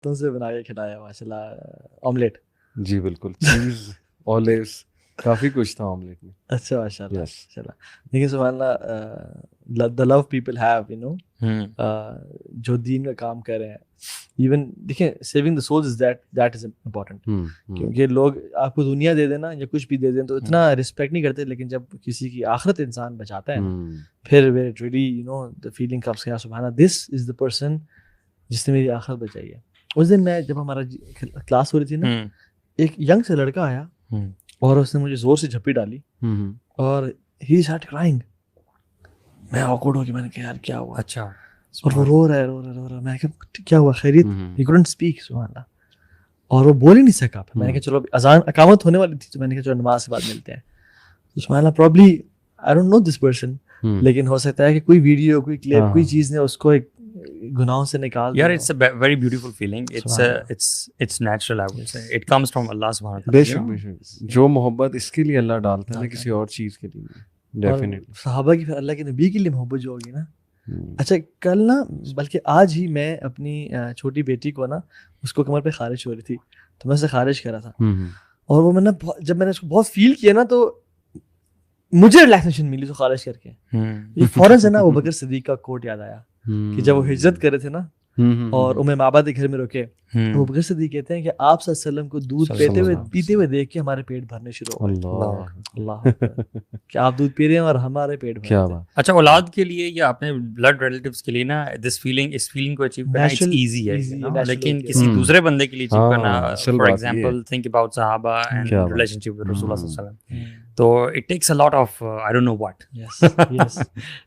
ہاتھوں سے بنا کے کھلایا ماشاء اللہ آملیٹ. جی بالکل, چیز اولیوز کافی کچھ تھا آملیٹ میں. اچھا ماشاء اللہ ماشاء اللہ. دیکھیے سبحان اللہ, the love people have you know, جو دین کا کام کر رہے ہیں. ایون دیکھیں saving the souls is that is important, کیونکہ لوگ آپ کو دنیا دے دینا یا کچھ بھی دے دیں تو اتنا رسپیکٹ نہیں کرتے, لیکن جب کسی کی آخرت انسان بچاتا ہے پھر where it really you know the feeling comes کہ سبحان اللہ دس از دا پرسن جس نے میری آخرت بچائی ہے. اس دن میں جب ہمارا کلاس ہو رہی تھی نا, ایک ینگ سے لڑکا آیا اور اس نے مجھے زور سے جھپی ڈالی اور ہی اسٹارٹ کرائنگ. میں آکورڈ ہو کے میں نے کہا یار کیا ہوا. اچھا. اور وہ رو رہا ہے. میں کہا کیا ہوا خیریت. ہی couldn't speak سبحان اللہ, اور وہ بول ہی نہیں سکا. میں نے کہا چلو اذان اقامت ہونے والی تھی تو میں نے کہا چلو نماز کے بعد ملتے ہیں. سبحان اللہ probably I don't know this person, لیکن ہو سکتا ہے کہ کوئی ویڈیو کوئی کلپ کوئی چیز نے اس کو ایک گناہوں سے نکال دیا. یار it's a very beautiful feeling. It's natural I would say. It comes from Allah subhanahu wa ta'ala. بے شک جو محبت اس کے لیے اللہ ڈالتا ہے نا کسی اور چیز کے لیے ڈیفینیٹلی. صحابہ کی پھر اللہ کے نبی کے لیے محبت جو ہوگی نا. اچھا کل نا بلکہ آج ہی میں اپنی چھوٹی بیٹی کو نا اس کو کمر پہ خارش ہو رہی تھی تو میں اسے خارش کرا تھا, اور وہ میں نے جب میں نے اس کو بہت فیل کیا نا تو مجھے ریلیکسیشن ملی تو خارش کر کے. یہ فوراً سے نا ابو بکر صدیق کا کوٹ یاد آیا کہ جب وہ ہجرت کرے تھے نا اور ام معبد کے گھر میں رکے, ابو بکر صدیق کہتے ہیں کہ آپ صلی اللہ علیہ وسلم کو دودھ پیتے ہوئے دیکھ کے ہمارے پیٹ بھرنے شروع ہو گئے. اللہ کہ آپ دودھ پی رہے ہیں اور ہمارے پیٹ بھر رہے ہیں. اچھا اولاد کے لیے یا اپنے بلڈ ریلیٹیوز کے لیے نا اس فیلنگ کو اچیو کرنا اٹس ایزی ہے, لیکن کسی دوسرے بندے کے لیے اچیو کرنا, فار ایگزامپل تھنک اباؤٹ صحابہ اینڈ ریلیشن شپ ود رسول اللہ صلی اللہ علیہ وسلم, تو it takes a lot of I don't know what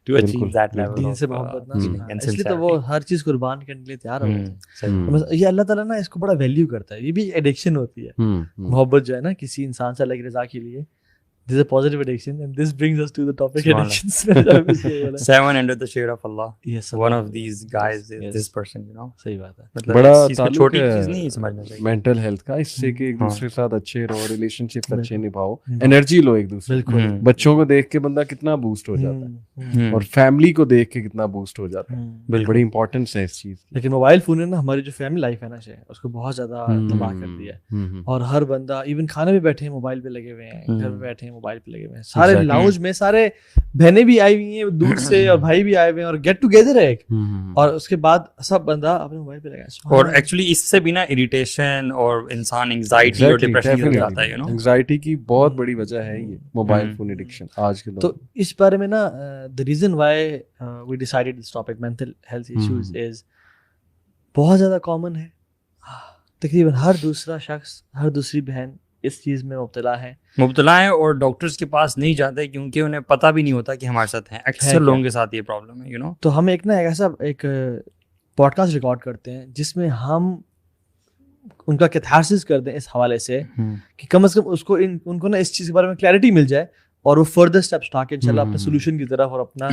to achieve that level دین سے محبت نا, اس لیے تو وہ ہر چیز قربان کرنے کے لیے تیار ہو جاتے ہیں. یہ اللہ تعالیٰ نا اس کو بڑا ویلیو کرتا ہے. یہ بھی ایڈکشن ہوتی ہے محبت جو ہے نا کسی انسان سے اللہ کی رضا کے لیے. This is a positive addiction and this brings us to the topic addictions. 7 under the shade of Allah. Yes, one of these guys is this person, you know. صحیح بات ہے. مطلب بڑا چھوٹی چیز نہیں سمجھنا چاہیے مینٹل ہیلتھ کا, اس سے کہ ایک دوسرے کے ساتھ اچھے رہو, ریلیشن شپ اچھے نبھاؤ, انرجی لو ایک دوسرے. بچوں کو دیکھ کے بندہ کتنا بوسٹ ہو جاتا ہے اور فیملی کو دیکھ کے کتنا بوسٹ ہو جاتا ہے. بڑی امپورٹنس ہے اس چیز. لیکن موبائل فون نے نا ہماری جو فیملی لائف ہے نا اس کو بہت زیادہ تباہ کر دیا ہے. اور ہر بندہ ایون کھانے میں بیٹھے ہیں موبائل پہ لگے ہوئے ہیں, گھر میں بیٹھے ہیں موبائل پہ لگے ہوئے ہیں, سارے لاؤنج میں سارے بہنیں بھی آئی ہوئی ہیں دور سے اور بھائی بھی آئے ہوئے ہیں اور گیٹ ٹوگیدر ہے ایک, اور اس کے بعد سب بندہ اپنے موبائل پہ لگا ہے. اور ایکچولی اس سے بھی نا اریٹیشن اور انسان انگزائٹی اور ڈپریشن ہو جاتا ہے. انگزائٹی کی بہت بڑی وجہ ہے یہ موبائل فون ایڈکشن آج کے دور. تو اس بارے میں نا the reason why we decided this topic mental health issues is بہت زیادہ کامن ہے. تقریباً ہر دوسرا شخص ہر دوسری بہن اس چیز میں مبتلا ہیں اور ڈاکٹرز کے پاس نہیں جاتے کیونکہ انہیں پتہ بھی نہیں ہوتا کہ ہمارے ساتھ ہیں. اکثر لوگوں کے ساتھ یہ پرابلم ہے, یو نو. تو ہم ایک نا ایسا ایک پوڈ کاسٹ ریکارڈ کرتے ہیں جس میں ہم ان کا کیتھارسس کر دیں اس حوالے سے کہ کم از کم اس کو ان کو نا اس چیز کے بارے میں کلیئرٹی مل جائے اور وہ فردر اسٹیپس اٹھا کے انشاءاللہ اپنے سولوشن کی طرف اور اپنا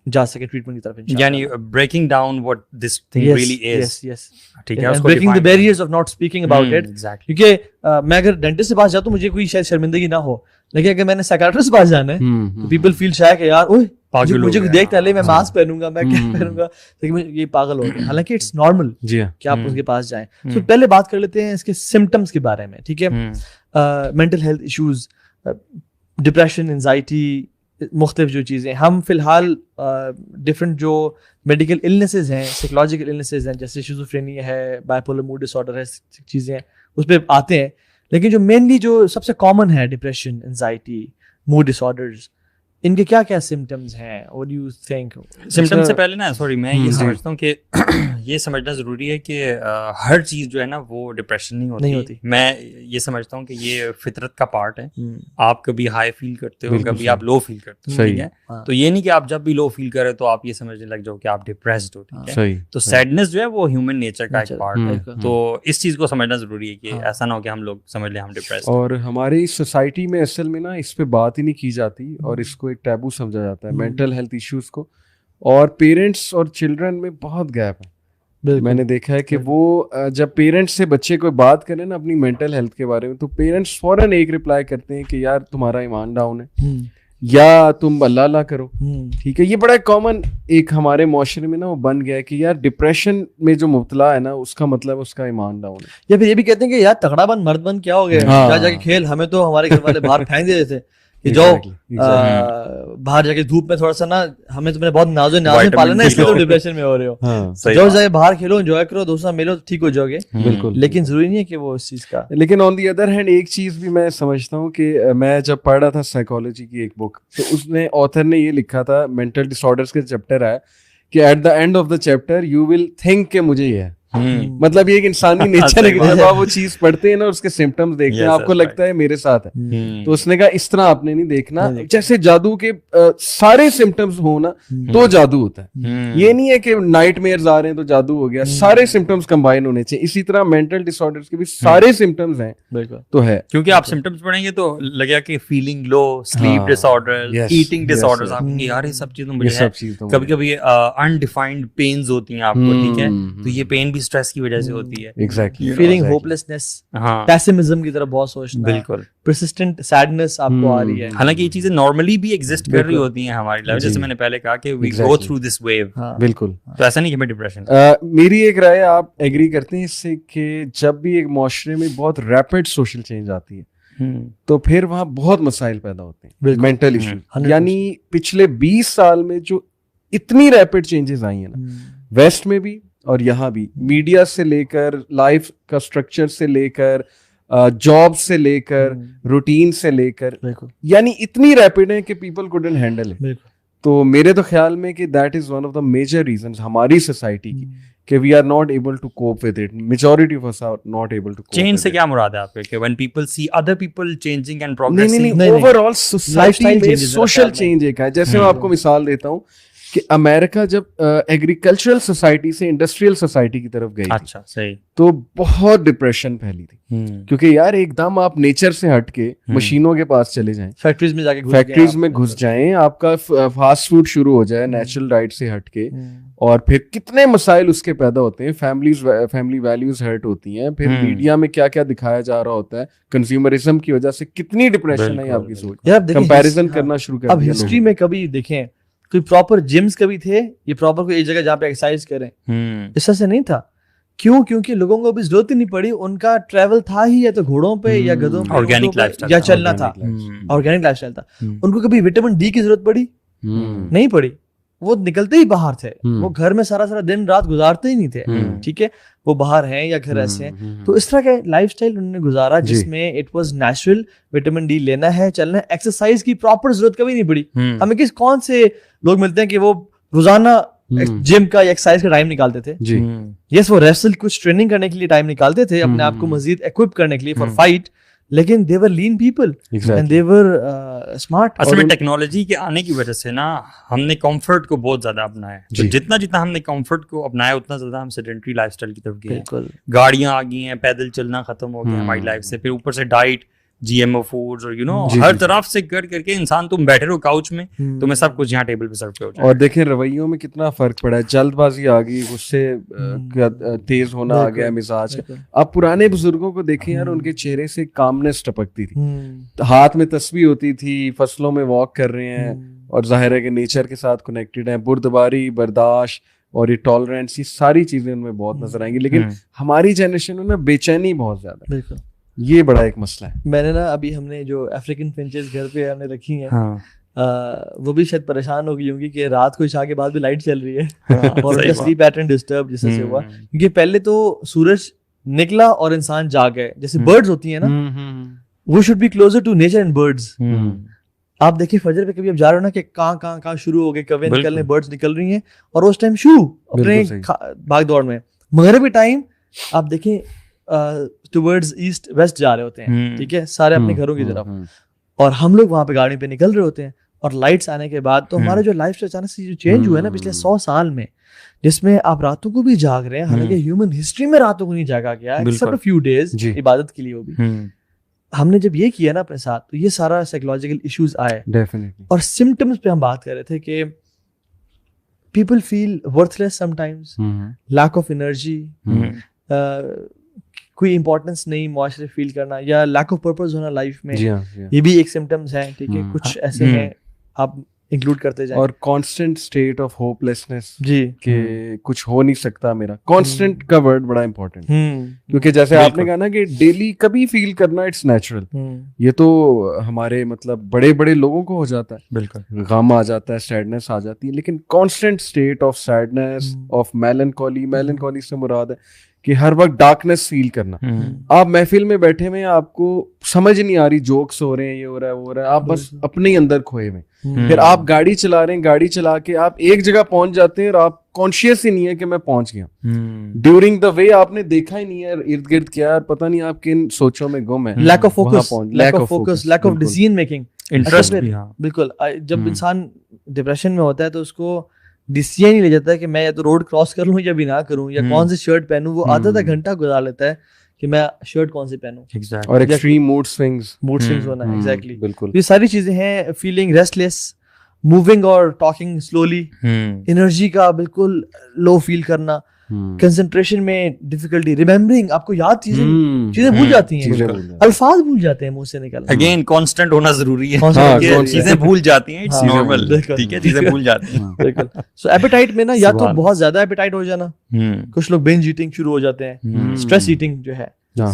جا سکے ٹریٹمنٹ کی طرف, یعنی breaking down what this thing really is. Yes. ٹھیک ہے, breaking the barriers of not speaking about it. کیونکہ میں اگر ڈینٹسٹ کے پاس جاتا ہوں مجھے کوئی شاید شرمندگی نہ ہو, لیکن اگر میں نے سائیکیٹرسٹ کے پاس جانا ہے تو پیپل فیل شائے کہ یار اوہ مجھے دیکھتا ہے میں ماسک پہنوں گا, میں کیا پہنوں گا, لیکن یہ پاگل ہو گیا. حالانکہ اٹس نارمل کہ آپ اس کے پاس جائیں. تو پہلے بات کر لیتے ہیں اس کے سمٹمس کے بارے میں. ٹھیک ہے, mental health issues, depression, anxiety, مختلف جو چیزیں ہم فی الحال ڈفرینٹ جو میڈیکل النیسز ہیں, سائیکولوجیکل النیسز ہیں, جیسے شیزوفرینیا ہے, بائیپولر موڈ ڈس آرڈر ہے, چیزیں ہیں اس پہ آتے ہیں. لیکن جو مینلی جو سب سے کامن ہے ڈپریشن, انزائٹی, موڈ ڈس آرڈرز, ان کے کیا کیا سمٹمز ہیں؟ what do you think? Symptom سے پہلے نا سوری میں یہ سمجھتا ہوں کہ یہ سمجھنا ضروری ہے کہ ہر چیز جو ہے نا وہ ڈپریشن نہیں ہوتی. میں یہ سمجھتا ہوں کہ یہ فطرت کا پارٹ ہے. آپ کبھی ہائی فیل کرتے ہو, کبھی آپ لو فیل کرتے ہو, ٹھیک ہے. تو یہ نہیں کہ آپ جب بھی لو فیل کرے تو آپ یہ سمجھنے لگ جاؤ کہ آپ ڈپریسڈ ہو, ٹھیک ہے. تو سیڈنس جو ہے وہ ہیومن نیچر کا ایک پارٹ ہے. تو اس چیز کو سمجھنا ضروری ہے کہ ایسا نہ ہو کہ ہم لوگ سمجھ لیں ہم ڈپریسڈ. اور ہماری سوسائٹی میں اصل میں نا اس پہ بات ہی نہیں کی جاتی اور اس کو ایک ٹیبو سمجھا جاتا ہے مینٹل ہیلتھ ایشوز کو, اور پیرنٹس اور چلڈرن میں بہت گیپ ہے. میں نے دیکھا ہے کہ وہ جب پیرنٹس سے بچے کو بات کریں نا اپنی مینٹل ہیلتھ کے بارے میں تو پیرنٹس فوراً ایک رپلائی کرتے ہیں کہ یار تمہارا ایمان ڈاؤن ہے, یا تم اللہ اللہ کرو. ٹھیک ہے, یہ بڑا کامن ایک ہمارے معاشرے میں نا وہ بن گیا ہے کہ یار ڈپریشن میں جو مبتلا ہے نا اس کا مطلب اس کا ایمان ڈاؤن ہے. یا پھر یہ بھی کہتے ہیں کہ یار تگڑا بن مرد بن کیا ہو گیا, جا کے کھیل, ہمیں تو ہمارے گھر والے باہر پھینک دیتے تھے کہ جاؤ باہر جا کے دھوپ میں تھوڑا سا نا, ہمیں تم نے بہت ناز میں پالنا ہے اس لیے تو ڈپریشن میں ہو رہے ہو, جاؤ جا کے باہر کھیلو, انجوائے کرو, دوستوں ملو, ٹھیک ہو جاؤ گے. بالکل, لیکن ضروری نہیں ہے کہ وہ اس چیز کا. لیکن آن دی ادر ہینڈ ایک چیز بھی میں سمجھتا ہوں کہ میں جب پڑھ رہا تھا سائیکالوجی کی ایک بک, تو اس نے آتھر نے یہ لکھا تھا, مینٹل ڈس آرڈرس کے چیپٹر ہے کہ at the end of the chapter you will think کہ مجھے یہ ہے. مطلب یہ ایک انسانی نیچر ہے کہ جب آپ وہ چیز پڑھتے ہیں نا اس کے سمپٹمز دیکھتے ہیں آپ کو لگتا ہے میرے ساتھ ہے. تو اس نے کہا اس طرح آپ نے نہیں دیکھنا, جیسے جادو کے سارے سمپٹمز ہو نا تو جادو ہوتا ہے. یہ نہیں ہے کہ نائٹ میئرز آ رہے ہیں تو جادو ہو گیا, سارے سمپٹمز کمبائن ہونے چاہیے. اسی طرح مینٹل ڈس آرڈرز کے بھی سارے سمپٹمز ہیں تو ہے, کیونکہ آپ سمپٹمز پڑھیں گے تو لگے گا کہ فیلنگ لو, سلیپ ڈس آرڈر, ایٹنگ ڈس آرڈرز, آپ کی یار یہ سب چیزیں مجھے ہے. کبھی کبھی انڈیفائنڈ پینز ہوتی ہیں آپ کو, ٹھیک ہے, تو یہ پین بھی اسٹریس کی وجہ سے ہوتی ہے. ایگزیکٹلی, فیلنگ ہوپلیسنس, پیسمزم کی طرف بہت سوچنا, بالکل, پرسسٹنٹ سیڈنس آپ کو آ رہی ہے. حالانکہ یہ چیزیں نارملی بھی ایگزسٹ کر رہی ہوتی ہیں ہماری لائف, جیسے میں نے پہلے کہا کہ وی گو تھرو دس ویو. بالکل, تو ایسا نہیں کہ میں ڈپریشن. میری ایک رائے, آپ ایگری کرتے ہیں اس سے کہ جب بھی ایک معاشرے میں بہت ریپڈ سوشل چینج آتی ہے تو پھر وہاں بہت مسائل پیدا ہوتے ہیں, مینٹل ایشوز. یعنی پچھلے 20 سال میں جو اتنی ریپڈ چینجز آئی ہیں نا ویسٹ میں بھی اور یہاں بھی, میڈیا سے لے کر لائف کا اسٹرکچر سے لے کر جاب سے لے کر روٹین سے لے کر, یعنی اتنی ریپڈ ہے کہ پیپل کوڈنٹ ہینڈل اٹ. تو میرے تو خیال میں کہ that is one of the major reasons ہماری سوسائٹی کی کہ we are not able to cope with it. Majority of us are not able to cope. Change سے کیا مراد ہے آپ کے, کہ when people see other people changing and progressing? نہیں, اوور آل سوسائٹی میں سوشل چینج ایک ہے. جیسے میں آپ کو مثال دیتا ہوں کہ امریکہ جب ایگریکلچرل سوسائٹی سے انڈسٹریل سوسائٹی کی طرف گئی, اچھا صحیح, تو بہت ڈپریشن پھیلی تھی, کیونکہ یار ایک دم آپ نیچر سے ہٹ کے مشینوں کے پاس چلے جائیں, فیکٹریز میں جا کے فیکٹریز میں گھس جائیں, آپ کا فاسٹ فوڈ شروع ہو جائے نیچرل ڈائٹ سے ہٹ کے, اور پھر کتنے مسائل اس کے پیدا ہوتے ہیں, فیملی ویلیوز ہرٹ ہوتی ہیں, پھر میڈیا میں کیا کیا دکھایا جا رہا ہوتا ہے, کنزیومرزم کی وجہ سے کتنی ڈپریشن ہے آپ کی سوچ, کمپیریزن کرنا شروع کر دیا. اب ہسٹری میں کبھی دیکھیں کوئی پراپر جمز کبھی تھے, یہ پراپر کوئی ایک جگہ جہاں پہ ایکسرسائز کریں, اس طرح سے نہیں تھا. کیوں؟ کیونکہ لوگوں کو ابھی ضرورت ہی نہیں پڑی, ان کا ٹریول تھا ہی یا تو گھوڑوں پہ یا گدھوں پہ, آرگینک لائف یا چلنا تھا, آرگینک لائف اسٹائل تھا. ان کو کبھی وٹامن ڈی کی ضرورت پڑی نہیں پڑی, وہ نکلتے ہی باہر تھے, وہ گھر میں سارا دن رات گزارتے ہی نہیں تھے, ٹھیک ہے, وہ باہر ہیں یا گھر ایسے ہیں. تو اس طرح کا لائف اسٹائل انہوں نے گزارا جس میں it was natural, vitamin D لینا ہے, چلنا ہے, ایکسرسائز کی پراپر ضرورت کبھی نہیں پڑی. ہمیں کون سے لوگ ملتے ہیں کہ وہ روزانہ جم کا یا ایکسرسائز کا ٹائم نکالتے تھے؟ یس, وہ ریسل کچھ ٹریننگ کرنے کے لیے ٹائم نکالتے تھے, اپنے آپ کو مزید ایکوپ کرنے کے لیے فار فائٹ, لیکن they were lean people and they were smart. اصل میں ٹیکنالوجی کے آنے کی وجہ سے نا ہم نے کمفرٹ کو بہت زیادہ اپنایا, تو جتنا ہم نے کمفرٹ کو اپنایا اتنا زیادہ ہم سیڈنٹری لائف اسٹائل کی طرف گئے. گاڑیاں آ گئی ہیں, پیدل چلنا ختم ہو گیا ہماری لائف سے, پھر اوپر سے diet, G M O foods, اور یو نو ہر طرف سے کر کے انسان, تم بیٹھے رہو کاؤچ میں, تمہیں سب کچھ یہاں ٹیبل پہ سرو پہ ہو جائے. اور دیکھیں رویوں میں کتنا فرق پڑا ہے, جلد بازی آ گئی, غصے تیز ہونا آ گیا مزاج کا. اب پرانے بزرگوں کو دیکھیں یار, ان کے چہرے سے کامنس ٹپکتی تھی, ہاتھ میں تسبیح ہوتی تھی, فصلوں میں واک کر رہے ہیں, اور ظاہر ہے کہ نیچر کے ساتھ کنیکٹڈ ہیں, بردباری, برداشت اور یہ ٹالرنس, یہ ساری چیزیں ان میں بہت نظر آئیں گی. لیکن ہماری جنریشن میں نا بے چینی بہت زیادہ, بالکل یہ بڑا ایک مسئلہ ہے. میں نے نا ابھی ہم نے جو افریقن فنچز گھر پہ ہم نے رکھی ہیں, وہ بھی شاید پریشان ہو گئی ہوں گی کہ رات کو عشاء کے بعد بھی لائٹ چل رہی ہے اور ان کا سلیپ پیٹرن ڈسٹرب جس سے ہوا, کیونکہ پہلے تو سورج نکلا اور انسان جاگ گئے. جیسے برڈز ہوتی ہیں نا, we should be closer to nature and birds. آپ دیکھیں فجر پہ کبھی اب جا رہے ہو نا کہ کہاں شروع ہو گئے, کوے نکل رہے, برڈز نکل رہی ہیں, اور اس ٹائم شو اپنے بھاگ دوڑ میں. مغربی ٹائم آپ دیکھیں ٹورڈز ایسٹ ویسٹ جا رہے ہوتے ہیں, ٹھیک ہے, سارے اپنے گھروں کی طرف, اور ہم لوگ وہاں پہ گاڑی پہ نکل رہے ہوتے ہیں. اور لائٹس آنے کے بعد تو ہمارا جو لائف اسٹائل اچانک سے جو چینج ہوا ہے نا پچھلے 100 سال میں, جس میں آپ راتوں کو بھی جاگ رہے ہیں, حالانکہ ہیومن ہسٹری میں راتوں کو نہیں جاگا گیا ایکسپٹ فیو ڈیز عبادت کے لیے, وہ بھی ہم نے جب یہ کیا نا اپنے ساتھ, تو یہ سارا سائیکولوجیکل ایشوز آئے. ڈیفینیٹلی. اور سمٹمس پہ ہم بات کر رہے تھے کہ people feel worthless sometimes, lack of energy, کوئی امپورٹنس نہیں معاشرے فیل کرنا, یا لیک آف پرپز ہونا لائف میں, یہ بھی ایک سمٹمس ہیں, ٹھیک ہے. کچھ ایسے ہیں آپ انکلوڈ کرتے جائیں. اور constant state of hopelessness جی کہ کچھ ہو نہیں سکتا میرا, کانسٹنٹ کا ورڈ بڑا امپورٹنٹ, کیونکہ جیسے آپ نے کہا نا کہ ڈیلی کبھی فیل کرنا اٹس نیچرل, یہ تو ہمارے مطلب بڑے بڑے لوگوں کو ہو جاتا ہے, بالکل غم آ جاتا ہے, سیڈنس آ جاتی ہے, لیکن constant state of sadness, of melancholy, melancholy سے مراد ہے کہ ہر وقت ڈارکنیس فیل کرنا. آپ محفل میں بیٹھے ہوئے, آپ کو سمجھ نہیں آ رہی, جوکس ہو رہے ہیں, یہ ہو رہا ہے, وہ ہو رہا ہے, آپ بس اپنے ہی اندر کھوئے ہوئے. پھر آپ گاڑی چلا رہے ہیں, گاڑی چلا کے آپ ایک جگہ پہنچ جاتے ہیں اور آپ کانشیس ہی نہیں ہے کہ میں پہنچ گیا. ڈیورنگ دا وے آپ نے دیکھا ہی نہیں ہے ارد گرد کیا, پتہ نہیں آپ کن سوچوں میں گم ہے. Lack of focus, lack of decision making, interest. بالکل, جب انسان ڈپریشن میں ہوتا ہے تو اس کو ڈیسیژن ہی لے جاتا ہے کہ میں یا تو روڈ کراس کر لوں یا بھی نہ کروں, یا کون سی شرٹ پہنوں. وہ آدھا گھنٹہ گزار لیتا ہے کہ میں شرٹ کون سی پہنوں. اور ایکسٹریم موڈ سوئنگز ہونا ہے. ایگزیکٹلی, بالکل. یہ ساری چیزیں ہیں. فیلنگ ریسٹ لیس, موونگ اور ٹاکنگ سلولی, انرجی کا بالکل لو فیل کرنا, کنسنٹریشن میں ڈیفیکلٹی, ریممبرنگ, آپ کو یاد چیزیں بھول جاتی ہیں, الفاظ بھول جاتے ہیں منہ سے نکلنا. اگین کانسٹنٹ ہونا ضروری ہے, چیزیں بھول جاتی ہیں, اٹس نارمل, ٹھیک ہے, چیزیں بھول جاتی ہیں. بالکل. سو ایپیٹائٹ میں نا یا تو بہت زیادہ ایپیٹائٹ ہو جانا, کچھ لوگ بنج ایٹنگ شروع ہو جاتے ہیں, اسٹریس ایٹنگ جو ہے,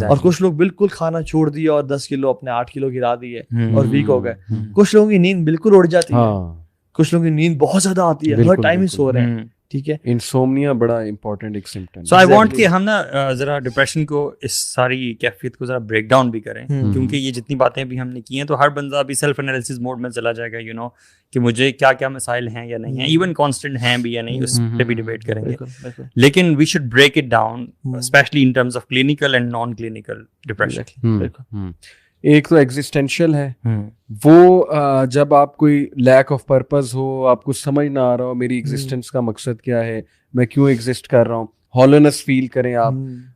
اور کچھ لوگ بالکل کھانا چھوڑ دیا اور 10 کلو اپنے 8 کلو گرا دیے اور ویک ہو گئے. کچھ لوگوں کی نیند بالکل اڑ جاتی ہے, کچھ لوگوں کی نیند بہت زیادہ آتی ہے, ہر ٹائم ہی سو رہے ہیں. ٹھیک ہے, انسومنیا بڑا امپورٹنٹ ایک سمپٹم. سو آئی وانٹ کہ ہم نا ذرا ڈپریشن کو, اس ساری کیفیت کو ذرا بریک ڈاؤن بھی کریں, کیونکہ یہ جتنی باتیں بھی ہم نے کی ہیں تو ہر بندہ ابھی سیلف انالیسس موڈ میں چلا جائے گا, یو نو, کہ مجھے کیا کیا مسائل ہیں یا نہیں ہیں, ایون کانسٹنٹ ہیں بھی یا نہیں, اس پہ بھی ڈیبیٹ کریں گے. لیکن we should break it down, especially in terms of clinical and non clinical depression. ایک تو ایگزسٹینشیل ہے, وہ جب آپ کوئی لیک آف پرپز ہو, آپ کو سمجھ نہ آ رہا ہو میری ایگزسٹنس کا مقصد کیا ہے, میں کیوں ایگزسٹ کر رہا ہوں, ہالونس فیل کریں آپ,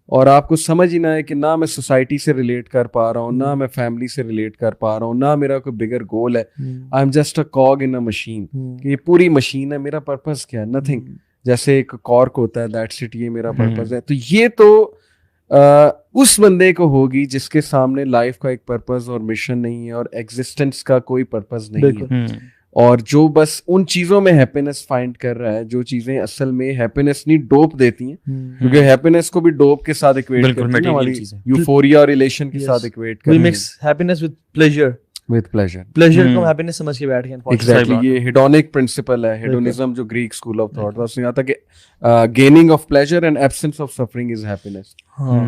اور آپ کو سمجھ ہی نہ ہے کہ نہ میں سوسائٹی سے ریلیٹ کر پا رہا ہوں, نہ میں فیملی سے ریلیٹ کر پا رہا ہوں, نہ میرا کوئی بگر گول ہے, I am just a کاگ in a machine, کہ یہ پوری مشین ہے, میرا پرپز کیا ہے, نتھنگ. جیسے ایک کارک ہوتا ہے, دیٹس اٹ, یہ میرا پرپز ہے. تو یہ تو اس بندے کو ہوگی جس کے سامنے لائف کا ایک پرپز اور مشن نہیں ہے, اور ایگزسٹنس کا کوئی پرپز نہیں ہے, اور جو بس ان چیزوں میں ہیپینس فائنڈ کر رہا ہے جو چیزیں اصل میں ہیپینس نہیں ڈوپ دیتی ہیں, کیونکہ ہیپینس کو بھی ڈوپ کے ساتھ ایکویٹ کرتے ہیں, ہماری یوفوریا اور ریلیشن کے ساتھ ایکویٹ کرتے ہیں. We mix happiness with pleasure, pleasure کو ہیپینس سمجھ کے بیٹھ گئے. ایگزیکٹلی, یہ ہیڈونک پرنسپل ہے, ہیڈونزم جو گریک اسکول آف تھاٹ تھا, اس میں آتا کہ gaining of pleasure and absence of suffering is happiness.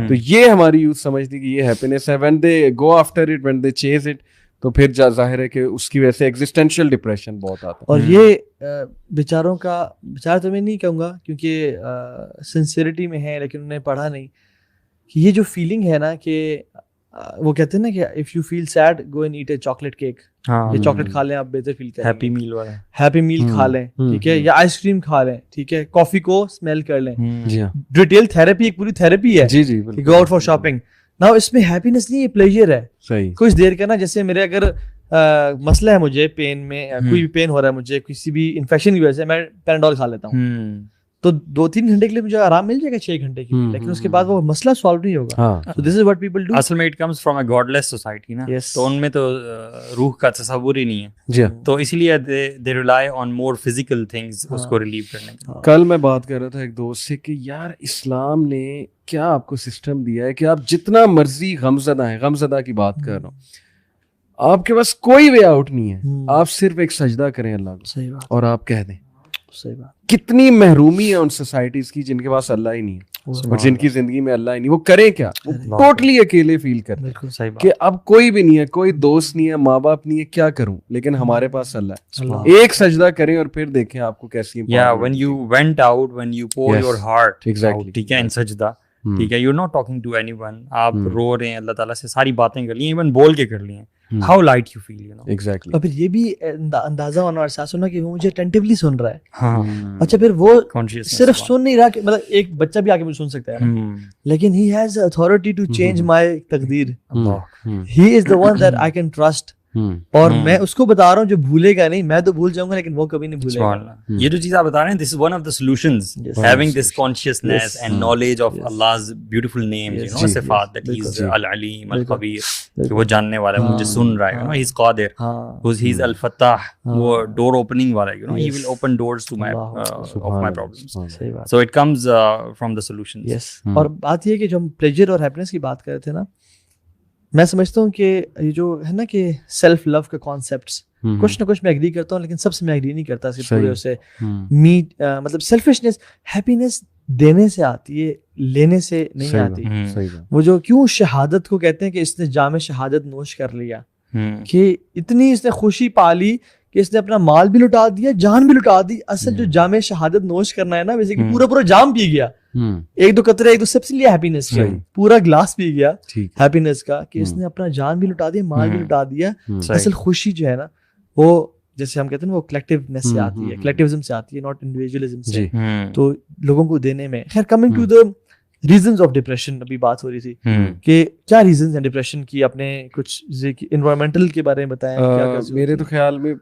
تو یہ ہماری یوتھ سمجھتی کہ یہ ہیپینس ہے, when they go after it, when they چیز اٹ, تو پھر ظاہر ہے کہ اس کی وجہ سے ایگزسٹینشیل ڈپریشن بہت آتا ہے. اور یہ بیچاروں کا, بیچارہ تو میں نہیں کہوں گا کیونکہ سنسیئرٹی میں ہے, لیکن انہوں نے پڑھا نہیں, کہ یہ جو فیلنگ ہے نا کہ وہ کہتے ہیں نا کہ if you feel sad go and eat a chocolate cake, یہ چاکلیٹ کھا لیں آپ بہتر فیل کریں, ہیپی میل والا, ہیپی میل کھا لیں, ٹھیک ہے, یا آئس کریم کھا لیں, ٹھیک ہے, کافی کو اسمیل کر لیں. ڈیٹیل تھیراپی ایک پوری تھیراپی ہے, جی جی, گو آؤٹ فار شاپنگ. نا اس میں ہیپینس نہیں, یہ پلیجر ہے. صحیح, کچھ دیر کا نا, جیسے میرے اگر مسئلہ ہے مجھے پین میں, کوئی بھی پین ہو رہا ہے مجھے کسی بھی انفیکشن کی وجہ سے, میں پیناڈول کھا لیتا ہوں, تو 2-3 گھنٹے کے لیے مجھے آرام مل جائے گا, 6 گھنٹے کے لیے, لیکن اس کے بعد وہ مسئلہ سالو نہیں ہوگا. So this is what people do. اصل میں it comes from a godless society نا, تو ان میں تو روح کا تصور ہی نہیں ہے. جی, تو اسی لیے they rely on more physical things اس کو ریلیو کرنے کا. کل میں بات کر رہا تھا ایک دوست سے کہ یار اسلام نے کیا آپ کو سسٹم دیا ہے کہ آپ جتنا مرضی غمزدہ ہیں, غمزدہ کی بات کر رہا ہوں, آپ کے پاس کوئی وے آؤٹ نہیں ہے, آپ صرف ایک سجدہ کریں اللہ کو اور آپ کہہ دیں. صحیح بات. کتنی محرومی ہے ان سوسائٹیز کی جن کے پاس اللہ ہی نہیں ہے, اور جن کی زندگی میں اللہ ہی نہیں, وہ کریں کیا, وہ ٹوٹلی اکیلے فیل کرتے ہیں کہ اب کوئی بھی نہیں ہے, کوئی دوست نہیں ہے, ماں باپ نہیں ہے, کیا کروں, لیکن ہمارے پاس اللہ ہے. ایک سجدہ کریں اور پھر دیکھیں آپ کو کیسی when you went out, when you pour your heart out, ٹھیک ہے, ان سجدہ, ٹھیک ہے, you're not talking to anyone, آپ رو رہے ہیں اللہ تعالیٰ سے, ساری باتیں کر لی ہیں, ایون بول کے کر لی ہیں, how light you feel, you know. Exactly. اور پھر یہ بھی اندازہ ہونا اور احساس ہونا کہ وہ مجھے اٹینٹیولی سن رہا ہے. اچھا, پھر وہ صرف سن نہیں رہا, کہ مطلب ایک بچہ بھی آ کے مجھے سن سکتا ہے, لیکن he has authority to change my تقدیر. He is the one that I can trust. اور میں اس کو بتا رہا ہوں جو بھولے گا نہیں, میں تو بھول جاؤں گا لیکن وہ کبھی نہیں بھولے گا. یہ جو چیز آپ بتا رہے ہیں, this is one of the solutions, having this consciousness and knowledge of Allah's beautiful names, you know, صفات, that he is al-alim, al-khabir, کہ وہ جاننے والا ہے, مجھے سن رہا ہے, you know, he is qadir, he is al-fattah, وہ door opening والا ہے, you know, he will open doors to my of my problems. So it comes from the solutions. Yes. اور بات یہ ہے کہ جو ہم pleasure اور happiness کی بات کر رہے تھے نا, میں سمجھتا ہوں کہ یہ جو ہے نا کہ سیلف لو کا کانسیپٹس, کچھ نہ کچھ میں ایگری کرتا ہوں لیکن سب سے میں ایگری نہیں کرتا اس پورے اسے میٹ, مطلب سیلفشنس, ہیپینس دینے سے آتی ہے, لینے سے نہیں آتی. وہ جو کیوں شہادت کو کہتے ہیں کہ اس نے جام شہادت نوش کر لیا, کہ اتنی اس نے خوشی پالی کہ اس نے اپنا مال بھی لٹا دیا, جان بھی لٹا دی. اصل جو جام شہادت نوش کرنا ہے نا, بیسیکلی پورا جام پی گیا, ایک دو قطرے, ایک دو سب سے لیا ہیپینس کا, پورا گلاس پی گیا ہیپینس کا, کہ اس نے اپنا جان بھی لٹا دیا, مال بھی لٹا دیا. اصل خوشی جو ہے نا وہ جیسے ہم کہتے ہیں نا, وہ کلیکٹیونیس سے آتی ہے, کلیکٹیوزم سے آتی ہے, ناٹ انڈیویجولزم سے. تو لوگوں کو دینے میں. خیر, coming to the reasons of depression, ابھی بات ہو رہی تھی کہ کیا ریزنز ہیں ڈپریشن کی, اپنے کچھ انوائرمنٹل کے بارے میں بتائیں. میرے تو خیال میں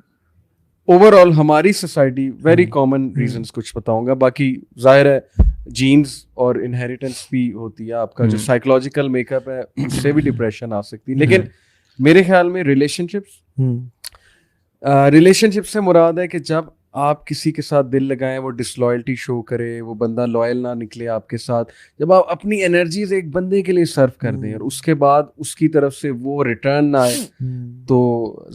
اوور آل ہماری سوسائٹی ویری کامن ریزنس کچھ بتاؤں گا. باقی ظاہر ہے جینز اور انہیریٹنس بھی ہوتی ہے, آپ کا جو سائیکولوجیکل میک اپ ہے اس سے بھی ڈپریشن آ سکتی ہے. لیکن میرے خیال میں ریلیشن شپ سے مراد ہے کہ جب آپ کسی کے ساتھ دل لگائیں, وہ ڈسلوائلٹی شو کرے, وہ بندہ لوئل نہ نکلے آپ کے ساتھ, جب آپ اپنی انرجیز ایک بندے کے لیے صرف کر دیں اور اس کے بعد اس کی طرف سے وہ ریٹرن نہ آئے, تو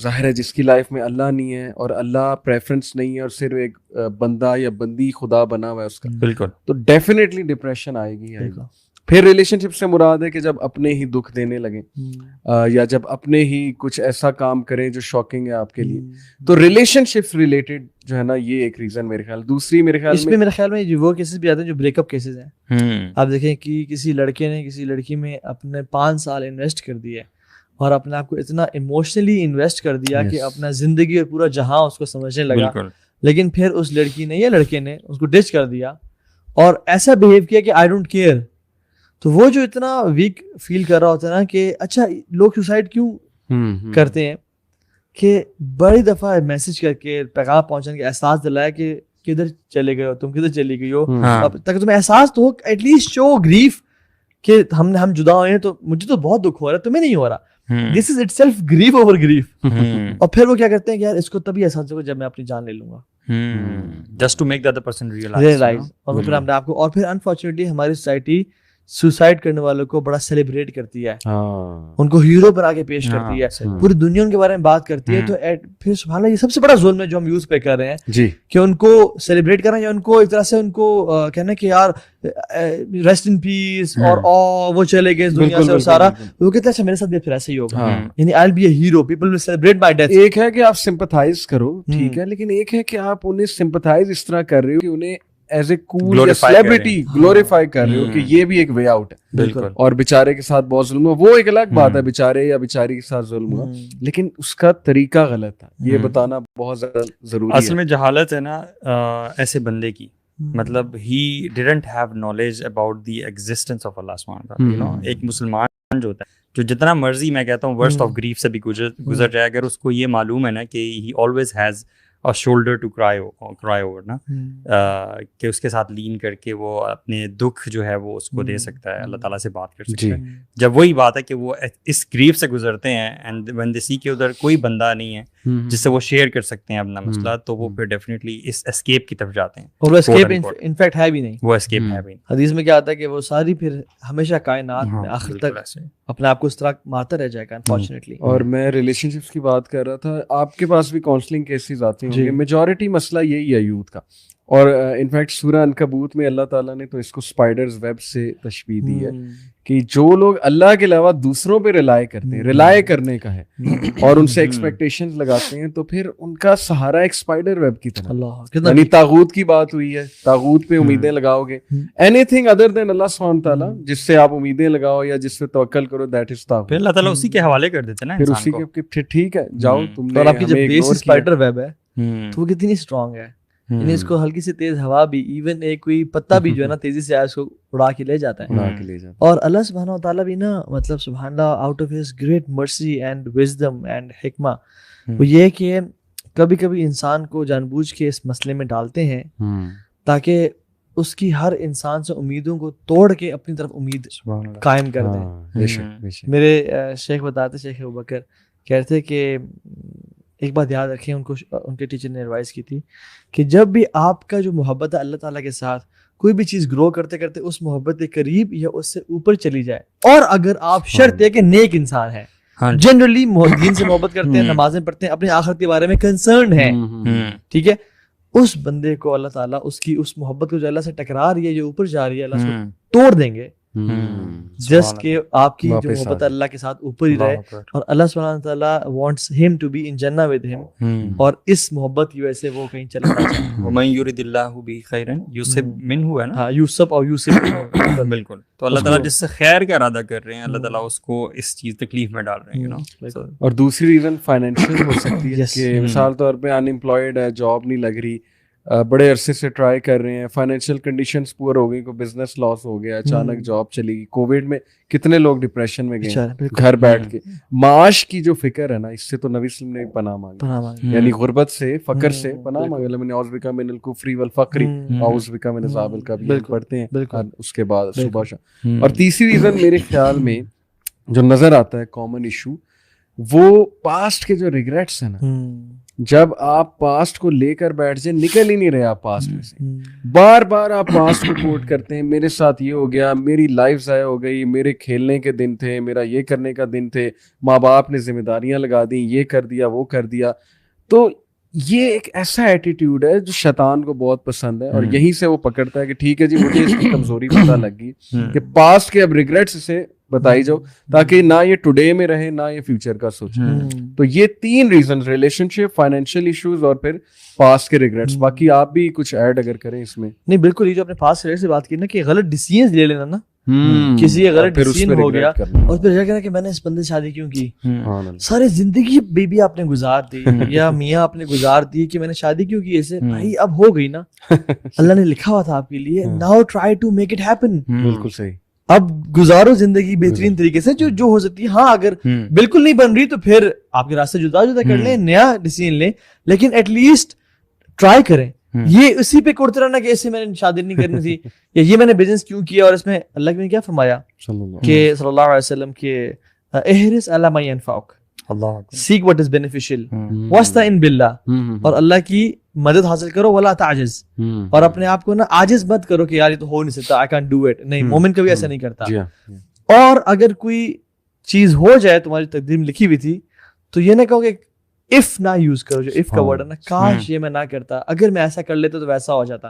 ظاہر ہے جس کی لائف میں اللہ نہیں ہے اور اللہ پریفرنس نہیں ہے اور صرف ایک بندہ یا بندی خدا بنا ہوا ہے اس کا, بالکل, تو ڈیفینیٹلی ڈپریشن آئے گی. پھر ریلیشن شپ سے مراد ہے کہ جب اپنے ہی دکھ دینے لگیں یا جب اپنے ہی کچھ ایسا کام کریں جو شاکنگ ہے آپ کے لیے, تو ریلیشن شپ ریلیٹڈ جو ہے نا یہ ایک ریزن میرے خیال. دوسری میرے خیال میں وہ کیسز بھی آتے ہیں جو بریک اپ کیسز ہیں. آپ دیکھیں کہ کسی لڑکے نے کسی لڑکی میں اپنے 5 سال انویسٹ کر دیے اور اپنے آپ کو اتنا ایموشنلی انویسٹ کر دیا کہ اپنا زندگی اور پورا جہاں اس کو سمجھنے لگا, لیکن پھر اس لڑکی نے یا لڑکے نے اس کو ڈچ کر دیا اور ایسا بہیو کیا کہ آئی ڈونٹ کیئر. تو وہ جو اتنا ویک فیل کر رہا ہوتا ہے نا کہ اچھا لوگ سوسائڈ کیوں کرتے ہیں, کہ بڑی دفعہ میسج کر کے پیغام پہنچانے کا احساس دلایا کہ کدھر چلے گئے ہو تم, کدھر چلی گئی ہو, تاکہ تمہیں احساس تو ہو, ایٹ لیسٹ شو گریف کہ ہم جدا ہوئے ہیں, تو مجھے تو بہت دکھ ہو رہا ہے, تمہیں نہیں ہو رہا. This is it self grief over grief. اور پھر وہ کیا کرتے ہیں کہ یار اس کو تبھی احساس ہوگا جب میں اپنی جان لے لوں گا, just to make the other person realise. اور پھر ہم نے آپ کو, اور پھر انفارچونیٹلی ہماری سوسائٹی سوسائڈ کرنے والوں کو بڑا سیلیبریٹ کرتی ہے, ان کو ہیرو پر آگے پیش کرتی ہے, پوری دنیا ان کے بارے میں بات کرتی ہے. تو پھر سبحان اللہ یہ سب سے بڑا ظلم ہے جو ہم یوز پہ کر رہے ہیں, کہ ان کو سیلیبریٹ کرنا یا ان کو ایک طرح سے ان کو کہنا کہ یار ریسٹ ان پیس, اور وہ چلے گئے اس دنیا سے, اور سارا وہ کہتے ہیں اچھا میرے ساتھ بھی پھر ایسے ہی ہوگا, یعنی I will be a hero, people will celebrate my death. ایک ہے کہ آپ سمپتھائز کرو, ٹھیک ہے, لیکن ایک ہے کہ آپ انہیں سمپتھائز اس طرح کر رہے ہو کہ انہیں as a cool celebrity glorify کر رہے ہو کہ یہ بھی ایک وے آؤٹ ہے. بالکل. اور بیچارے کے ساتھ بہت ظلم ہوا, وہ ایک الگ بات ہے, بیچارے یا بیچاری کے ساتھ ظلم ہوا, لیکن اس کا طریقہ غلط تھا, یہ بتانا بہت زیادہ ضروری ہے. اصل میں جہالت ہے نا ایسے بندے کی, مطلب he didn't have knowledge about the existence of اللہ سبحانہ وتعالی. یو نو, ایک مسلمان جو ہوتا ہے, جو جتنا مرضی میں کہتا ہوں ورسٹ آف گریف سے بھی گزر جائے, اگر اس کو یہ معلوم ہے نا کہ ہی آلویز ہیز اور شولڈر ٹو کرائی اوور نا, کہ اس کے ساتھ لین کر کے وہ اپنے دکھ جو ہے وہ اس کو دے سکتا ہے, اللہ تعالیٰ سے بات کر سکتا ہے. جب وہی بات ہے کہ وہ اس گریف سے گزرتے ہیں اینڈ وین دے سی کہ ادھر کوئی بندہ نہیں ہے جس سے وہ شیئر کر سکتے ہیں اپنا مسئلہ, تو وہ پھر ڈیفینیٹلی اس اسکیپ کی طرف جاتے ہیں. اور وہ اسکیپ انفیکٹ ہے بھی نہیں, وہ اسکیپ ہے بھی نہیں. حدیث میں کیا آتا ہے کہ وہ ساری پھر ہمیشہ کائنات میں آخر تک اپنے آپ کو اس طرح مارتا رہ جائے گا انفارچونیٹلی. اور میں ریلیشن شپس کی بات کر رہا تھا, آپ کے پاس بھی کاؤنسلنگ کیسز آتے ہیں, میجورٹی مسئلہ یہی ہے یوتھ کا. اور انفیکٹ سورہ عنکبوت میں اللہ تعالیٰ نے تو اس کو اسپائڈرز ویب سے تشبیہ دی ہے کہ جو لوگ اللہ کے علاوہ دوسروں پہ ریلائی کرتے ہیں, ریلائی کرنے کا ہے, اور ان سے ایکسپیکٹیشنز لگاتے ہیں, تو پھر ان کا سہارا ایک اسپائڈر ویب کی طرح. یعنی طاغوت کی بات ہوئی ہے, طاغوت پہ امیدیں لگاؤ گے, اینی تھنگ ادر دین اللہ سبحانہ تعالیٰ جس سے آپ امیدیں لگاؤ یا جس پہ توکل کرو, دیٹ از طاغوت. پھر اللہ تعالیٰ اسی کے حوالے کر دیتے ہیں نا, پھر اسی کے ٹھیک ہے جاؤ تم نے. اور آپ کی جو بیس اسپائڈر ویب ہے تو وہ کتنی اسٹرانگ ہے یعنی اس کو ہلکی سی تیز ہوا بھی, ایون ایک کوئی پتا بھی جو ہے نا تیزی سے اس کو اڑا کے لے جاتا ہے. اور اللہ سبحانہ و تعالیٰ بھی نا مطلب سبحان اللہ out of his great mercy and wisdom and حکمہ وہ یہ کہ کبھی کبھی انسان کو جان بوجھ کے اس مسئلے میں ڈالتے ہیں تاکہ اس کی ہر انسان سے امیدوں کو توڑ کے اپنی طرف امید قائم کر دیں. میرے شیخ بتاتے, شیخ ابوبکر کہتے کہ ایک بات یاد رکھیں, ان کے ٹیچر نے ایڈوائز کی تھی کہ جب بھی آپ کا جو محبت ہے اللہ تعالیٰ کے ساتھ, کوئی بھی چیز گرو کرتے کرتے اس محبت کے قریب یا اس سے اوپر چلی جائے, اور اگر آپ شرط ہے کہ نیک انسان ہے, جنرلی دین سے محبت کرتے ہیں, نمازیں پڑھتے ہیں, اپنی آخرت کے بارے میں کنسرنڈ ہیں, ٹھیک ہے, اس بندے کو اللہ تعالیٰ اس کی اس محبت کو جو اللہ سے ٹکرا رہی ہے, جو اوپر جا رہی ہے, اللہ اس کو توڑ دیں گے جسٹ کہ آپ کی جو محبت اللہ کے ساتھ اوپر ہی رہے. اور اللہ سبحانہ تعالیٰ وانٹس ہم ٹو بی ان جنہ ود ہم, اور اس محبت کی وجہ سے وہ کہیں چلا جائے. وَمَن يُرِدِ اللَّهُ بِهِ خَيْرًا يُصِبْ مِنْهُ ہے نا, ہاں یوسف اور یوسف بالکل. تو اللہ تعالیٰ جس سے خیر کا ارادہ کر رہے ہیں, اللہ تعالیٰ اس کو اس چیز تکلیف میں ڈال رہے ہیں, یو نو. اور دوسری ریزن فائنینشیل ہو سکتی ہے کہ مثال طور پہ ان امپلائڈ ہے, جاب نہیں لگ رہی, بڑے عرصے سے ٹرائی کر رہے ہیں, فائنینشیل کنڈیشنز پور ہو گئی, کوئی بزنس لاس ہو گیا, اچانک جاب چلی گئی. کووڈ میں کتنے لوگ ڈپریشن میں گئے گھر بیٹھ کے. معاش کی جو فکر ہے نا, اس سے تو نبی صلی اللہ علیہ وسلم نے پناہ مانگی, یعنی غربت سے, فقر سے پناہ مانگی. میں نے اعوذ بک من الکفر والفقر اعوذ بک من عذاب القبر پڑھتے ہیں اس کے بعد صبح شام. اور تیسری ریزن میرے خیال میں جو نظر آتا ہے کامن ایشو, وہ پاسٹ کے جو ریگریٹس ہیں نا, جب آپ پاسٹ کو لے کر بیٹھ جائیں, نکل ہی نہیں رہے آپ پاسٹ میں سے, بار بار آپ پاسٹ کو کوٹ کرتے ہیں, میرے ساتھ یہ ہو گیا, میری لائف ضائع ہو گئی, میرے کھیلنے کے دن تھے, میرا یہ کرنے کا دن تھے, ماں باپ نے ذمہ داریاں لگا دیں, یہ کر دیا وہ کر دیا. تو یہ ایک ایسا ایٹیٹیوڈ ہے جو شیطان کو بہت پسند ہے, اور یہیں سے وہ پکڑتا ہے کہ ٹھیک ہے جی مجھے اس کی کمزوری پتہ لگ گئی کہ پاسٹ کے اب ریگریٹس سے بتائی جاؤ, تاکہ نہ یہ ٹوڈے میں رہے نہ یہ فیوچر کا سوچے. تو یہ تین ریزنز, ریلیشن شپ, فائنینشیل ایشوز اور پھر پاسٹ کے ریگریٹس. باقی آپ بھی کچھ ایڈ اگر کریں اس میں. نہیں بالکل, یہ جو اپنے پاسٹ ریگریٹ سے بات کی نا کہ غلط ڈیسیژنز لے لینا نا, کسی کا غلط ڈیسیژن ہو گیا اور پھر کہنا کہ میں نے اس بندے سے شادی کیوں کی, ساری زندگی بیوی آپ نے گزار دی یا میاں آپ نے گزار دی کہ میں نے شادی کیوں کی ایسے. بھائی اب ہو گئی نا, اللہ نے لکھا ہوا تھا آپ کے لیے, now try to make it happen. بالکل صحیح, اب گزارو زندگی بہترین طریقے سے جو ہو سکتی ہے. ہاں اگر بالکل نہیں بن رہی تو پھر آپ کے راستے جدا کر لیں, نیا ڈیسیژن لیں, لیکن ایٹ لیسٹ ٹرائی کریں. یہ اسی پہ کرتے رہنا کہ ایسے میں نے شادی نہیں کرنی تھی یا یہ میں نے بزنس کیوں کیا, اور اس میں اللہ نے کیا فرمایا کہ صلی اللہ علیہ وسلم کہ احرص علی ما ينفعک, seek what is beneficial, واستعن باللہ, اور اللہ کی مدد حاصل کرو, ولا تعجز, اور اپنے آپ کو نا عاجز مت کرو کہ یار یہ تو ہو نہیں سکتا, I can't do it. نہیں, مومن کبھی ایسا نہیں کرتا. اور اگر کوئی چیز ہو جائے تمہاری تقدیر میں لکھی ہوئی تھی تو یہ نہ کہو کہ اف نہ یوز کرو, جو اف کا ورڈ ہے نا, کاش یہ میں نہ کرتا, اگر میں ایسا کر لیتا تو ویسا ہو جاتا,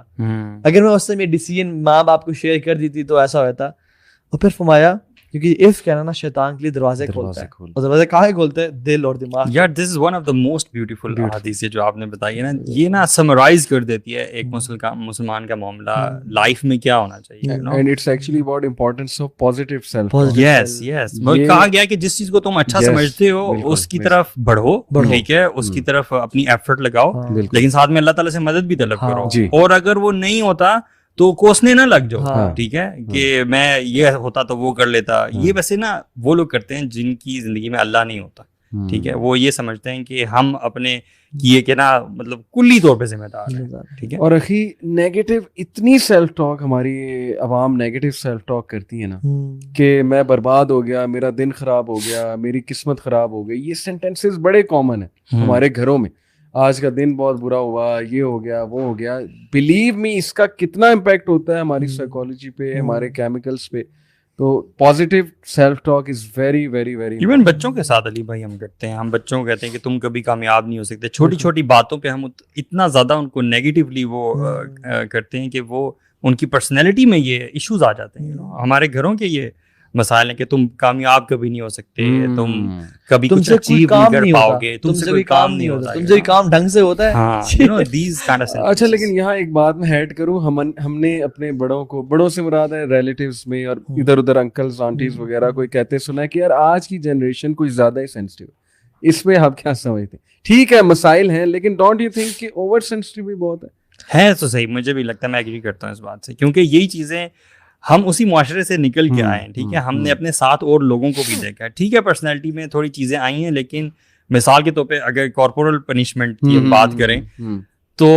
اگر میں اس سے میں ڈیسیژن ماں باپ کو شیئر کر دی تھی تو ایسا ہوتا. اور پھر فرمایا کیونکہ اف کہنا نا شیطان کے لیے دروازے کھولتا ہے, اور دروازے کہاں کھولتے ہیں, دل اور دماغ. یار this is one of the most beautiful حدیث جو آپ نے بتائی ہے نا, یہ نا سمرائز کر دیتی ہے ایک مسلمان کا معاملہ لائف میں کیا ہونا چاہیے. And it's actually about importance of positive self. Yes yes, کہا گیا کہ جس چیز کو تم اچھا سمجھتے ہو اس کی طرف بڑھو, ٹھیک ہے, اس کی طرف اپنی ایفرٹ لگاؤ, لیکن ساتھ میں اللہ تعالیٰ سے مدد بھی طلب کرو, اور اگر وہ نہیں ہوتا تو کوسنے نہ لگ جاؤ, ٹھیک ہے, کہ میں یہ ہوتا تو وہ کر لیتا. یہ ویسے نا وہ لوگ کرتے ہیں جن کی زندگی میں اللہ نہیں ہوتا, ٹھیک ہے, وہ یہ سمجھتے ہیں کہ ہم اپنے کیے کہ نا مطلب کلی طور پہ ذمہ دار ہیں, ٹھیک ہے. اور اخی نیگیٹو اتنی سیلف ٹاک, ہماری عوام نیگیٹو سیلف ٹاک کرتی ہے نا کہ میں برباد ہو گیا, میرا دن خراب ہو گیا, میری قسمت خراب ہو گئی. یہ سینٹینسز بڑے کامن ہیں ہمارے گھروں میں. آج کا دن بہت برا ہوا, یہ ہو گیا وہ ہو گیا. بلیو می, اس کا کتنا امپیکٹ ہوتا ہے ہماری سائیکالوجی پہ, ہمارے کیمیکلس پہ. تو positive self talk is very very very. Even بچوں کے ساتھ علی بھائی ہم کرتے ہیں, ہم بچوں کو کہتے ہیں کہ تم کبھی کامیاب نہیں ہو سکتے. چھوٹی چھوٹی باتوں پہ ہم اتنا زیادہ ان کو نیگیٹیولی وہ کرتے ہیں کہ وہ ان کی پرسنالٹی میں یہ ایشوز آ جاتے ہیں. ہمارے گھروں کے یہ مسائل ہیں کہ تم کامیاب کبھی نہیں ہو سکتے, تم کبھی کچھ اچیو نہیں کر پاؤ گے, تم سے کوئی کام نہیں ہوتا, تم سے کوئی کام ڈھنگ سے ہوتا ہے. اچھا, لیکن یہاں ایک بات میں ایڈ کروں, ہم نے اپنے بڑوں سے مراد ہے ریلیٹیوز میں اور ادھر ادھر انکلز آنٹیز وغیرہ کوئی کہتے سنا ہے کہ یار آج کی جنریشن کچھ زیادہ ہی سینسٹیو. اس میں آپ کیا سمجھتے ہیں؟ ٹھیک ہے مسائل ہیں, لیکن ڈونٹ یو تھنک کہ اوور سینسٹیو بھی بہت ہے؟ ہے تو صحیح, مجھے بھی لگتا ہے, میں ایگری کرتا ہوں اس بات سے, کیونکہ یہی چیزیں ہم اسی معاشرے سے نکل کے آئے ہیں, ٹھیک ہے, ہم نے اپنے ساتھ اور لوگوں کو بھی دیکھا ہے, ٹھیک ہے, پرسنالٹی میں تھوڑی چیزیں آئی ہیں, لیکن مثال کے طور پہ اگر کارپورل پنشمنٹ کی بات کریں تو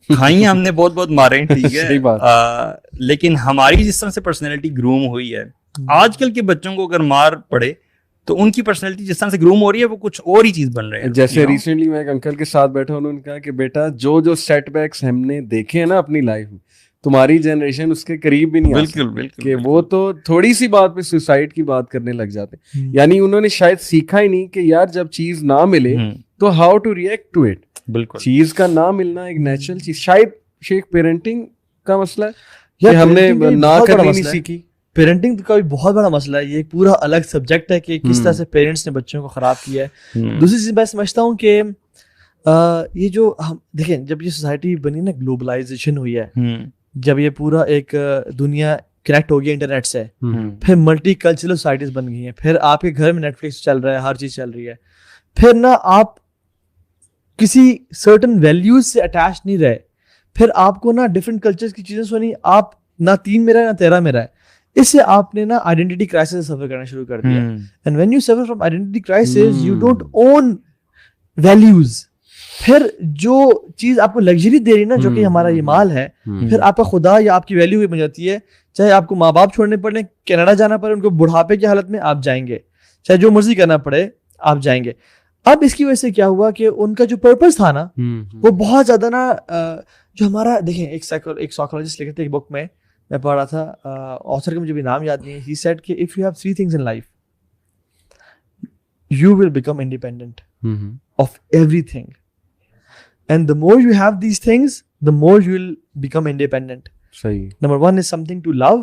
کھائی ہم نے بہت بہت مارے, ٹھیک ہے, لیکن ہماری جس طرح سے پرسنالٹی گروم ہوئی ہے, آج کل کے بچوں کو اگر مار پڑے تو ان کی پرسنالٹی جس طرح سے گروم ہو رہی ہے وہ کچھ اور ہی چیز بن رہے ہیں. جیسے ریسنٹلی میں ایک انکل کے ساتھ بیٹھا, انہوں نے کہا کہ بیٹا جو سیٹ بیکس ہم نے دیکھے ہیں نا اپنی لائف میں, تمہاری جنریشن اس کے قریب بھی نہیں آ سکتی. بالکل, کہ وہ تو تھوڑی سی بات پہ سوسائڈ کی بات کرنے لگ جاتے ہیں. یعنی انہوں نے شاید سیکھا ہی نہیں کہ یار جب چیز نہ ملے تو how to react to it. بالکل, چیز کا نہ ملنا ایک نیچرل چیز. شاید شیخ پیرنٹنگ کا مسئلہ ہے کہ ہم نے نہ کرنی نہیں سیکھی. پیرنٹنگ کا بھی بہت بڑا مسئلہ ہے, یہ ایک پورا الگ سبجیکٹ ہے کہ کس طرح سے پیرنٹس نے بچوں کو خراب کیا ہے. دوسری چیز میں سمجھتا ہوں کہ یہ جو ہم دیکھیں, جب یہ سوسائٹی بنی نا, گلوبلائزیشن ہوئی ہے, جب یہ پورا ایک دنیا کنیکٹ ہو گیا انٹرنیٹ سے, پھر ملٹی کلچرل سوسائٹیز بن گئی ہیں, پھر آپ کے گھر میں نیٹ فلکس چل رہا ہے, ہر چیز چل رہی ہے, پھر نہ آپ کسی سرٹن ویلیوز سے اٹیچ نہیں رہے, پھر آپ کو نہ ڈفرینٹ کلچرز کی چیزیں سنی, آپ نہ 3 میں رہے نہ 13 میں رہے. اس سے آپ نے نا آئیڈینٹی کرائسس سے سفر کرنا شروع کر دیا. And when you suffer from identity crisis you don't own values. پھر جو چیز آپ کو لگژری دے رہی نا, جو کہ ہمارا یہ مال ہے, پھر آپ کا خدا یا آپ کی ویلیو بھی بن جاتی ہے. چاہے آپ کو ماں باپ چھوڑنے پڑے, کینیڈا جانا پڑے, ان کو بڑھاپے کی حالت میں آپ جائیں گے, چاہے جو مرضی کرنا پڑے آپ جائیں گے. اب اس کی وجہ سے کیا ہوا کہ ان کا جو پرپز تھا نا, وہ بہت زیادہ نا, جو ہمارا دیکھیں ایک سائیکولوجسٹ لکھتے ایک بک میں پڑھ رہا تھا, آتھر کا مجھے بھی نام یاد نہیں ہے, ہی سیڈ کہ if you have 3 things in life you will become independent of everything, and the more you have these things the more you will become independent. صحیح. Number 1 is something to love,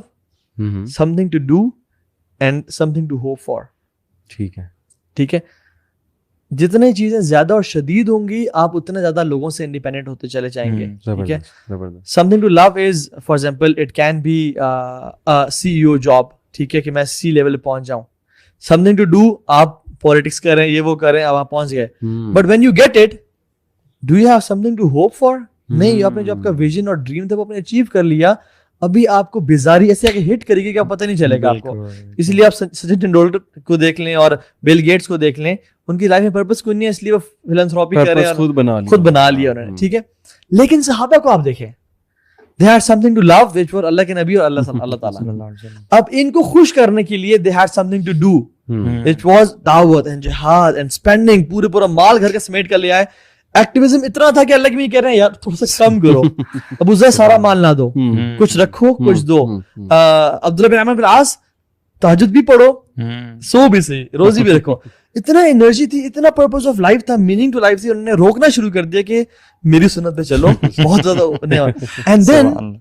something to do and something to hope for. ٹھیک ہے, ٹھیک ہے. جتنے چیزیں زیادہ اور شدید ہوں گی, آپ اتنے زیادہ لوگوں سے انڈیپینڈنٹ ہوتے چلے جائیں گے. ٹھیک ہے. Something to love is for example it can be CEO job, ٹھیک ہے, کہ میں C لیول پہ پہنچ جاؤں. سم تھنگ ٹو ڈو, آپ پالیٹکس کریں, یہ وہ کریں, اب آپ پہنچ گئے. But when you get it, do you have something to hope for? نہیں, آپ نے جو آپ کا ویژن اور ڈریم تھا وہ آپ نے اچیو کر لیا, ابھی آپ کو بیزاری ایسے آگے ہٹ کرے گی کہ آپ پتہ نہیں چلے گا آپ کو. اس لیے آپ سچن ٹینڈولکر کو دیکھ لیں اور بل گیٹس کو دیکھ لیں, ان کی لائف میں پرپس کوئی نہیں ہے, اس لیے وہ فلانتھراپی کر رہے ہیں, خود بنا لیا انہوں نے. ٹھیک ہے. لیکن صحابہ کو آپ دیکھیں, they had something to love which were اللہ کے نبی اور اللہ تعالیٰ. اب ان کو خوش کرنے کے لیے they had something to do which was دعوت and جہاد and spending, پورا مال گھر کا سمیٹ کر لیا ہے. ایکٹیویزم اتنا تھا کہ اللہ کے بھی کہہ رہے ہیں یار تھوڑا سا کم کرو, ابو ذر سارا مال نہ دو, کچھ رکھو کچھ دو. عبداللہ بن عمرو بن العاص تہجد بھی پڑھو, سو بھی صحیح, روزی بھی رکھو. اتنا انرجی تھی, اتنا پرپز آف لائف تھا, میننگ ٹو لائف تھی, انہوں نے روکنا شروع کر دیا کہ میری سنت پہ چلو, بہت زیادہ. And then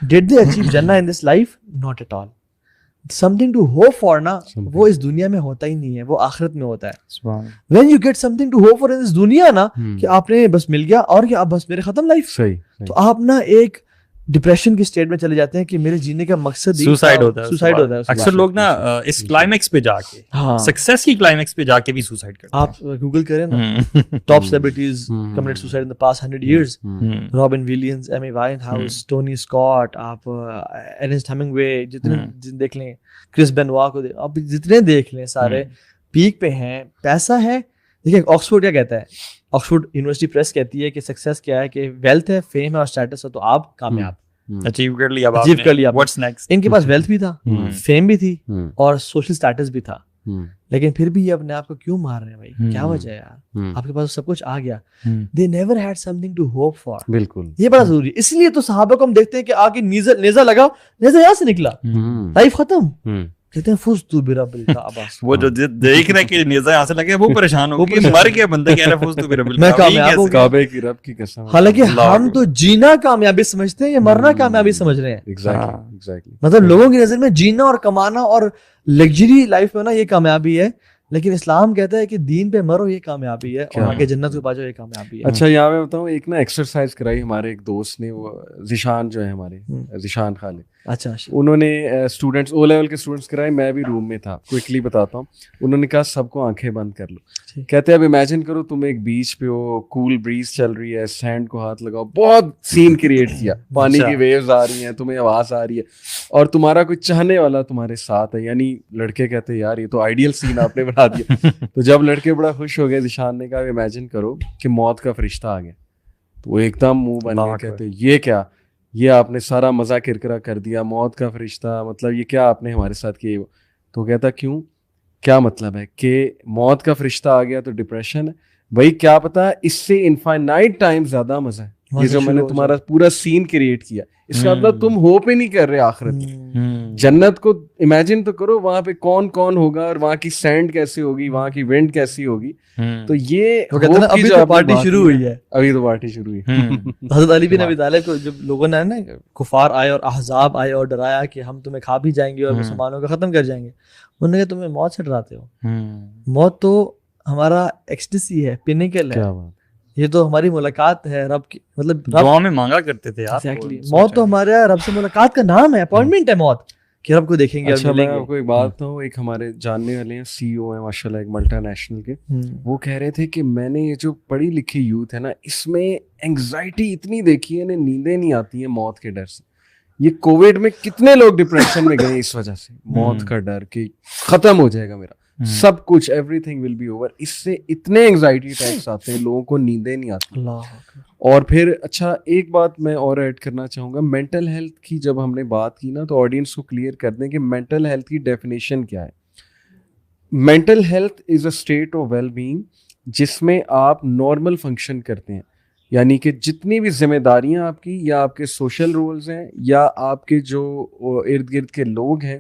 did they achieve جنہ in this life? Not at all. something to hope for نا, وہ اس دنیا میں ہوتا ہی نہیں ہے, وہ آخرت میں ہوتا ہے. when you get something to hope for in this دنیا نا, کہ آپ نے بس مل گیا اور کیا, اب بس میرے ختم لائف, تو آپ نا ایک ڈپریشن کی اسٹیٹ میں چلے جاتے ہیں کہ میرے جینے کا مقصد سوسائڈ ہوتا ہے. اکثر لوگ نا اس کلائمیکس پہ جا کے, سکسیس کی کلائمیکس پہ جا کے بھی سوسائڈ کرتے ہیں. آپ گوگل کریں نا, top celebrities committed suicide in the past 100 years, Robin Williams, Amy Winehouse, Tony Scott, آپ ارنسٹ ہیمنگوے, جتنے دیکھ لیں, کرس بینوا کو آپ جتنے دیکھ لیں, سارے پیک پہ ہیں. پیسہ ہے. دیکھیں آکسفورڈ کیا کہتا ہے, آکسفورڈ یونیورسٹی پریس کہتی ہے کہ سکسیس کیا ہے, کہ ویلتھ ہے, فیم ہے اور اسٹیٹس ہے, تو آپ کامیاب اچیو کر لیا. What's next? ان کے پاس ویلتھ بھی تھا, فیم بھی تھی اور سوشل اسٹیٹس بھی تھا, لیکن پھر بھی یہ اپنے آپ کو کیوں مار رہے ہیں بھائی, کیا وجہ ہے یار, آپ کے پاس سب کچھ آ گیا. They never had something to hope for. بالکل, یہ بڑا ضروری ہے. اس لیے تو صحابہ کو ہم دیکھتے ہیں کہ آگے نیزہ لگا, نیزہ یہاں سے نکلا, لائف ختم, کہتے ہیں فزتو برب الکعبہ. وہ جو دیکھ رہے کہ نیزہ یہاں سے لگے وہ پریشان ہو گئے, مر گیا بندہ, کہہ رہا ہے فزتو برب الکعبہ, میں کامیاب ہوں, کعبے کی رب کی قسم. حالانکہ ہم تو جینا کامیابی سمجھتے ہیں, یہ مرنا کامیابی سمجھ رہے ہیں. ایگزیکٹلی. مطلب لوگوں کی نظر میں جینا اور کمانا اور لگژری لائف میں نا یہ کامیابی ہے, لیکن اسلام کہتا ہے کہ دین پہ مرو یہ کامیابی ہے, اور آگے جنت کو پا جاؤ یہ کامیابی ہے. اچھا, یہاں میں بتاؤں, ایک نا ایکسرسائز کرائی ہمارے ایک دوست نے, وہ ذیشان جو ہے ہمارے, ذیشان خالد, اچھا انہوں نے اسٹوڈنٹس او لیول کے اسٹوڈنٹس کرائے, میں بھی روم میں تھا, کوئکلی بتاتا ہوں. انہوں نے کہا سب کو آنکھیں بند کر لو. کہتے اب امیجن کرو تم ایک بیچ پہ ہو, کول بریز چل رہی ہے, سینڈ کو ہاتھ لگاؤ, بہت سین کریٹ کیا, پانی کی ویوز آ رہی ہیں, تمہیں آواز آ رہی ہے, اور تمہارا کوئی چاہنے والا تمہارے ساتھ ہے. یعنی لڑکے کہتے ہیں یار یہ تو آئیڈیل سین آپ نے بنا دیا. تو جب لڑکے بڑا خوش ہو گئے, ذیشان نے کہا امیجن کرو کہ موت کا فرشتہ آ گیا. تو وہ ایک دم منہ بن گئے, کہتے یہ کیا, یہ آپ نے سارا مزہ کرکرا کر دیا, موت کا فرشتہ مطلب یہ کیا آپ نے ہمارے ساتھ کیا. تو کہتا کیوں, کیا مطلب ہے کہ موت کا فرشتہ آ گیا تو ڈپریشن ہے. بھائی کیا پتا اس سے انفائنائٹ ٹائم زیادہ مزہ ہے. یہ جو میں نے تمہارا پورا سین کریٹ کیا, اس کا مطلب تم ہوپ ہی نہیں کر رہے آخرت کی. جنت کو امیجن تو کرو, وہاں پہ کون کون ہوگا, اور وہاں کی سینڈ کیسی ہوگی, وہاں کی ونڈ کیسی ہوگی. تو یہ ابھی تو پارٹی شروع ہوئی ہے, ابھی تو پارٹی شروع ہوئی. حضرت علی بن ابی طالب کو جب لوگوں نے نا کفار آئے اور احزاب آئے اور ڈرایا کہ ہم تمہیں کھا بھی جائیں گے اور مسلمانوں کو ختم کر جائیں گے, انہوں نے کہا تمہیں موت سے ڈراتے ہو, موت تو ہمارا ایکسٹیسی ہے, پینیکل ہے, یہ تو ہماری ملاقات ہے رب کی, مطلب دعا میں مانگا کرتے تھے آپ. موت تو ہمارے رب سے ملاقات کا نام ہے, اپوائنٹمنٹ ہے موت, کہ رب کو دیکھیں گے. اچھا میں آپ کو ایک بات بتاؤں, ایک ہمارے جاننے والے ہیں سی او ہیں ماشاء اللہ, ایک ملٹی نیشنل کے, وہ کہہ رہے تھے کہ میں نے یہ جو پڑھی لکھی یوتھ ہے نا, اس میں اینگزائٹی اتنی دیکھی ہے, انہیں نیندیں نہیں آتی ہیں موت کے ڈر سے. یہ کووڈ میں کتنے لوگ ڈپریشن میں گئے اس وجہ سے, موت کا ڈر کہ ختم ہو جائے گا میرا سب کچھ, everything will be over. اس سے اتنے اینگزائٹی اٹیکس آتے ہیں, لوگوں کو نیندیں نہیں آتی. اور پھر اچھا ایک بات میں اور ایڈ کرنا چاہوں گا, مینٹل ہیلتھ کی جب ہم نے بات کی نا, تو آڈینس کو کلیئر کر دیں کہ مینٹل ہیلتھ کی ڈیفینیشن کیا ہے. Mental health is a state of well being جس میں آپ نارمل فنکشن کرتے ہیں, یعنی کہ جتنی بھی ذمہ داریاں آپ کی, یا آپ کے سوشل رولز ہیں, یا آپ کے جو ارد گرد کے لوگ ہیں,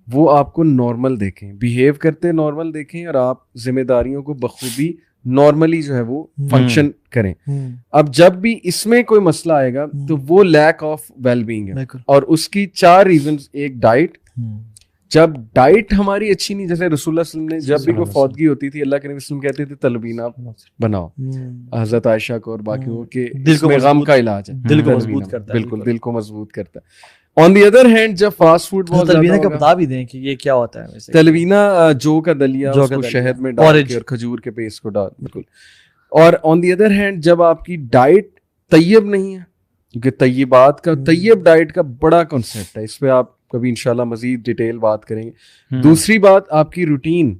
وہ آپ کو نارمل دیکھیں, بیہیو کرتے نارمل دیکھیں, اور آپ ذمہ داریوں کو بخوبی نارملی جو ہے وہ فنکشن کریں. اب جب بھی اس میں کوئی مسئلہ آئے گا تو وہ لیک آف ویل بینگ ہے, اور اس کی 4 ریزنز. ایک ڈائٹ, جب ڈائٹ ہماری اچھی نہیں, جیسے رسول اللہ صلی اللہ علیہ وسلم نے جب بھی کوئی فوتگی ہوتی تھی, اللہ کے نبی صلی اللہ علیہ وسلم کہتے تھے تلبینہ بناؤ, حضرت عائشہ کو اور باقیوں کے, اس میں غم کا علاج ہے, دل کو مضبوط کرتا ہے, بالکل دل کو مزبوط کرتا ہے. آن دی ادر ہینڈ جب فاسٹ فوڈ بہت زیادہ تلبینہ کا بتا بھی دیں کہ یہ کیا ہوتا ہے. تلبینہ جو کا دلیا, اس کو شہد میں ڈال کے اور کھجور کے پیسٹ کو ڈال, بالکل. اور آن دی ادر ہینڈ جب آپ کی ڈائٹ طیب نہیں ہے, کیونکہ طیبات کا, طیب ڈائٹ کا بڑا کنسیپٹ ہے, اس پہ آپ کبھی انشاءاللہ مزید ڈیٹیل بات کریں گے. دوسری بات, آپ کی روٹین,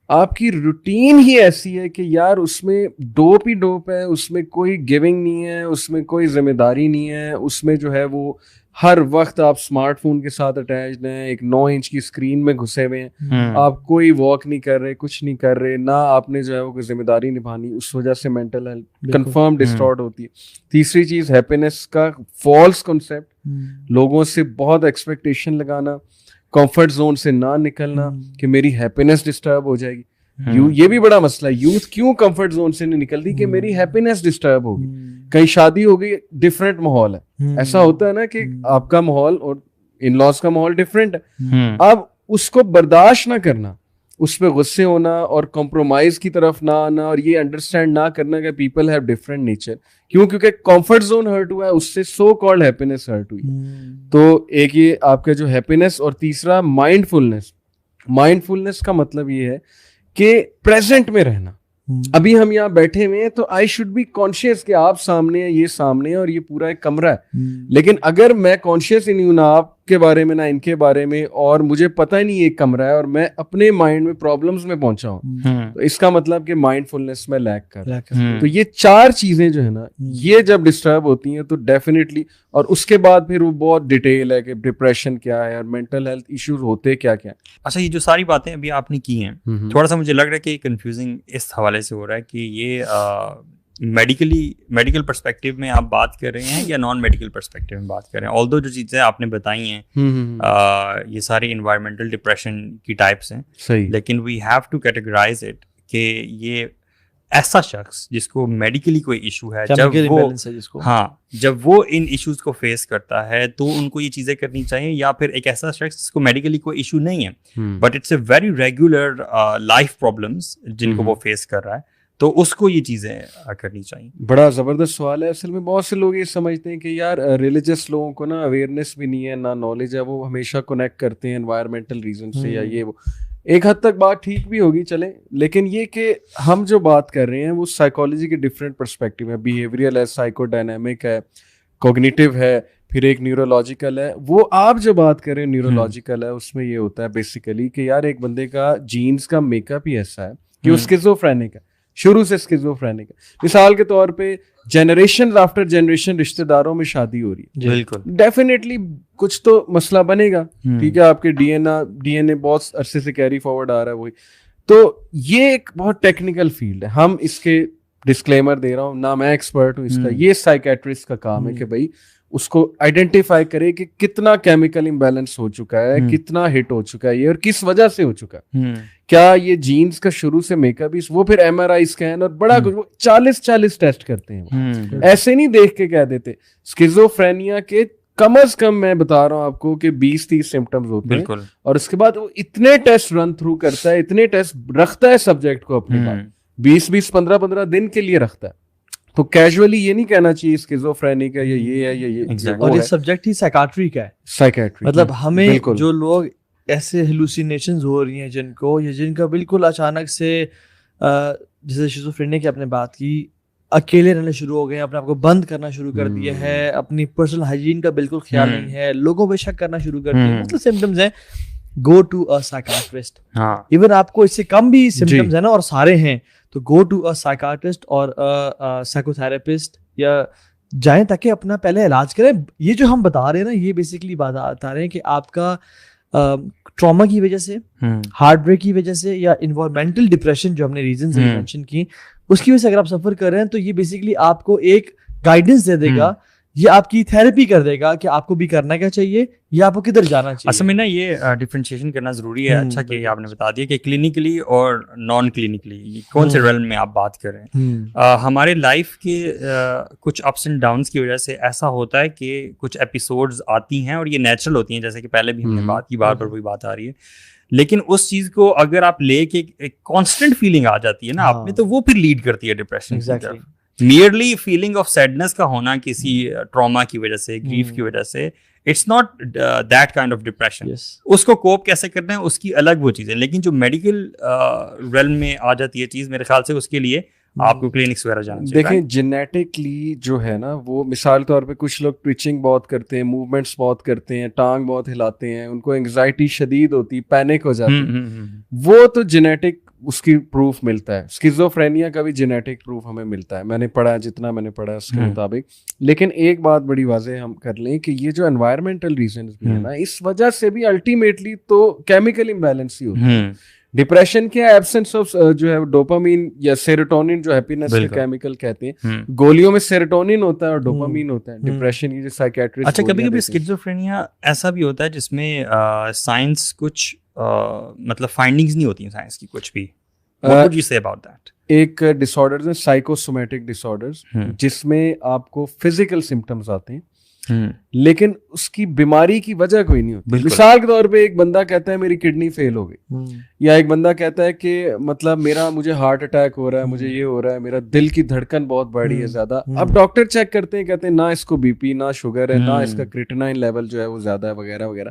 آپ کی روٹین ہی ایسی ہے کہ یار اس میں ڈوپ ہی ڈوپ ہے, اس میں کوئی گیونگ نہیں ہے, اس میں کوئی ذمہ داری نہیں ہے, اس میں جو ہے وہ ہر وقت آپ اسمارٹ فون کے ساتھ اٹیچڈ ہیں, ایک 9 انچ کی اسکرین میں گھسے ہوئے ہیں, آپ کوئی واک نہیں کر رہے, کچھ نہیں کر رہے, نہ آپ نے جو ہے وہ کوئی ذمہ داری نبھانی. اس وجہ سے مینٹل ہیلتھ کنفرم ڈسٹارٹ ہوتی ہے. تیسری چیز ہیپینس کا فالس کنسیپٹ, لوگوں سے بہت ایکسپیکٹیشن لگانا, کمفرٹ زون سے نہ نکلنا کہ میری ہیپینس ڈسٹرب ہو جائے گی. یہ بھی بڑا مسئلہ ہے, یوتھ کیوں کمفرٹ زون سے نہیں نکلتی کہ میری ہیپینس ڈسٹرب ہوگی. کہیں شادی ہو گئی, ڈفرینٹ ماحول ہے, ایسا ہوتا ہے نا کہ آپ کا ماحول اور ان لاز کا ماحول ڈفرینٹ ہے. اب اس کو برداشت نہ کرنا, اس پہ غصے ہونا اور کمپرومائز کی طرف نہ آنا, اور یہ انڈرسٹینڈ نہ کرنا کہ پیپل ہیو ڈفرینٹ نیچر. کیونکہ کمفرٹ زون ہرٹ ہوا ہے, اس سے سو کالڈ ہیپینس ہرٹ ہوئی. تو ایک یہ آپ کا جو ہیپینس, اور تیسرا مائنڈ فلنس. مائنڈ فلنس کا مطلب یہ ہے کہ پریزنٹ میں رہنا. ابھی ہم یہاں بیٹھے ہوئے ہیں تو آئی شوڈ بی کانشیس کہ آپ سامنے ہیں, یہ سامنے ہے, اور یہ پورا ایک کمرہ ہے. لیکن اگر میں کانشیس ہی نہیں ہوں, نہ آپ کے بارے میں نہ ان کے بارے میں, اور مجھے پتہ ہی نہیں یہ کمرہ ہے, اور میں اپنے مائنڈ میں پرابلمس میں پہنچا ہوں, تو اس کا مطلب کہ مائنڈ فلنس میں لیک کر. تو یہ 4 چیزیں جو ہے نا, یہ جب ڈسٹرب ہوتی ہیں تو ڈیفینیٹلی, اور اس کے بعد پھر وہ بہت ڈیٹیل ہے کہ ڈپریشن کیا ہے اور مینٹل ہیلتھ ایشوز ہوتے کیا کیا. اچھا, یہ جو ساری باتیں ابھی آپ نے کی ہیں, تھوڑا سا مجھے لگ رہا ہے کہ کنفیوزنگ اس حوالے سے ہو رہا ہے کہ یہ میڈیکل پرسپیکٹیو میں آپ بات کر رہے ہیں یا نان میڈیکل پرسپیکٹیو میں بات کر رہے ہیں. آلدو جو چیزیں آپ نے بتائی ہیں یہ ساری انوائرمنٹل ڈپریشن کی ٹائپس ہیں, لیکن we have to categorize it کہ یہ ایسا شخص جس کو میڈیکلی کوئی ایشو ہے, جب وہ ان ایشوز کو فیس کرتا ہے تو ان کو یہ چیزیں کرنی چاہیے, یا پھر ایک ایسا شخص جس کو میڈیکلی کوئی ایشو نہیں ہے but it's a very regular life problems جن کو وہ فیس کر رہا ہے, تو اس کو یہ چیزیں کرنی چاہیے. بڑا زبردست سوال ہے. اصل میں بہت سے لوگ یہ سمجھتے ہیں کہ یار ریلیجس لوگوں کو نا اویئرنیس بھی نہیں ہے, نہ نالج ہے, وہ ہمیشہ کنیکٹ کرتے ہیں انوائرمنٹل ریزن سے یا یہ وہ. ایک حد تک بات ٹھیک بھی ہوگی چلیں, لیکن یہ کہ ہم جو بات کر رہے ہیں وہ سائیکالوجی کے ڈفرینٹ پرسپیکٹیو ہے. بیہیویئرل ہے, سائیکو ڈائنامک ہے, کوگنیٹیو ہے, پھر ایک نیورولوجیکل ہے. وہ آپ جو بات کر رہے ہیں نیورولوجیکل ہے, اس میں یہ ہوتا ہے بیسیکلی کہ یار ایک بندے کا جینز کا میک اپ ہی ایسا ہے کہ وہ اسکیزوفرینک ہے, شروع سے اسکیزوفرینک ہے. مثال کے طور پہ جنریشن آفٹر جنریشن رشتہ داروں میں شادی ہو رہی ہے, بالکل ڈیفینیٹلی کچھ تو مسئلہ بنے گا. ٹھیک ہے, آپ کے ڈی این اے بہت عرصے سے کیری فارورڈ آ رہا ہے وہی. تو یہ ایک بہت ٹیکنیکل فیلڈ ہے. ہم اس کے ڈسکلیمر دے رہا ہوں, نہ میں ایکسپرٹ ہوں اس کا, یہ سائیکیٹرسٹ کا کام ہے کہ بھائی اس کو آئیڈینٹیفائی کرے کہ کتنا کیمیکل امبیلنس ہو چکا ہے, کتنا ہٹ ہو چکا ہے یہ, اور کس وجہ سے ہو چکا ہے. کیا یہ جینز کا شروع سے میک اپ, وہ پھر ایم آر آئی اسکین اور بڑا کچھ 40 ٹیسٹ کرتے ہیں. ایسے نہیں دیکھ کے کہہ دیتے. اسکیزوفرینیا کے کم از کم میں بتا رہا ہوں آپ کو کہ 20-30 سمپٹمز ہوتے ہیں, اور اس کے بعد وہ اتنے ٹیسٹ رن تھرو کرتا ہے, اتنے ٹیسٹ رکھتا ہے سبجیکٹ کو اپنے پاس, 20-20 15-15 دن کے لیے رکھتا ہے. تو کیجولی یہ نہیں کہنا چاہیے اسکیزوفرینک ہے یا یہ ہے یا یہ, اور یہ سبجیکٹ ہی سائیکاٹری کا ہے. سائیکیٹری مطلب ہمیں جو لوگ ایسے ہیلوسینیشنز ہو رہی ہیں جن کو, یا جن کا بالکل اچانک سے جیسے شیزوفرینیا کی آپ نے بات کی, اکیلے رہنا شروع ہو گئے ہیں, اپنے آپ کو بند کرنا شروع کر دیا ہے, اپنی پرسنل ہائیجین کا بالکل خیال نہیں ہے, لوگوں پہ شک کرنا شروع کر دیا, مطلب سمپٹمز ہیں, go to a psychiatrist. Even آپ کو اس سے کم بھی سمپٹمز ہیں نا اور سارے ہیں, تو گو ٹو اے سائیکیٹرسٹ اور سائیکو تھراپسٹ یا جائیں تاکہ اپنا پہلے علاج کریں. یہ جو ہم بتا رہے ہیں نا, یہ بیسیکلی بتا رہے ہیں کہ آپ کا ٹراما کی وجہ سے, ہارٹ بریک کی وجہ سے, یا انوائرمنٹل ڈپریشن جو ہم نے ریزنز مینشن کی, اس کی وجہ سے اگر آپ سفر کر رہے ہیں, تو یہ بیسیکلی آپ کو ایک گائیڈنس دے دے گا, یہ آپ کی تھیراپی کر دے گا کہ آپ کو بھی کرنا کیا چاہیے یا آپ کو کدھر جانا چاہیے. اصل میں نا یہ ڈفرینشیشن کرنا ضروری ہے. اچھا کہ آپ نے بتا دیا کہ کلینکلی اور نان کلینکلی کون سے ریلم میں آپ بات کر رہے ہیں. ہمارے لائف کے کچھ اپس اینڈ ڈاؤنس کی وجہ سے ایسا ہوتا ہے کہ کچھ ایپیسوڈز آتی ہیں اور یہ نیچرل ہوتی ہیں, جیسے کہ پہلے بھی ہم نے بات کی, بار بار وہی بات آ رہی ہے. لیکن اس چیز کو اگر آپ لے کے ایک کانسٹنٹ فیلنگ آ جاتی ہے نا آپ میں, تو وہ پھر لیڈ کرتی ہے ڈپریشن کی طرف. میئرلی فیلنگ آف سیڈنس کا ہونا کسی ٹراما کی وجہ سے, گریف کی وجہ سے, it's not that kind of depression. اس کو کوپ کیسے کرنا ہے اس کی الگ وہ چیزیں, لیکن جو میڈیکل ریلم میں آ جاتی ہے چیز, میرے خیال سے اس کے لیے آپ کو کلینکس وغیرہ جانا چاہیے. دیکھیں جینیٹکلی جو ہے نا, وہ مثال طور پہ کچھ لوگ ٹویچنگ بہت کرتے ہیں, موومنٹس بہت کرتے ہیں, ٹانگ بہت ہلاتے ہیں, ان کو انگزائٹی شدید ہوتی, پینک ہو جاتی ہے, وہ تو جینیٹک اس کی پروف ملتا ہے. اسکیزوفرینیا کا بھی جینیٹک پروف ہمیں ملتا ہے, میں نے پڑھا جتنا میں نے پڑھا اس کے مطابق. لیکن ایک بات بڑی واضح ہم کر لیں کہ یہ جو انوائرمنٹل ریزنز بھی ہیں نا, اس وجہ سے بھی الٹیمیٹلی تو کیمیکل امبیلنس ہی ہوتا ہے. ڈپریشن کے ایبسنس آف جو ہے ڈوپامین یا سیروٹونین جو ہیپینس کا کیمیکل کہتے ہیں, گولیوں میں سیروٹونین ہوتا ہے اور ڈوپامین ہوتا ہے. ڈپریشن کی جو سائیکیٹرسٹ. اچھا, کبھی کبھی اسکیزوفرینیا ایسا بھی ہوتا ہے جس میں سائنس کچھ مطلب فائنڈنگز نہیں ہوتی ہیں سائنس کی کچھ بھی. What would you say about that? ایک ڈس آرڈرز ہیں سائیکوسومیٹک ڈس آرڈرز, جس میں آپ کو فزیکل سمپٹمز آتے ہیں لیکن اس کی بیماری کی وجہ کوئی نہیں ہوتی. مثال کے طور پہ ایک بندہ کہتا ہے میری کڈنی فیل ہو گئی, یا ایک بندہ کہتا ہے کہ مطلب مجھے ہارٹ اٹیک ہو رہا ہے, مجھے یہ ہو رہا ہے, میرا دل کی دھڑکن بہت بڑھی ہے زیادہ. اب ڈاکٹر چیک کرتے ہیں, کہتے ہیں نہ اس کو بی پی, نہ شوگر ہے, نہ اس کا کریٹینائن لیول جو ہے وہ زیادہ ہے, وغیرہ وغیرہ.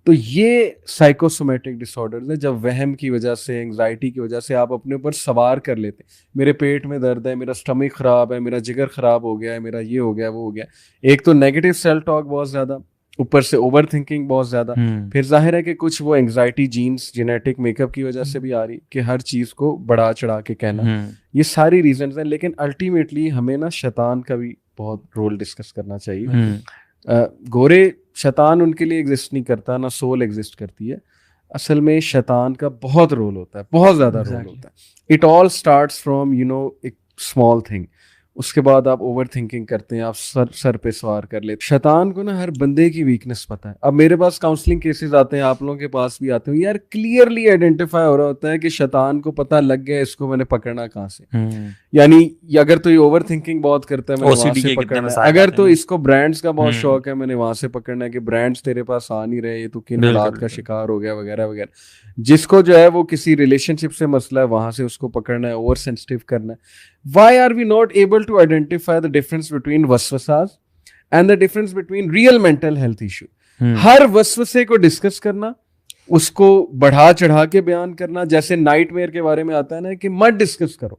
تو یہ سائیکوسومیٹک ڈس آرڈرز ہیں, جب وہم کی وجہ سے, انگزائٹی کی وجہ سے آپ اپنے اوپر سوار کر لیتے ہیں, میرے پیٹ میں درد ہے, میرا اسٹمک خراب ہے, میرا جگر خراب ہو گیا ہے, میرا یہ ہو گیا, وہ ہو گیا. ایک تو نیگیٹو سیلف ٹاک بہت زیادہ, اوپر سے اوور تھنکنگ بہت زیادہ. پھر ظاہر ہے کہ کچھ وہ anxiety genes genetic make up کی وجہ سے بھی آ رہی کہ ہر چیز کو بڑھا چڑھا کے کہنا. یہ ساری ریزنز ہیں. لیکن الٹیمیٹلی ہمیں نا شیطان کا بھی بہت رول ڈسکس کرنا چاہیے. گورے شیطان ان کے لیے ایگزسٹ نہیں کرتا, نہ سول ایگزسٹ کرتی ہے. اصل میں شیطان کا بہت رول ہوتا ہے, بہت زیادہ رول ہوتا ہے. اٹ آل اسٹارٹس فرام ایک اسمال تھنگ. اس کے بعد آپ اوور تھنکنگ کرتے ہیں, آپ سر پہ سوار کر لیتے. شیطان کو نا ہر بندے کی ویکنس پتہ ہے. اب میرے پاس کاؤنسلنگ کیسز آتے ہیں, آپ لوگوں کے پاس بھی آتے ہیں, یار کلیئرلی آئیڈینٹیفائی ہو رہا ہوتا ہے کہ شیطان کو پتہ لگ گیا اس کو میں نے پکڑنا کہاں سے. یعنی اگر تو یہ اوور تھنکنگ بہت کرتا ہے میں نے وہاں سے پکڑنا ہے, اگر تو اس کو برانڈس کا بہت شوق ہے میں نے وہاں سے پکڑنا ہے کہ برانڈس تیرے پاس آ نہیں رہے, یہ تو کن حالات کا شکار ہو گیا وغیرہ وغیرہ. جس کو جو ہے وہ کسی ریلیشن شپ سے مسئلہ ہے وہاں سے اس کو پکڑنا ہے, اوور سینسٹیو کرنا ہے. Why are we not able to identify the difference between waswasas and the difference between real mental health issue? ہر وسوسے کو ڈسکس کرنا, اس کو بڑھا چڑھا کے بیان کرنا. جیسے نائٹ میئر کے بارے میں آتا ہے نا کہ مت ڈسکس کرو,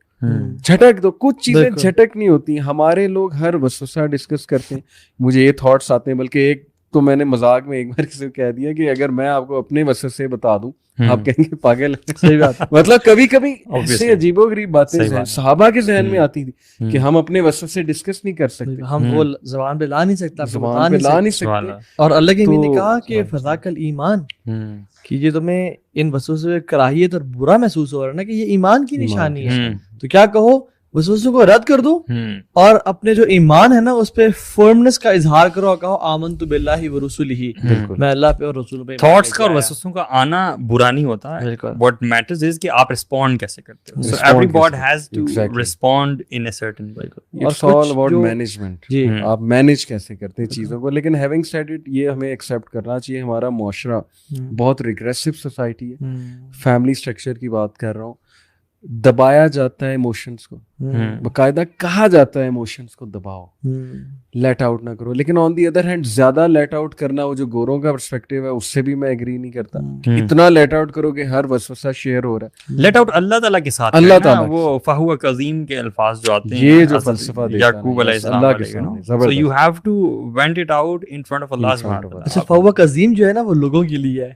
جھٹک دو. کچھ چیزیں جھٹک نہیں ہوتی. ہمارے لوگ ہر وسوسہ ڈسکس کرتے ہیں. مجھے یہ تھاٹس آتے ہیں, بلکہ ایک تو میں نے مذاق میں ایک بار کسی کو کہہ دیا کہ اگر میں آپ کو اپنے وسوسے بتا دوں آپ کہیں گے پاگل. صحیح بات. مطلب کبھی کبھی ایسے عجیب و غریب باتیں صحابہ کے ذہن میں آتی تھی کہ ہم اپنے وسوسے ڈسکس نہیں کر سکتے, ہم وہ زبان پہ لا نہیں سکتے, زبان پہ لا نہیں سکتے. اور اللہ کے نبی نے کہا کہ فذاک الایمان, کہ یہ تمہیں ان وسوسوں سے کراہیت اور برا محسوس ہو رہا ہے نا کہ یہ ایمان کی نشانی ہے, تو کیا کہو وسوسوں کو رد کر دو اور اپنے جو ایمان ہے نا اس پہ فرمنس کا اظہار کرو اور کہو آمنت باللہ ورسولہ, میں اللہ پہ اور رسول پہ. تھاٹس کا اور وسوسوں کا آنا برا نہیں ہوتا, what matters is کہ آپ رسپونڈ کیسے کرتے ہو. So everybody has to respond in a certain way. It's all about management. آپ مینیج کیسے کرتے ہیں چیزوں کو. لیکن having said it, یہ ہمیں ایکسیپٹ کرنا چاہیے ہمارا معاشرہ بہت ریگریسو سوسائٹی ہے. فیملی اسٹرکچر کی بات کر رہا ہوں, دبایا جاتا ہے ایموشنس کو, باقاعدہ کہا جاتا ہے ایموشنس کو دباؤ, لیٹ آؤٹ نہ کرو. لیکن آن دی ادر ہینڈ زیادہ لیٹ آؤٹ کرنا, وہ جو گوروں کا پرسپیکٹیو ہے اس سے بھی میں ایگری نہیں کرتا. اتنا لیٹ آؤٹ کرو کہ ہر وسوسہ شیئر ہو رہا ہے. لیٹ آؤٹ اللہ تعالیٰ کے ساتھ, اللہ تعالیٰ وہ فہو قدیم کے الفاظ جو آتے ہیں, یہ جو فلسفہ یعقوب علیہ السلام علیہ, so you have to vent it out in front of Allah subhanahu wa ta'ala. اچھا, فہو قدیم جو ہے نا وہ لوگوں کے لیے ہے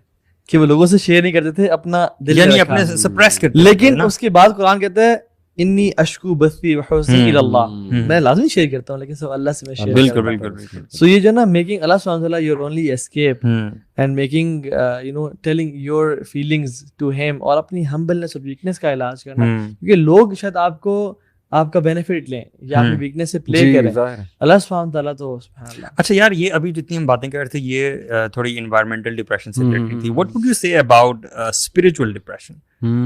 کہ وہ لوگوں سے شیئر نہیں کرتے تھے, اپنا دل یعنی اپنے سپریس کرتے. لیکن اس کے بعد قرآن کہتا ہے انی اشکو بثی وحزنی الی اللہ, میں لازمی شیئر کرتا ہوں لیکن سب اللہ سے میں شیئر کرتا ہوں. بالکل. سو یہ جو نا میکنگ اللہ سبحانہ وتعالی your only escape and making you know telling your feelings to him, اور اپنی ہمبلنس اور ویکنس کا علاج کرنا, کیونکہ لوگ شاید آپ کا بینیفٹ لیں یا اپنی ویکنس سے پلے کریں. اللہ سبحانہ تعالیٰ تو سبحان اللہ. اچھا یار, یہ ابھی جتنی ہم باتیں کر رہے تھے یہ تھوڑی انوائرمنٹل ڈپریشن سے ریلیٹڈ تھی. واٹ وڈ یو سے اباؤٹ اسپرچوئل ڈپریشن؟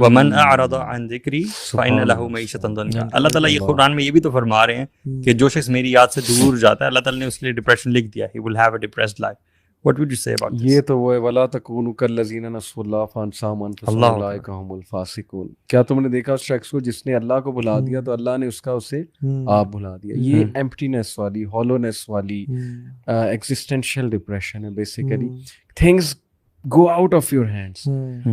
ومن اعرض عن ذکری فإن له معیشۃ ضنکا. اللہ تعالیٰ یہ قرآن میں یہ بھی تو فرما رہے ہیں کہ جو شخص میری یاد سے دور جاتا ہے اللہ تعالیٰ نے اس کے لیے ڈپریشن لکھ دیا, he will have a depressed life. What would you say about this? یہ تو وہ ہے وَلَا تَكُونُوا كَالَّذِينَ نَسُوا اللَّهَ فَأَنسَاهُمْ أَنفُسَهُمْ أُولَٰئِكَ هُمُ الْفَاسِقُونَ. کیا تم نے دیکھا اس شخص کو جس نے اللہ کو بھلا دیا تو اللہ نے اس کا اسے آپ بھلا دیا. یہ ایمپٹینس والی, ہالونیس والی ایگزسٹینشیل ڈپریشن ہے basically. Things go out of your hands.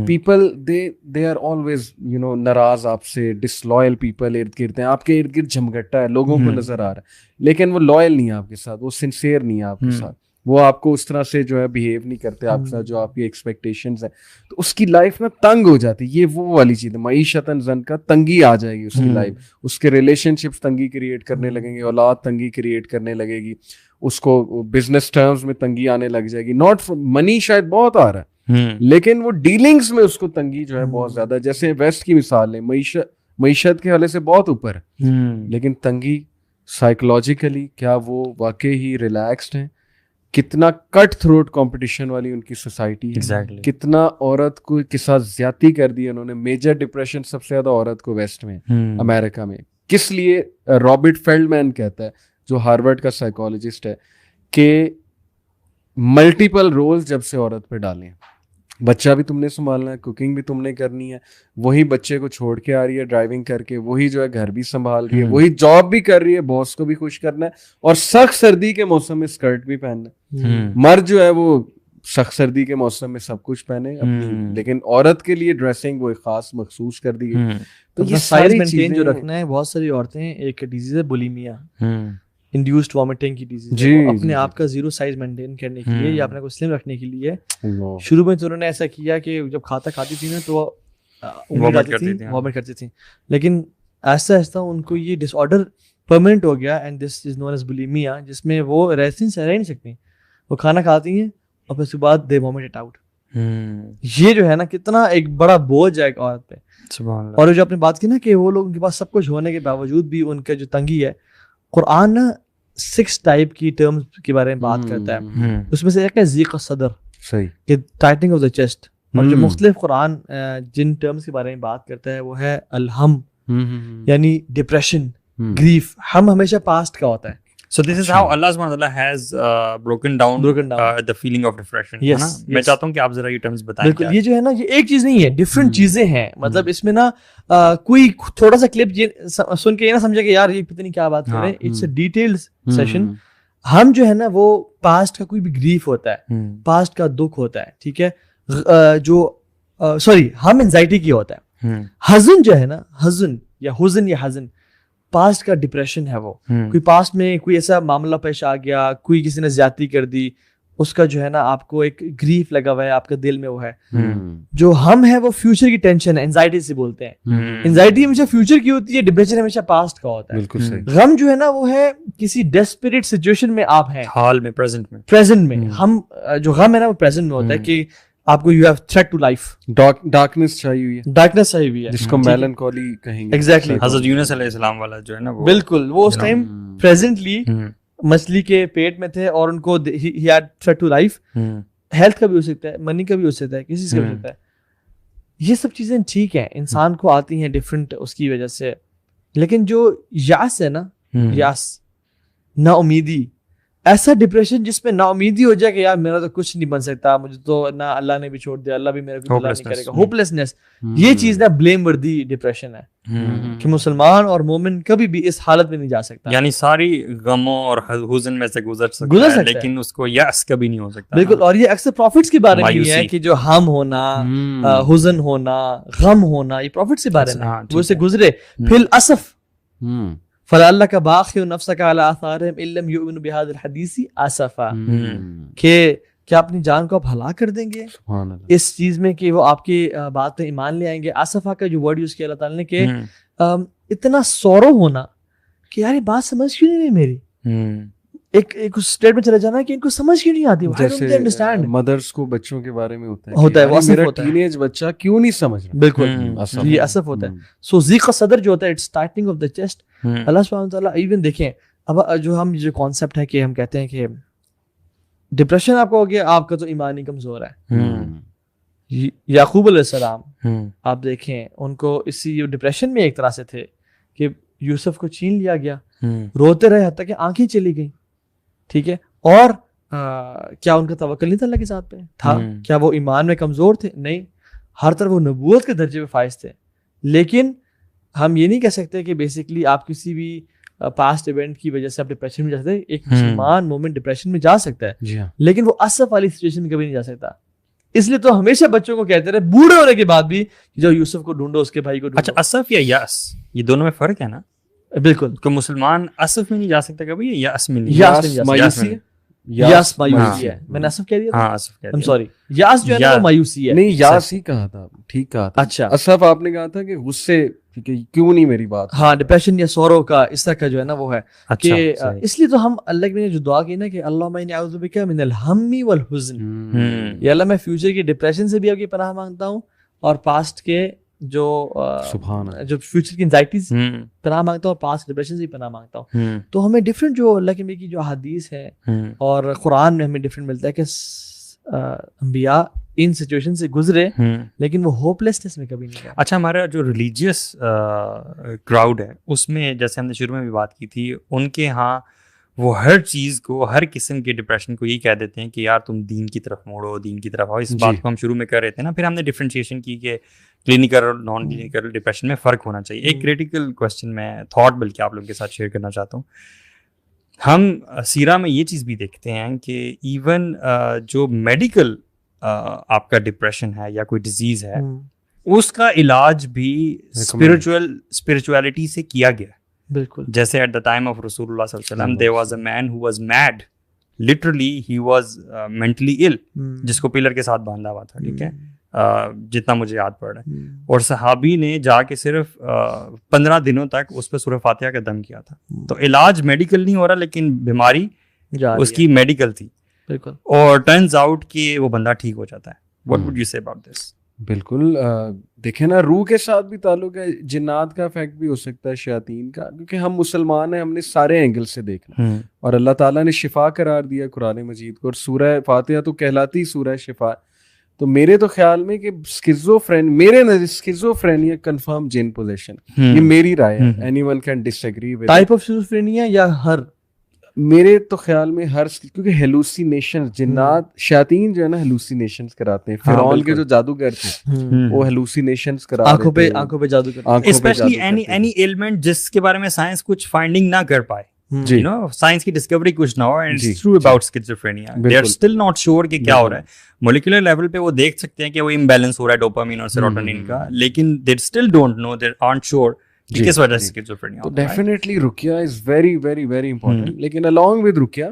People they are always ناراض آپ سے, ڈسلوئل پیپل ارد گرد ہیں, آپ کے ارد گرد جھمگٹا ہے, لوگوں کو نظر آ رہا ہے لیکن وہ لوئل نہیں ہے آپ کے ساتھ, وہ سنسیئر نہیں ہے آپ کے ساتھ, وہ آپ کو اس طرح سے جو ہے بہیو نہیں کرتے آپ کے ساتھ جو آپ کی ایکسپیکٹیشنز ہیں, تو اس کی لائف نا تنگ ہو جاتی. یہ وہ والی چیز ہے, معیشتاً زن کا تنگی آ جائے گی اس کی لائف, اس کے ریلیشن شپس تنگی کریٹ کرنے لگیں گے, اولاد تنگی کریٹ کرنے لگے گی, اس کو بزنس ٹرمز میں تنگی آنے لگ جائے گی. ناٹ منی شاید بہت آ رہا ہے لیکن وہ ڈیلنگز میں اس کو تنگی جو ہے بہت زیادہ. جیسے ویسٹ کی مثال ہے, معیشت کے حوالے سے بہت اوپر ہے لیکن تنگی سائیکولوجیکلی کیا وہ واقعی ہی ریلیکسڈ ہیں؟ کتنا کٹ تھروٹ کمپٹیشن والی ان کی سوسائٹی ہے, کتنا عورت کو کے ساتھ زیادتی کر دی انہوں نے. میجر ڈپریشن سب سے زیادہ عورت کو ویسٹ میں, امریکہ میں. کس لیے؟ رابرٹ فیلڈمین کہتا ہے جو ہارورڈ کا سائیکالوجسٹ ہے کہ ملٹیپل رولز جب سے عورت پہ ڈالیں, بچہ بھی تم نے سنبھالنا ہے, کوکنگ بھی تم نے کرنی ہے, وہی بچے کو چھوڑ کے آ رہی ہے ڈرائیونگ کر کے, وہی جو ہے گھر بھی سنبھال رہی ہے, وہی جاب بھی کر رہی ہے, باس کو بھی خوش کرنا ہے, اور سخت سردی کے موسم میں اسکرٹ بھی پہننا ہے. مرد جو ہے وہ سخت سردی کے موسم میں سب کچھ پہنے اپنی, لیکن عورت کے لیے ڈریسنگ وہ خاص مخصوص کر دی گئی. تو یہ سائز مینٹین جو رکھنا ہے, بہت ساری عورتیں, ایک ڈیزیز ہے بولیمیا, انڈیوسڈ وامٹنگ کی ڈیزیز, اپنے آپ کا زیرو سائز مینٹین کرنے کے لیے یا اپنے کو سلم رکھنے کے لیے شروع میں تو انہوں نے ایسا کیا کہ جب کھاتی تھی نا تو وامٹ کرتی تھیں, لیکن آہستہ آہستہ ان کو یہ ڈس آرڈر پرماننٹ ہو گیا and this is known as بولیمیا, جس میں وہ رہ نہیں سکتی, وہ کھانا کھاتی ہیں اور پھر اس کے بعد دے وامٹ اٹ آؤٹ. یہ جو ہے نا کتنا ایک بڑا بوجھ ہے ایک عورت پہ. اور جو آپ نے بات کی نا کہ وہ لوگ ان کے پاس سب کچھ ہونے کے باوجود بھی ان کا جو تنگی ہے قرآن نا 6 ٹائپ کی ٹرمز کے بارے میں بات کرتا ہے. اس میں سے ایک ہے ضیق الصدر, صحیح, کہ ٹائٹنگ آف دا چیسٹ. اور جو مختلف قرآن جن ٹرمز کے بارے میں بات کرتا ہے وہ ہے الہم, یعنی ڈپریشن, گریف. ہم ہمیشہ پاسٹ کا ہوتا ہے. So this is how Allah subhanahu wa ta'ala has broken down the feeling of depression. Yes, میں چاہتا ہوں کہ آپ ذرا یہ ٹرمز بتائیں. بالکل, یہ جو ہے نا یہ ایک چیز نہیں ہے, ڈفرینٹ چیزیں ہیں. مطلب اس میں نا کوئی تھوڑا سا کلپ سن کے یہ نہ سمجھے کہ یار یہ پتہ نہیں کیا بات کر رہے ہیں. It's a detailed session. ہم جو ہے نا وہ پاسٹ کا کوئی بھی گریف ہوتا ہے, پاسٹ کا دکھ ہوتا ہے, ٹھیک ہے, جو سوری ہم انزائٹی کی ہوتا ہے. حزن جو ہے نا, حزن یا حزن پاسٹ کا ڈپریشن ہے. وہ کوئی پاسٹ میں کوئی ایسا معاملہ پیش آ گیا, کوئی کسی نے زیادتی کر دی, اس کا جو ہے نا آپ کو ایک گریف لگا ہوا ہے آپ کے دل میں. وہ ہے جو ہم ہے وہ فیوچر کی ٹینشن ہے, انزائٹی سے بولتے ہیں. انزائٹی ہمیشہ فیوچر کی ہوتی ہے, ڈپریشن ہمیشہ پاسٹ کا ہوتا ہے. بالکل صحیح. غم جو ہے نا وہ ہے کسی ڈیسپریٹ سچویشن میں آپ ہیں, حال میں, پریزنٹ میں. ہم جو غم ہے نا وہ پریزنٹ میں ہوتا ہے کہ آپ کو you have threat to life, darkness چاہیے ہوئی ہے, ڈارکنیس چاہیے ہوئی ہے, جس کو میلنکولی کہیں گے. ایگزیکٹلی. حضرت یونس علیہ السلام والا جو ہے نا وہ بالکل, وہ اس ٹائم پریزنٹلی مچھلی کے پیٹ میں تھے اور ان کو he had threat to life. Health کا بھی ہو سکتا ہے, منی کا بھی ہو سکتا ہے, کسی سے بھی ہو سکتا ہے. یہ سب چیزیں ٹھیک ہیں, انسان کو آتی ہیں ڈفرینٹ اس کی وجہ سے. لیکن جو یاس ہے نا, یاس, نا امیدی, ایسا ڈپریشن جس میں نا امیدی ہو جائے کہ یار میرا تو کچھ نہیں بن سکتا, مجھے تو نہ اللہ نے بھی چھوڑ دیا, اللہ بھی میرے کو نہیں کرے گا, ہوپلیسنس. یہ چیز نا بلیم وردی ڈپریشن ہے کہ مسلمان اور مومن کبھی بھی اس حالت میں نہیں جا سکتا. یعنی ساری غموں اور حزن میں سے گزر سکتا ہے لیکن اس کو یأس کبھی نہیں ہو سکتا. بالکل. اور یہ اکثر پروفٹس کے بارے میں ہے کہ جو ہم ہونا, حزن ہونا, غم ہونا, یہ پروفٹس کے بارے میں وہ اسے گزرے. پھر اسف فَلَعَلَّكَ بَاخِعٌ نَفْسَكَ عَلَىٰ آثَارِهِمْ إِن لَّمْ يُؤْمِنُوا بِهَٰذَا الْحَدِيثِ آسَفًا, کہ کیا اپنی جان کو آپ ہلاک کر دیں گے اس چیز میں کہ وہ آپ کی بات پہ ایمان لے آئیں گے. آسفا کا جو ورڈ یوز کیا اللہ تعالیٰ نے کہ اتنا سورو ہونا کہ یار یہ بات سمجھ کیوں نہیں میری, ایک اسٹیٹ میں چلا جانا کہ ان کو سمجھ کیوں نہیں آتی. جیسے مدرس کو بچوں کے بارے میں ہوتا ہے وہ میرا ٹین ایج بچہ کیوں نہیں سمجھ رہا. بالکل, یہ اسف ہوتا ہے. سو ضیق صدر جو ہوتا ہے, it's tightening of the chest. اللہ سبحانہ وتعالیٰ ایون دیکھیں اب جو ہم جو کانسیپٹ ہے کہ ہم کہتے ہیں کہ ڈپریشن آپ کو ہو گیا, آپ کا تو ایمان ہی کمزور ہے. یعقوب علیہ السلام آپ دیکھیں ان کو اسی ڈپریشن میں ایک طرح سے تھے کہ یوسف کو چھین لیا گیا, روتے رہے حتیٰ کہ آنکھیں چلی گئیں. ٹھیک ہے, اور کیا ان کا توکل نہیں تھا اللہ کے ساتھ پہ تھا؟ کیا وہ ایمان میں کمزور تھے؟ نہیں, ہر طرح وہ نبوت کے درجے پہ فائز تھے. لیکن ہم یہ نہیں کہہ سکتے کہ بیسکلی آپ کسی بھی پاسٹ ایونٹ کی وجہ سے آپ ڈپریشن میں جا سکتے. ایک مسلمان مومن ڈپریشن میں جا سکتا ہے لیکن وہ اسف والی سچویشن میں کبھی نہیں جا سکتا. اس لیے تو ہمیشہ بچوں کو کہتے رہے بوڑھے ہونے کے بعد بھی جو یوسف کو ڈھونڈو, اس کے بھائی کو ڈھونڈو. اچھا, اسف یا یأس یہ دونوں میں فرق ہے نا؟ بالکل, کہ مسلمان اسف میں نہیں جا سکتا کبھی, یأس میں نہیں. یاس مایوسی ہے. میں نے اسف کہہ دیا, ہاں اسف کہہ دیا. سوری, یاس جو ہے نا وہ مایوسی ہے. نہیں, یاس ہی کہا تھا, ٹھیک کہا تھا. اچھا, اسف آپ نے کہا تھا کہ غصے کیوں نہیں میری بات. ہاں, ڈپریشن یا سورو کا اس طرح کا جو ہے نا وہ ہے کہ اس لیے تو ہم اللہ کے جو دعا کی نا کہ اللہم انی اعوذ بک من الہم والحزن, یا اللہ میں فیوچر کی ڈپریشن سے بھی آپ کی پناہ مانگتا ہوں اور پاسٹ کے جو فیوچر کی انزائٹیز پناہ مانگتا ہوں اور پاسٹ ڈپریشن سے بھی پناہ مانگتا ہوں. تو ہمیں ڈفرینٹ جو اللہ کے نبی کی جو احادیث ہے اور قرآن میں ہمیں ڈفرینٹ ملتا ہے کہ انبیاء ان سچویشن سے گزرے لیکن وہ ہوپلیسنس میں کبھی نہیں گئے. اچھا, ہمارا جو ریلیجیس کراؤڈ ہے اس میں جیسے ہم نے شروع میں بھی بات کی تھی, ان کے ہاں وہ ہر چیز کو, ہر قسم کے ڈپریشن کو یہ کہہ دیتے ہیں کہ یار تم دین کی طرف موڑو, دین کی طرف آؤ. اس بات کو ہم شروع میں کر رہے تھے نا, پھر ہم نے ڈفرینشیشن کی کہ کلینکل اور نان کلینکل ڈپریشن میں فرق ہونا چاہیے. ایک کریٹیکل کوشچن میں تھاٹ بلکہ آپ لوگوں کے ساتھ شیئر کرنا چاہتا ہوں. ہم سیرہ میں یہ چیز بھی دیکھتے ہیں کہ ایون جو میڈیکل آپ کا ڈپریشن ہے یا کوئی ڈیزیز ہے, اس کا علاج بھی اسپرچویلٹی سے کیا گیا. بالکل, جیسے ایٹ دا ٹائم آف رسول اللہ صلی اللہ علیہ وسلم there was a man who was mad, literally he was mentally ill, جس کو پلر کے ساتھ باندھا ہوا تھا. ٹھیک ہے, جتنا مجھے یاد پڑ رہا ہے. اور صحابی نے جا کے صرف 15 دنوں تک اس پہ سورہ فاتحہ کا دم کیا تھا. تو علاج میڈیکل نہیں ہو رہا لیکن بیماری اس کی میڈیکل تھی. بالکل, اور ٹرنز آؤٹ کہ وہ بندہ ٹھیک ہو جاتا ہے. What would you say about this? بالکل. دیکھیں نا, روح کے ساتھ بھی تعلق ہے, جنات کا افیکٹ بھی ہو سکتا ہے, شیاطین کا, کیونکہ ہم مسلمان ہیں, ہم نے سارے اینگل سے دیکھنا, اور اللہ تعالیٰ نے شفا قرار دیا قرآن مجید کو, اور سورہ فاتحہ تو کہلاتی سورہ شفا. تو میرے تو خیال میں کہ میرے نظر اسکیزوفرینیا کنفرم جن پوزیشن, یہ میری رائے ہے, anyone can disagree with type of schizophrenia یا ہر, میرے تو خیال میں ہر, کیونکہ ہیلوسینیشن, جنات شیاطین جو ہے نا ہیلوسینیشنز کراتے ہیں. فرعون کے جو جادوگر تھے وہ ہیلوسینیشنز کرا رہے تھے, آنکھوں پہ جادو کرتے ہیں, اسپیشلی اینی ایلمنٹ جس کے بارے میں سائنس کچھ فائنڈنگ نہ کر پائے, you know, سائنس کی ڈسکوری کچھ نہ ہو, and it's true about schizophrenia. They are still not sure کہ کیا ہو رہا ہے. molecular level پہ وہ دیکھ سکتے ہیں کہ وہ امبیلنس ہو رہا ہے ڈوپامین اور سیروٹونین کا, لیکن they still don't know, they aren't sure کہ کس وجہ سے schizophrenia ہوتا ہے. ڈیفینیٹلی رقیہ is very very very important, لیکن along with رقیہ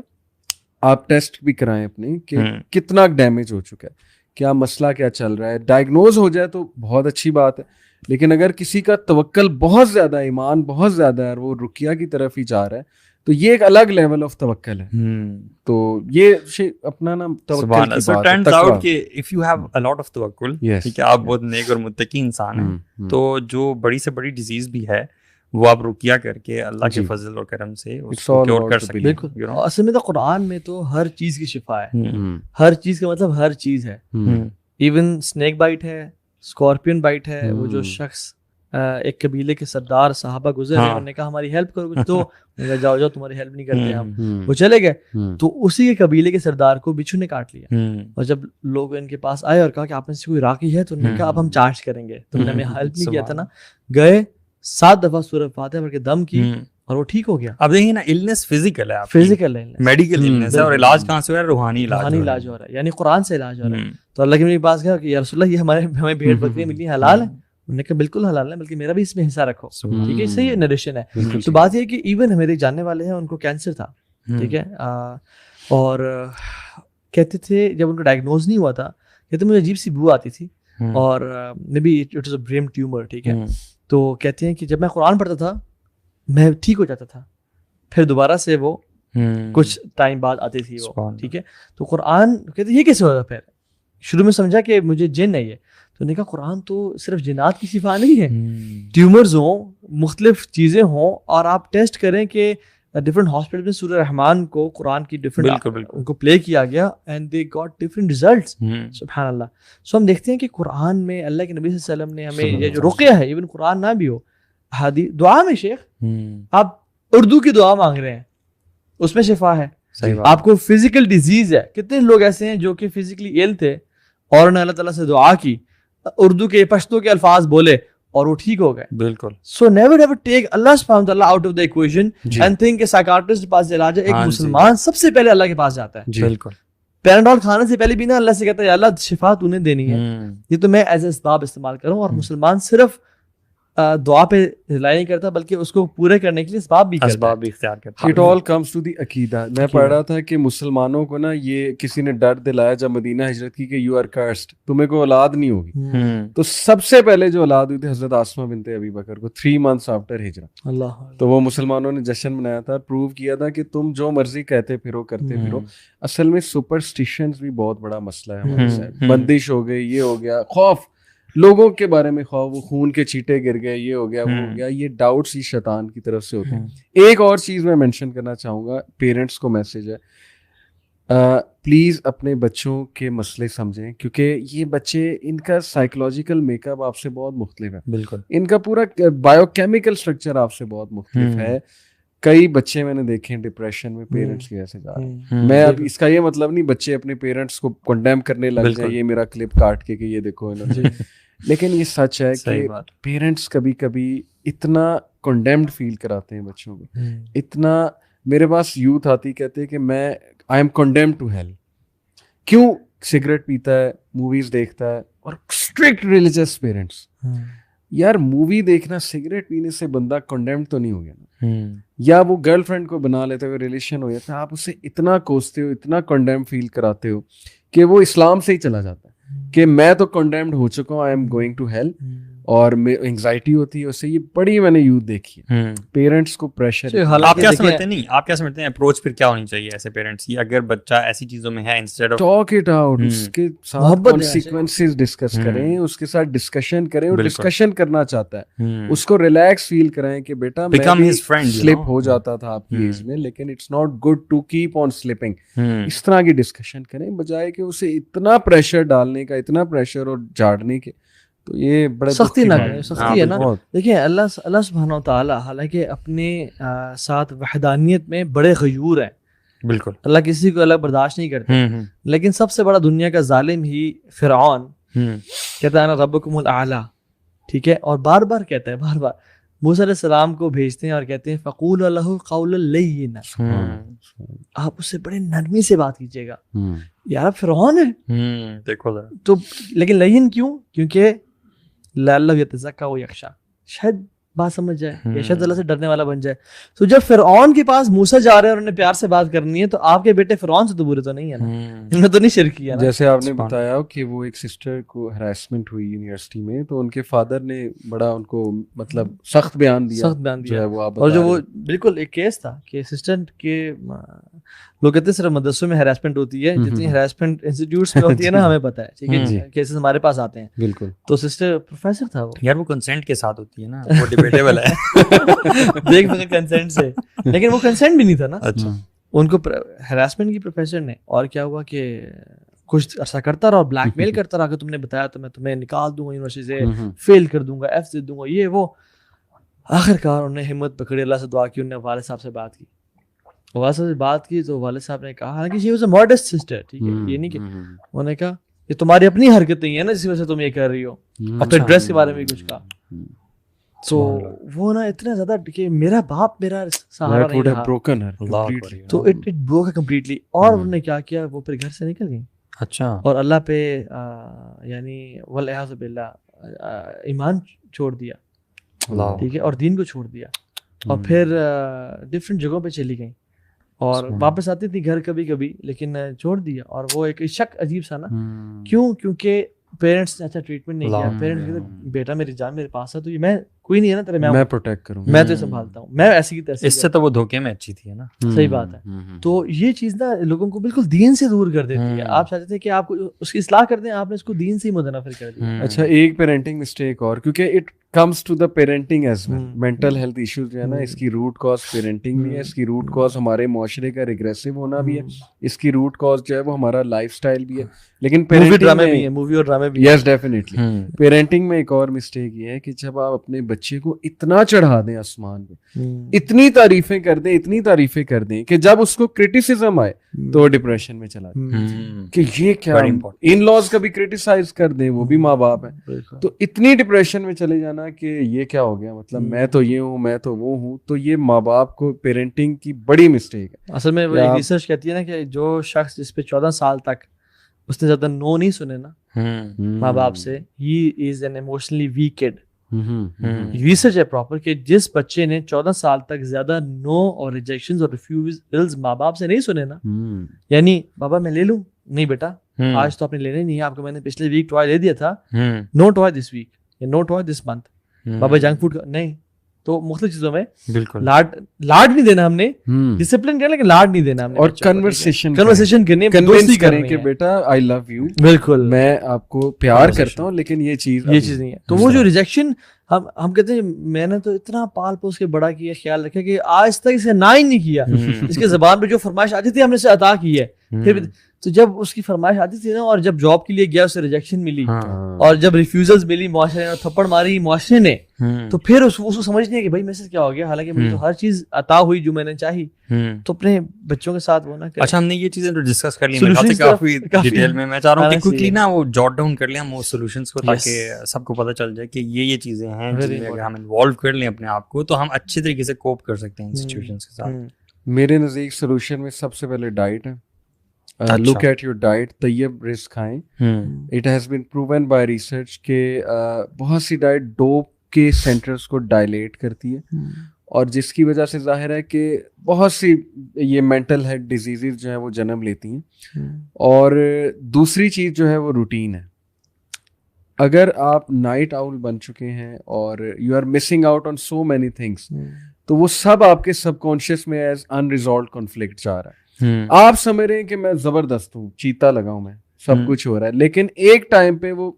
آپ ٹیسٹ بھی کرائیں اپنے کہ کتنا ڈیمیج ہو چکا ہے, کیا مسئلہ کیا چل رہا ہے. ڈائگنوز ہو جائے تو بہت اچھی بات ہے, لیکن اگر کسی کا توکل بہت زیادہ, ایمان بہت زیادہ ہے, اور وہ رقیہ کی طرف ہی جا رہا ہے, تو یہ ایک الگ لیول آف توکل ہے. تو یہ اپنا نا توکل کی بات ہے. تقویٰ کہ if you have a lot of توکل, ٹھیک ہے, آپ بہت نیک اور متقی انسان ہیں, تو جو بڑی سے بڑی ڈیزیز بھی ہے وہ آپ رقیہ کر کے اللہ کے فضل اور کرم سے اس کو کیور کر سکتے ہیں. اصل میں تو قرآن میں تو ہر چیز کی شفا ہے, ہر چیز کا مطلب ہر چیز ہے. ایون اسنیک بائٹ ہے, اسکارپین بائٹ ہے. وہ جو شخص ایک قبیلے کے سردار صحابہ گزرے, انہوں نے کہا ہماری ہیلپ کرو کچھ, تو جاؤ جاؤ تمہاری ہیلپ نہیں کرتے ہم, وہ چلے گئے. تو اسی کے قبیلے کے سردار کو بچھو نے کاٹ لیا, اور جب لوگ ان کے پاس آئے اور کہا کہ آپ میں سے کوئی راقی ہے, تو انہوں نے کہا اب ہم چارج کریں گے, تم نے ہمیں ہیلپ نہیں کیا تھا نا. گئے 7 دفعہ سورہ فاتحہ پڑھ کے دم کی اور وہ ٹھیک ہو گیا. اب دیکھیں نا, النس فزیکل ہے, فزیکل ہے, میڈیکل النس ہے, اور علاج کہاں سے ہو رہا ہے؟ روحانی علاج ہو رہا ہے, یعنی قرآن سے علاج ہو رہا ہے. تو اللہ کے میرے پاس گیا کہ یا رسول اللہ, یہ ہمیں بھیڑ بکریاں ملی حلال ہے؟ انہوں نے کہا بالکل حلال ہے, بلکہ میرا بھی اس میں حصہ رکھو. ٹھیک ہے, صحیح نریشن ہے. تو بات یہ ہے کہ ایون میرے جاننے والے ہیں, ان کو کینسر تھا, ٹھیک ہے, اور کہتے تھے جب ان کو ڈائگنوز نہیں ہوا تھا, کہتے مجھے عجیب سی بو آتی تھی, اور maybe it was a brain tumour. ٹھیک ہے, تو کہتے ہیں کہ جب میں قرآن پڑھتا تھا میں ٹھیک ہو جاتا تھا, پھر دوبارہ سے وہ کچھ ٹائم بعد آتی تھی وہ. ٹھیک ہے, تو قرآن کہتے یہ کیسے ہوتا. پھر شروع میں سمجھا کہ مجھے جن ہے یہ, تو نے کہا قرآن تو صرف جنات کی شفا نہیں ہے, ٹیومرز ہوں, مختلف چیزیں ہوں, اور آپ ٹیسٹ کریں کہ ڈفرینٹ ہاسپٹل میں سورہ رحمان کو قرآن کی ڈفرینٹ ان کو پلے کیا گیا, and they got different results. سبحان اللہ. سو ہم دیکھتے ہیں کہ قرآن میں اللہ کے نبی صلی اللہ علیہ وسلم نے ہمیں یہ جو رقیہ ہے, ایون قرآن نہ بھی ہو, حدیث دعا میں شیخ آپ اردو کی دعا مانگ رہے ہیں, اس میں شفا ہے. آپ کو فزیکل ڈیزیز ہے, کتنے لوگ ایسے ہیں جو کہ فزیکلی ایل تھے اور انہوں نے اللہ تعالیٰ سے دعا کی, اردو کے پشتو کے الفاظ بولے اور وہ ٹھیک ہو گئے. بالکل. سو نیور ایور ٹیک اللہ سبحانہ وتعالیٰ out of the equation and think کہ سائیکاٹرسٹ کے پاس علاج ہے. ایک مسلمان سب سے پہلے اللہ کے پاس جاتا ہے. بالکل. پیراڈول کھانے سے پہلے بھی نا اللہ سے کہتا ہے یا اللہ شفا تو نے دینی ہے, یہ تو میں ایز اے اسباب استعمال کروں. اور مسلمان صرف دعا پہ رلائی نہیں کرتا, بلکہ اس کو پورے کرنے کے لیے اسباب بھی اختیار کرتا ہے. It all comes to the عقیدہ. میں پڑھ رہا تھا کہ مسلمانوں کو نا یہ کسی نے ڈر دلایا جب مدینہ ہجرت کی کہ یو آر کرسڈ, تمہیں کوئی اولاد نہیں ہوگی. تو سب سے پہلے جو اولاد ہوئی تھی حضرت آسمہ بنت ابی بکر کو 3 months after ہجرت. اللہ. تو وہ مسلمانوں نے جشن منایا تھا, پروو کیا تھا کہ تم جو مرضی کہتے پھرو کرتے پھرو. اصل میں سپرسٹیشنز بھی بہت بڑا مسئلہ ہے ہمارے ساتھ. بندش ہو گئی, یہ ہو گیا, خوف لوگوں کے بارے میں خوف, وہ خون کے چھینٹے گر گئے, یہ ہو گیا, وہ ہو گیا, یہ ڈاؤٹس ہی شیطان کی طرف سے ہوتے ہیں. ایک اور چیز میں مینشن کرنا چاہوں گا, پیرنٹس کو میسج ہے, پلیز اپنے بچوں کے مسئلے سمجھیں, کیونکہ یہ بچے, ان کا سائیکولوجیکل میک اپ آپ سے بہت مختلف ہے. بالکل. ان کا پورا بایو کیمیکل اسٹرکچر آپ سے بہت مختلف ہے. کئی بچے میں نے دیکھے ہیں ڈپریشن میں پیرنٹس کی وجہ سے جا رہے ہیں. میں اب اس کا یہ مطلب نہیں بچے اپنے پیرنٹس کو کنڈیم کرنے لگ جائیں, یہ میرا کلپ کاٹ کے کہ یہ دیکھو, لیکن یہ سچ ہے کہ پیرنٹس کبھی کبھی اتنا کنڈیمڈ فیل کراتے ہیں بچوں کو. اتنا, میرے پاس یوتھ آتی کہتے ہیں کہ میں I am condemned to hell. کیوں؟ سگریٹ پیتا ہے, موویز دیکھتا ہے, اور اسٹرکٹ ریلیجس پیرنٹس. یار مووی دیکھنا, سگریٹ پینے سے بندہ کنڈیمڈ تو نہیں ہو گیا نا, یا وہ گرل فرینڈ کو بنا لیتے ہوئے ریلیشن ہو جاتا ہے, آپ اسے اتنا کوستے ہو, اتنا کنڈیم فیل کراتے ہو کہ وہ اسلام سے ہی چلا جاتا ہے کہ میں تو کنڈیمڈ ہو چکا ہوں, I am going to hell. اور انگزائٹی ہوتی ہے اس سے. یہ بڑی میں نے یوتھ دیکھی ہے, پیرنٹس کو پریشر. آپ کیا سمجھتے ہیں, نہیں آپ کیا سمجھتے ہیں اپروچ پھر کیا ہونی چاہیے ایسے پیرنٹس کی اگر بچہ ایسی چیزوں میں ہے, instead of talk it out, اس کے ساتھ کانسیکوینسز ڈسکس کریں, اس کے ساتھ ڈسکشن کریں, اور ڈسکشن کرنا چاہتا ہے اس کو ریلیکس فیل کرائیں کہ بیٹا میں بھی سلپ ہو جاتا تھا آپ کی ایج میں, لیکن it's not good to keep on slipping. اس طرح کی ڈسکشن کریں بجائے کہ اسے اتنا پریشر ڈالنے کا, اتنا پریشر اور جھاڑنے کے. تو یہ بڑا سختی نہ کریں, سختی ہے نا. دیکھیں اللہ سبحانہ و تعالیٰ حالانکہ اپنے ساتھ وحدانیت میں بڑے غیور ہیں, بالکل اللہ کسی کو الگ برداشت نہیں کرتے, لیکن سب سے بڑا دنیا کا ظالم ہی فرعون کہتا ہے نا ربکم الاعلیٰ, ٹھیک ہے, اور بار بار کہتا ہے, بار بار موسیٰ علیہ السلام کو بھیجتے ہیں اور کہتے ہیں فقولوا لہ قولا لینا, آپ اس سے بڑے نرمی سے بات کیجیے گا. یار فرعون ہے دیکھو تو, لیکن لین کیوں؟ کیونکہ لعلہ یتزکیٰ ویخشیٰ, شاید بات سمجھ جائے یا شاید اللہ سے ڈرنے والا بن جائے. تو جب فرعون کے پاس موسیٰ جا رہے ہیں اور انہیں پیار سے بات کرنی ہے, تو آپ کے بیٹے فرعون سے تو برے تو نہیں ہے نا, انہوں نے تو نہیں شرک کیا. جیسے آپ نے بتایا کہ وہ ایک سسٹر کو ہراسمنٹ ہوئی یونیورسٹی میں, تو ان کے فادر نے بڑا ان کو مطلب سخت بیان دیا, اور جو وہ بالکل ایک کیس تھا کہ اسسٹنٹ کے لوگ کہتے ہیں صرف مدرسوں میں ہراسمنٹ ہوتی ہے, جتنی ہراسمنٹ انسٹیٹیوٹس میں ہوتی ہے نا ہمیں پتہ ہے, ٹھیک ہے, کیسز ہمارے پاس آتے ہیں. بالکل. تو سسٹر پروفیسر تھا وہ, یار وہ کنسنٹ کے ساتھ ہوتی ہے نا, وہ ڈیبیٹیبل ہے دیکھ بغیر کنسنٹ سے, لیکن وہ کنسنٹ بھی نہیں تھا نا. اچھا, ان کو ہراسمنٹ کی پروفیسر نے, اور کیا ہوا کہ کچھ عرصہ کرتا رہا اور بلیک میل کرتا رہا کہ تم نے بتایا تو میں تمہیں نکال دوں گا یونیورسٹی سے, فیل کر دوں گا, ایف دے دوں گا, یہ وہ. آخر کار انہوں نے ہمت پکڑی, اللہ سے دعا کی, انہوں نے والد صاحب سے بات کی. والد صاحب سے بات کی تو والد صاحب نے کہا, حالانکہ she was a modest sister, ٹھیک ہے, یہ نہیں کہ انہوں نے کہا یہ تمہاری اپنی حرکت نہیں ہے نا جس وجہ سے تم یہ کر رہی ہو, اپنے ڈریس کے بارے میں کچھ کہا. تو وہ نا اتنا زیادہ کہ میرا باپ میرا سہارا نہیں رہا, تو اٹ بروک کمپلیٹلی. اور انہوں نے کیا کیا, وہ پھر گھر سے نکل گئی. اچھا, اور اللہ پہ یعنی والعیاذ باللہ ایمان چھوڑ دیا, ٹھیک ہے, اور دین کو چھوڑ دیا, اور پھر ڈفرینٹ جگہوں پہ چلی گئیں, اور واپس آتی تھی گھر کبھی کبھی, لیکن چھوڑ دیا. اور وہ ایک شک عجیب سا نا, کیوں؟ کیونکہ پیرنٹس نے اچھا ٹریٹمنٹ نہیں کیا. پیرنٹس کہتے بیٹا میری جان میرے پاس ہے, تو یہ میں کوئی نہیں ہے نا تیرے, میں پروٹیکٹ کروں, میں تو سنبھالتا ہوں, میں ایسی کی تیسی. اس سے تو وہ دھوکے میں اچھی تھی نا. صحیح بات ہے. تو یہ چیز نا لوگوں کو بالکل دین سے دور کر دیتی ہے. آپ چاہتے تھے کہ آپ کو اس کی اصلاح کر دیں, آپ نے اس کو دین سے ہی متنفر کر دیا. اچھا, ایک پیرنٹنگ مسٹیک اور, کیونکہ it comes to the parenting as well. Mental health issues جو ہے نا, اس کی روٹ کاز پیرنٹنگ بھی ہے, اس کی روٹ کاز ہمارے معاشرے کا ریگریسو ہونا بھی ہے, اس کی روٹ کاز جو ہے وہ ہمارا لائف اسٹائل بھی ہے. لیکن مووی اور ڈرامے بھی, یس ڈیفینیٹلی. پیرنٹنگ میں ایک اور مسٹیک یہ ہے کہ جب آپ اپنے بچے کو اتنا چڑھا دیں آسمان پہ, اتنی تعریفیں کر دیں, اتنی تعریفیں کر دیں کہ جب اس کو کرٹیسزم آئے تو ڈپریشن میں چلا جائے کہ یہ کیا, ان لاز کا بھی کرٹیسائز کر دیں, وہ بھی ماں باپ ہیں, تو اتنی ڈپریشن میں چلے جانا کہ یہ کیا ہو گیا, مطلب میں تو یہ ہوں, میں تو وہ ہوں. تو یہ ماں باپ کو پیرنٹنگ کی بڑی مسٹیک ہے. اصل میں ریسرچ کہتی ہے نا کہ جو شخص جس پہ 14 سال تک اس نے زیادہ نو نہیں سنے نا ماں باپ سے, he is an emotionally weak kid. Research ہے پراپر کہ جس بچے نے 14 سال تک زیادہ نو اور ریجیکشنز اور ریفیوزلز ماں باپ سے نہیں سنے نا, یعنی بابا میں لے لوں, نہیں بیٹا آج تو آپ نے لینے نہیں ہے, آپ کو میں نے پچھلے ویک ٹوائے دے دیا تھا, نو ٹوائے دس ویک یا نو ٹوائے دس منتھ, بابا جنک فوڈ نہیں. تو مختلف چیزوں میں بالکل لاڈ نہیں دینا ہم نے, ڈسپلن کرنا, لیکن لاڈ نہیں دینا ہم نے, اور کنورسیشن کرنے, کنونس کریں کہ بیٹا آئی لو یو, بالکل میں آپ کو پیار کرتا ہوں, لیکن یہ چیز نہیں ہے. تو وہ جو ریجیکشن ہم کہتے ہیں, میں نے تو اتنا پال پوس کے بڑا کیا, خیال رکھا کہ آج تک اسے نہ ہی نہیں کیا, اس کے زبان پہ جو فرمائش آتی تھی ہم نے اسے عطا کی ہے. پھر تو جب اس کی فرمائش آتی تھی نا, اور جب جاب کے لیے گیا اسے ریجیکشن ملی, اور جب ریفیوزلز ملی, معاشرے نے تھپڑ ماری معاشرے نے, تو پھر اس کو سمجھ نہیں ہے کہ بھائی میرے سے کیا ہو گیا, حالانکہ مجھے تو ہر چیز عطا ہوئی جو میں نے چاہی. تو اپنے بچوں کے ساتھ وہ نا. اچھا, ہم نے یہ چیزیں تو ڈسکس کر لی کافی ڈیٹیل میں. میں چاہ رہا ہوں کہ کوئکلی نا وہ جاٹ ڈاؤن کر لیں ہم وہ سولوشنس کو, تاکہ سب کو پتہ چل جائے کہ یہ چیزیں ہیں جن میں اگر ہم انوالو کر لیں اپنے آپ کو تو ہم اچھے طریقے سے کوپ کر سکتے ہیں ان سچویشنس کے ساتھ. میرے نزدیک سولوشن میں سب سے پہلے ڈائٹ ہے. Look at your diet, طیب رزق کھائیں. It has been proven by research کہ بہت سی ڈائٹ ڈوپ کے سینٹرز کو ڈائلیٹ کرتی ہے, اور جس کی وجہ سے ظاہر ہے کہ بہت سی یہ مینٹل ہیلتھ ڈیزیزز جو ہیں وہ جنم لیتی ہیں. اور دوسری چیز جو ہے وہ روٹین ہے. اگر آپ نائٹ آؤل بن چکے ہیں اور you are missing out on so many things, تو وہ سب آپ کے سب کانشیس میں ایز انریزالوڈ کنفلکٹ جا رہا ہے. آپ سمجھ رہے ہیں کہ میں زبردست ہوں, چیتا لگاؤں میں, سب کچھ ہو رہا ہے, لیکن ایک ٹائم پہ وہ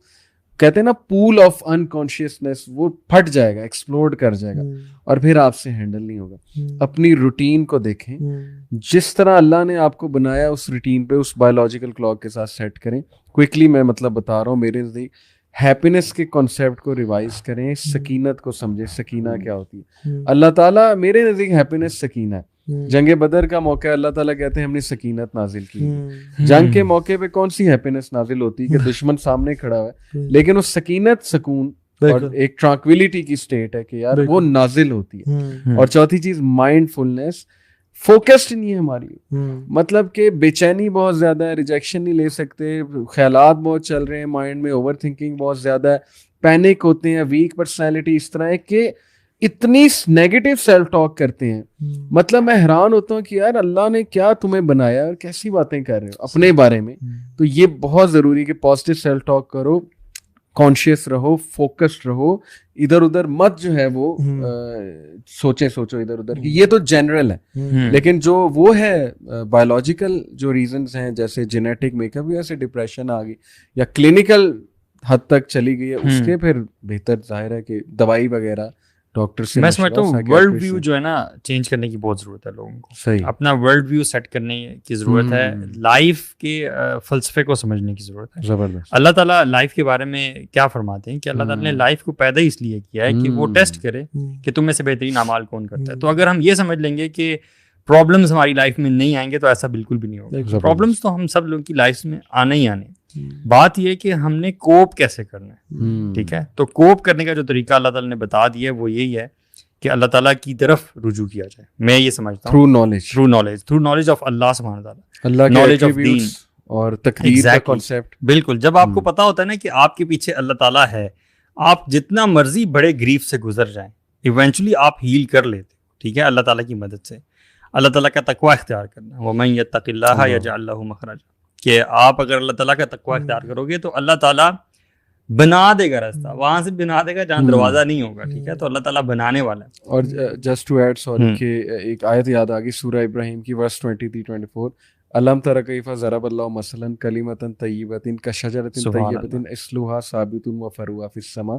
کہتے ہیں نا پول آف انکانشیسنس, وہ پھٹ جائے گا, ایکسپلوڈ کر جائے گا, اور پھر آپ سے ہینڈل نہیں ہوگا. اپنی روٹین کو دیکھیں, جس طرح اللہ نے آپ کو بنایا اس روٹین پہ, اس بایولوجیکل کلاک کے ساتھ سیٹ کریں. کوئکلی میں مطلب بتا رہا ہوں, میرے نزدیک ہیپینس کے کانسیپٹ کو ریوائز کریں, سکینت کو سمجھیں. سکینہ کیا ہوتی ہے؟ اللہ تعالیٰ میرے نزدیک ہیپینس سکینہ ہے. جنگ بدر کا موقع اللہ تعالیٰ کہتے ہیں ہم نے سکینت نازل کی. جنگ کے موقع پہ کون سی ہیپینس نازل ہوتی ہے کہ دشمن سامنے کھڑا ہوا ہے, لیکن وہ سکینت, سکون اور ایک ٹرانکویلٹی کی اسٹیٹ ہے کہ یار وہ نازل ہوتی ہے. اور چوتھی چیز مائنڈ فلنس, فوکسڈ نہیں ہے ہماری, مطلب کہ بے چینی بہت زیادہ ہے, ریجیکشن نہیں لے سکتے, خیالات بہت چل رہے ہیں مائنڈ میں, اوور تھنکنگ بہت زیادہ ہے, پینک ہوتے ہیں, ویک پرسنالٹی اس طرح ہے کہ اتنی نیگیٹو سیلف ٹاک کرتے ہیں. مطلب میں حیران ہوتا ہوں کہ یار اللہ نے کیا تمہیں بنایا اور کیسی باتیں کر رہے ہو اپنے بارے میں. تو یہ بہت ضروری کہ پازیٹیو سیلف ٹاک کرو, کانشیس رہو, فوکسڈ رہو, ادھر ادھر مت جو ہے وہ سوچو ادھر ادھر. یہ تو جنرل ہے, لیکن جو وہ ہے بایولوجیکل جو ریزنز ہیں, جیسے جینیٹک میک اپ, جیسے ڈپریشن آ گئی یا کلینکل حد تک چلی گئی ہے, اس کے پھر بہتر ظاہر ہے کہ دوائی وغیرہ ڈاکٹر سے. میں سمجھتا ہوں ورلڈ ویو جو ہے نا چینج کرنے کی بہت ضرورت ہے لوگوں کو. صحیح, اپنا ورلڈ ویو سیٹ کرنے کی ضرورت ہے, لائف کے فلسفے کو سمجھنے کی ضرورت ہے. زبردست. اللہ تعالیٰ لائف کے بارے میں کیا فرماتے ہیں کہ اللہ تعالیٰ نے لائف کو پیدا اس لیے کیا ہے کہ وہ ٹیسٹ کرے کہ تم میں سے بہترین اعمال کون کرتا ہے. تو اگر ہم یہ سمجھ لیں گے کہ پرابلمس ہماری لائف میں نہیں آئیں گے تو ایسا بالکل بھی نہیں ہوگا. پرابلمس تو ہم سب لوگوں کی لائف میں آنا ہی آنے. بات یہ کہ ہم نے کوپ کیسے کرنا ہے. ٹھیک ہے, تو کوپ کرنے کا جو طریقہ اللہ تعالیٰ نے بتا دیا ہے وہ یہی ہے کہ اللہ تعالیٰ کی طرف رجوع کیا جائے. میں یہ سمجھتا ہوں تھرو نالج آف اللہ سبحانہ تعالیٰ, نالج آف دین اور تقدیر کا کانسیپٹ. بالکل, جب آپ کو پتا ہوتا ہے نا کہ آپ کے پیچھے اللہ تعالیٰ ہے, آپ جتنا مرضی بڑے گریف سے گزر جائیں ایونچولی آپ ہیل کر لیتے. ٹھیک ہے, اللہ تعالیٰ کی مدد سے. اللہ تعالیٰ کا تقویٰ اختیار کرنا, وَمَن يَتَّقِ اللَّهَ يَجْعَل لَهُ مَخْرَجًا, کہ آپ اگر اللہ تعالیٰ کا تقویٰ اختیار کرو گے تو اللہ تعالیٰ بنا دے گا راستہ, وہاں سے بنا دے گا جہاں دروازہ نہیں ہوگا. ٹھیک ہے, تو اللہ تعالیٰ بنانے والا ہے. اور جسٹ ٹو ایڈ سوری کہ ایک آیت یاد آ گئی سورہ ابراہیم کی ورس 23-24, الم تر کیف ضرب اللہ مثلا کلمۃ طیبۃ کشجرۃ طیبۃ اصلها ثابت وفرعها فی السماء.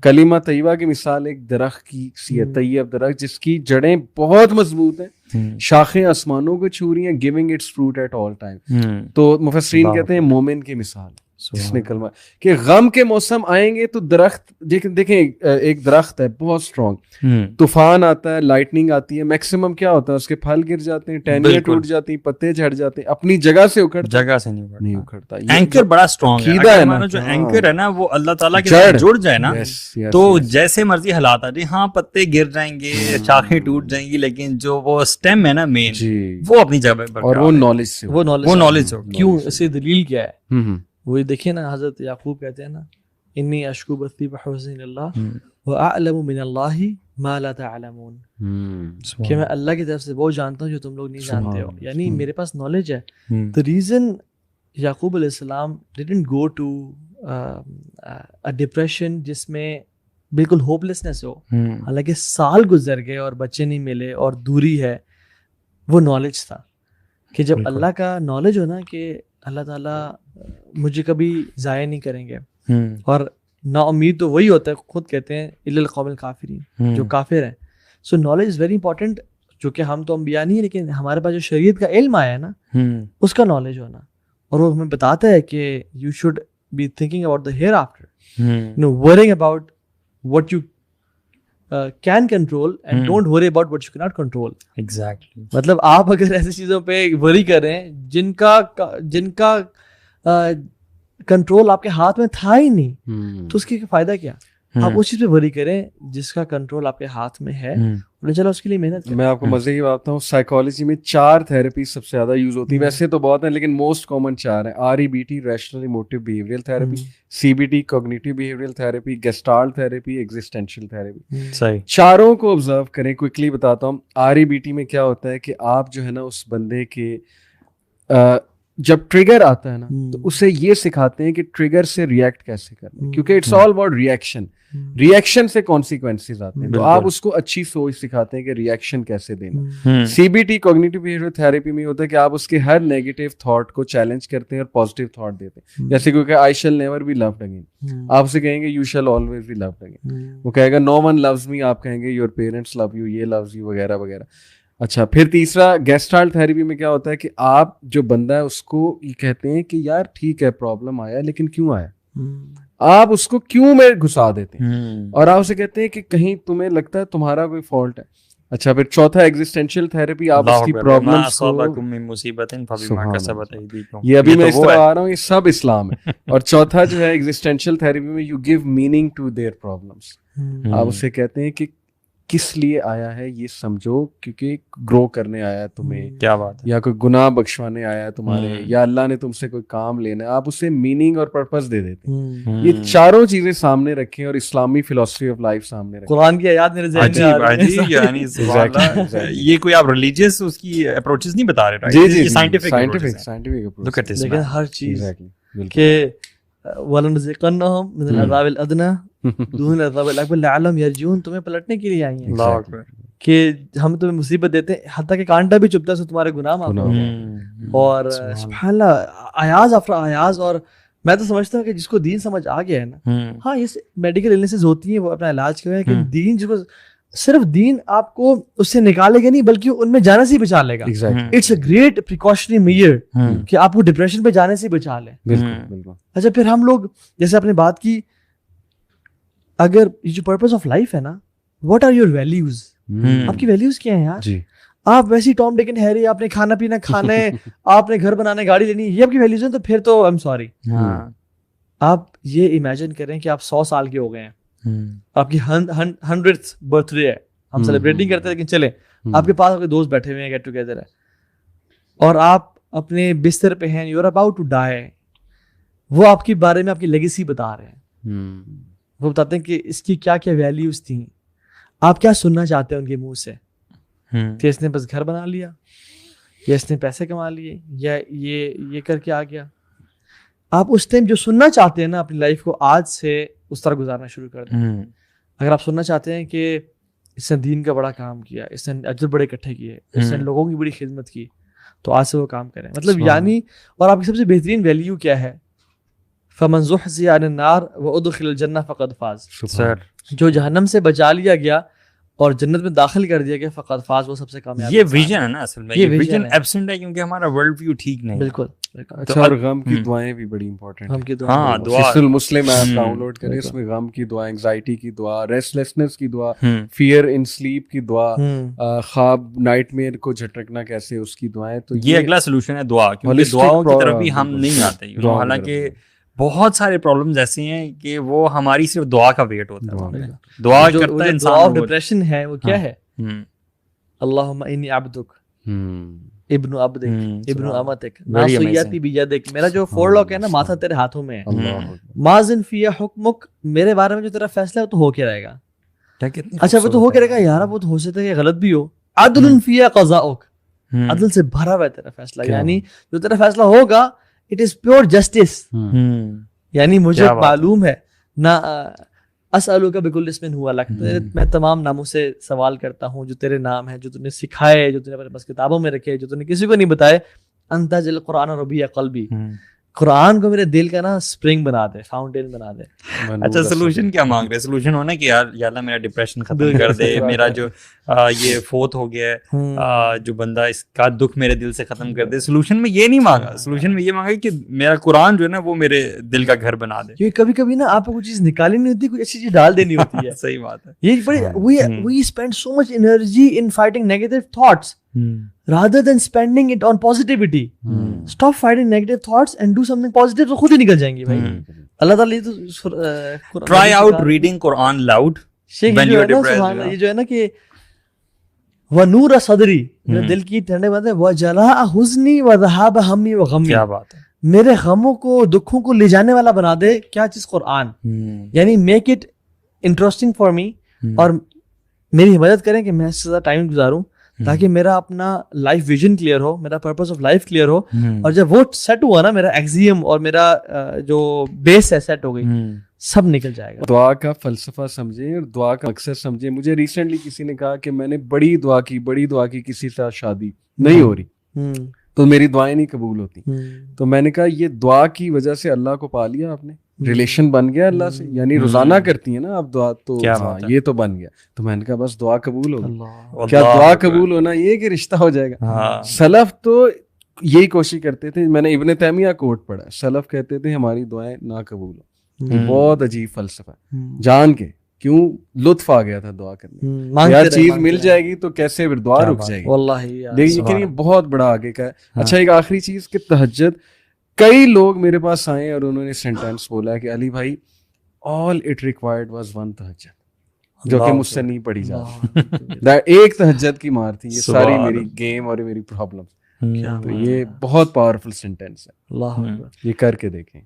کلمہ طیبہ کی مثال ایک درخت کی سی ہے, طیب درخت جس کی جڑیں بہت مضبوط ہیں, شاخیں آسمانوں کو چھو رہی ہیں, giving its fruit at all time. تو مفسرین کہتے ہیں مومن کی مثال جس نے کلمہ کہ غم کے موسم آئیں گے تو درخت دیکھیں ایک درخت ہے بہت اسٹرانگ, طوفان آتا ہے, لائٹننگ آتی ہے, میکسیمم کیا ہوتا ہے اس کے پھل گر جاتے ہیں, ٹہنیاں ٹوٹ جاتی ہیں, پتے جھڑ جاتے ہیں, اپنی جگہ سے جگہ سے نہیں اکھڑتا. اینکر بڑا اسٹرانگ ہے, جو اینکر ہے نا وہ اللہ تعالیٰ کے ساتھ جڑ جائے نا, تو جیسے مرضی حالات آ جائیں, ہاں پتے گر جائیں گے, شاخیں ٹوٹ جائیں گی, لیکن جو وہ اسٹیم ہے نا مین, وہ اپنی جگہ پہ, اور وہ نالج ہو. کیوں, اس کی دلیل کیا ہے؟ وہی دیکھیے نا, حضرت یعقوب کہتے ہیں نا, انی اشکو بثی بحسن اللہ واعلم من اللہ ما لا تعلمون, کہ میں اللہ کی طرف سے وہ جانتا ہوں جو تم لوگ نہیں جانتے ہو, یعنی میرے پاس نالج ہے. The reason یعقوب علیہ السلام didn't go to a depression جس میں بالکل ہوپلیسنس ہو, حالانکہ سال گزر گئے اور بچے نہیں ملے اور دوری ہے, وہ نالج تھا. کہ جب اللہ کا نالج ہو نا کہ اللہ تعالیٰ مجھے کبھی ضائع نہیں کریں گے, اور نا امید تو وہی ہوتا ہے, خود کہتے ہیں الا القوم الکافرین, جو کافر ہیں. So knowledge is very important, جو کہ ہم تو انبیاء نہیں ہیں, لیکن ہمارے پاس جو شریعت کا علم آیا ہے نا, اس کا نالج ہونا, اور وہ ہمیں بتاتا ہے کہ you should be thinking about the hereafter, worrying about what you can control and don't worry about what you cannot control. Exactly. مطلب آپ اگر ایسی چیزوں پہ worry کریں جن کا کنٹرول آپ کے ہاتھ میں تھا ہی نہیں, تو اس کی فائدہ کیا؟ آپ اس چیز پہ ورry کریں جس کا کنٹرول آپ کے ہاتھ میں ہے, اور چلو اس کے لیے محنت کریں. میں آپ کو مزے کی بات بتاؤں, سائیکالوجی میں 4 تھراپی سب سے زیادہ یوز ہوتی ہیں, ویسے تو بہت ہیں لیکن موسٹ کامن 4 ہیں. REBT rational emotive behavioural therapy, CBT cognitive behavioural therapy, gestalt therapy, existential therapy. صحیح, چاروں کو آبزرو کریں. کوئکلی بتاتا ہوں. REBT میں کیا ہوتا ہے کہ آپ جو ہے نا اس بندے کے جب ٹریگر آتا ہے نا تو اسے یہ سکھاتے ہیں کہ ٹریگر سے ریئیکٹ کیسے کرنا, کیونکہ اٹس آل اباؤٹ ریئیکشن سے کانسیکوینسز آتے ہیں. تو آپ اس کو اچھی سوچ سکھاتے ہیں کہ ریئیکشن کیسے دینا. C B T cognitive behaviour therapy میں ہوتا ہے کہ آپ اس کے ہر نیگیٹو تھاٹ کو چیلنج کرتے ہیں اور پازیٹیو تھاٹ دیتے ہیں. جیسے کیونکہ I shall never be loved again, آپ اسے کہیں گے you shall always be loved again. وہ کہے گا نو ون لوز می, آپ کہیں گے یور پیرنٹس لو یو, یہ لوز یو وغیرہ وغیرہ. اچھا, پھر تیسرا گیسٹالٹ تھراپی میں کیا ہوتا ہے کہ آپ جو بندہ ہے اس کو یہ کہتے ہیں کہ یار ٹھیک ہے پرابلم آیا لیکن کیوں آیا, آپ اس کو کیوں میں گھسا دیتے ہیں اور آپ اسے کہتے ہیں کہ کہیں تمہیں لگتا ہے تمہارا کوئی فالٹ ہے. اچھا, پھر چوتھا ایگزسٹینشیل تھراپی, آپ اس کی پرابلمس کو, یہ ابھی میں اس طرح آ رہا ہوں, یہ سب اسلام ہے. اور چوتھا جو ہے ایگزسٹینشیل تھراپی میں you give meaning to their problems. آپ اسے کہتے ہیں کہ کس لیے آیا ہے یہ سمجھو, کیونکہ گرو کرنے آیا ہے تمہیں, کیا بات ہے, یا کوئی گناہ بخشوانے آیا ہے تمہارے, یا اللہ نے تم سے کوئی کام لینا ہے. آپ اسے میننگ اور پرپس دے دیتے ہیں. یہ چاروں چیزیں سامنے رکھیں اور اسلامی فلسفی آف لائف سامنے رکھیں. قرآن کی آیات میرے ذہن میں آ رہی ہیں. یعنی یہ کوئی آپ ریلیجیس اس کی اپروچز نہیں بتا رہے, جی جی, سائنٹیفک سائنٹیفک لیکن ہر چیز کہ وَلَنُذِيقَنَّهُم مِنَ الْعَذَابِ الْأَدْنَىٰ دُونَ الْعَذَابِ الْأَكْبَرِ لَعَلَّهُمْ يَرْجِعُونَ, تمہیں پلٹنے کے لیے آئی ہیں کہ ہم تمہیں مصیبت دیتے ہیں, حتیٰ کہ کانٹا بھی چبھتا ہے تو تمہارے گناہ معاف ہو جائیں. اور سبحان اللہ, آیاز افر آیاز. اور میں تو سمجھتا ہوں کہ جس کو دین سمجھ آ گیا ہے نا, ہاں یہ میڈیکل النیسز ہوتی ہیں, وہ اپنا علاج کریں, کہ دین جس کو صرف دین آپ کو اس سے نکالے گا نہیں بلکہ ان میں جانے سے ہی بچا لے گا. It's a great precautionary measure کہ آپ کو ڈپریشن پہ جانے سے بچا لیں. اچھا, پھر ہم لوگ جیسے آپ نے بات کی, اگر یہ جو پرپز آف لائف ہے نا, واٹ آر یور ویلیوز, آپ کی ویلیوز کیا ہیں یار. آپ ویسی ٹام ڈک اینڈ ہیری, آپ نے کھانا پینا کھانا ہے, آپ نے گھر بنانے گاڑی لینی, یہ آپ کی ویلیوز ہیں, تو پھر تو آئی ایم سوری. آپ یہ امیجن کریں کہ آپ 100 سال کے ہو گئے ہیں, آپ کی 100th برتھ ڈے ہے, ہم سیلیبریٹ نہیں کرتے, لیکن چلے آپ کے پاس آپ کے دوست بیٹھے ہوئے ہیں, گیٹ ٹوگیدر ہے, اور آپ اپنے بستر پہ ہیں, you are about to die. وہ آپ کے بارے میں آپ کی لیگیسی بتا رہے ہیں, وہ بتاتے ہیں کہ اس کی کیا کیا ویلیوز تھیں, آپ کیا سننا چاہتے ہیں ان کے منہ سے, کہ اس نے بس گھر بنا لیا, یا اس نے پیسے کما لیے, یا یہ کر کے آ گیا. آپ اس ٹائم جو سننا چاہتے ہیں نا اپنی لائف کو, آج سے اس طرح گزارنا شروع کر دیں. اگر آپ سننا چاہتے ہیں کہ اس نے دین کا بڑا کام کیا, اس نے اجر بڑے اکٹھے کیے, اس نے لوگوں کی بڑی خدمت کی, تو آج سے وہ کام کریں. مطلب یعنی, اور آپ کی سب سے بہترین ویلیو کیا ہے, فَمَنْ زُحْزِحَ عَنِ النَّارِ وَأُدْخِلَ الْجَنَّةَ فَقَدْ فَازَ. جو جہنم سے بچا لیا گیا اور جنت میں داخل کر دیا گیا, فقط فاز, وہ سب سے کامیاب. یہ ویژن ہے نا اصل میں, یہ ویژن ایبسنٹ ہے کیونکہ ہمارا ورلڈ ویو ٹھیک نہیں. بالکل. اچھا, اور غم کی دعائیں بھی بڑی امپورٹنٹ ہیں. ہاں, دعا حصن المسلم ایپ ڈاؤن لوڈ کریں, اس میں غم کی دعا, انگزائٹی کی دعا, ریسٹلیسنس کی دعا, فیئر ان سلیپ کی دعا, خواب نائٹ میئر کو جھٹکنا کیسے, اس کی دعائیں. تو یہ اگلا سولوشن ہے دعا, کیونکہ دعاؤں کی طرف بھی ہم نہیں آتے. حالانکہ بہت سارے پرابلمز ایسے ہیں کہ وہ ہماری صرف دعا کا ویٹ ہوتا ہے. دعا کرتا ہے انسان. ڈپریشن ہے وہ کیا ہے, اللہم انی عبدک ابن عبدک ابن امتک ناصیتی بیدک. میرا جو فور لاک ہے نا, ماتھا تیرے ہاتھوں میں ہے. ماذن فی حکمک, میرے بارے میں جو تیرا فیصلہ ہے وہ تو ہو کے رہے گا. اچھا, وہ تو ہو کے رہے گا یار, وہ تو ہو سکتا ہے کہ غلط بھی ہو. عدل فی قضاؤک, عدل سے بھرا ہوا ہے تیرا فیصلہ, یعنی جو تیرا فیصلہ ہوگا اٹ از پیور جسٹس. یعنی مجھے معلوم ہے نہ, اسألوک بکل اسم ہوا لک, میں تمام ناموں سے سوال کرتا ہوں جو تیرے نام ہیں, جو تم نے سکھائے, جو تم نے اپنے پاس کتابوں میں رکھے, جو تم نے کسی کو نہیں بتائے. انت جل قرآن ربیع قلبی, قرآن کو میرے دل کا نا اسپرنگ بنا دے, فاؤنٹین بنا دے. اچھا, سولوشن کیا مانگ رہے ہیں؟ سولوشن ہونا کہ یار یا اللہ میرا ڈپریشن ختم کر دے, میرا جو یہ فوت ہو گیا ہے جو بندہ, اس کا دکھ میرے دل سے ختم کر دے. سولوشن میں یہ نہیں مانگا, سولوشن میں یہ مانگا کہ میرا قرآن جو ہے نا وہ میرے دل کا گھر بنا دے. کیونکہ کبھی کبھی نا آپ کو کوئی چیز نکالنی نہیں ہوتی, کوئی اچھی چیز ڈال دینی ہوتی ہے. صحیح بات ہے. یہ بڑی we spend so much energy in fighting negative thoughts rather than spending it on positivity. Stop fighting negative thoughts and do something positive, تو خود ہی نکل جائیں گی بھائی. اللہ تعالیٰ یہ تو try out reading Quran loud when you are depressed. یہ جو ہے نا کہ وَنُورَ صَدْرِي, میرے دل کی ٹھنڈے بات ہے, وَجَلَاءَ حُزْنِي وَذَهَابَ هَمِّي وَغَمِّي. کیا بات ہے, میرے غموں کو, دکھوں کو لے جانے والا بنا دے. کیا چیز؟ قرآن. یعنی make it interesting for me, اور میری مدد کریں کہ میں اس سے زیادہ ٹائم گزاروں تاکہ میرا اپنا لائف ویژن کلیئر ہو, میرا پرپز آف لائف کلیئر ہو, اور جب وہ سیٹ ہوا نا, میرا ایکزیم اور میرا جو بیس ہے سیٹ ہو گئی, سب نکل جائے گا. دعا کا فلسفہ سمجھیں اور دعا کا مقصد سمجھیں. مجھے ریسنٹلی کسی نے کہا کہ میں نے بڑی دعا کی کسی سے شادی نہیں ہو رہی تو میری دعائیں نہیں قبول ہوتی. تو میں نے کہا یہ دعا کی وجہ سے اللہ کو پا لیا آپ نے, ریلیشن بن گیا اللہ سے, یعنی روزانہ کرتی ہیں نا آپ دعا, تو یہ تو بن گیا. تو میں نے کہا بس دعا قبول ہوگی. کیا دعا قبول ہونا یہ کہ رشتہ ہو جائے گا؟ سلف تو یہی کوشش کرتے تھے. میں نے ابن تیمیہ کوٹ پڑھا, سلف کہتے تھے ہماری دعائیں نہ قبول ہو. بہت عجیب فلسفہ, جان کے کیوں لطف آ گیا تھا دعا کرنے. یار چیز مل جائے گی تو کیسے پھر دعا رک جائے گی واللہ. لیکن یہ بہت بڑا آگے کا ہے. اچھا ایک آخری چیز کہ تہجد, کئی لوگ میرے پاس آئے اور انہوں نے سینٹینس بولا کہ علی بھائی all it required was one تہجد, جو کہ مجھ سے نہیں پڑھی جاتی. ایک تہجد کی مار تھی یہ ساری میری گیم اور میری پرابلم. تو یہ بہت پاورفل سینٹینس ہے, یہ کر کے دیکھیں.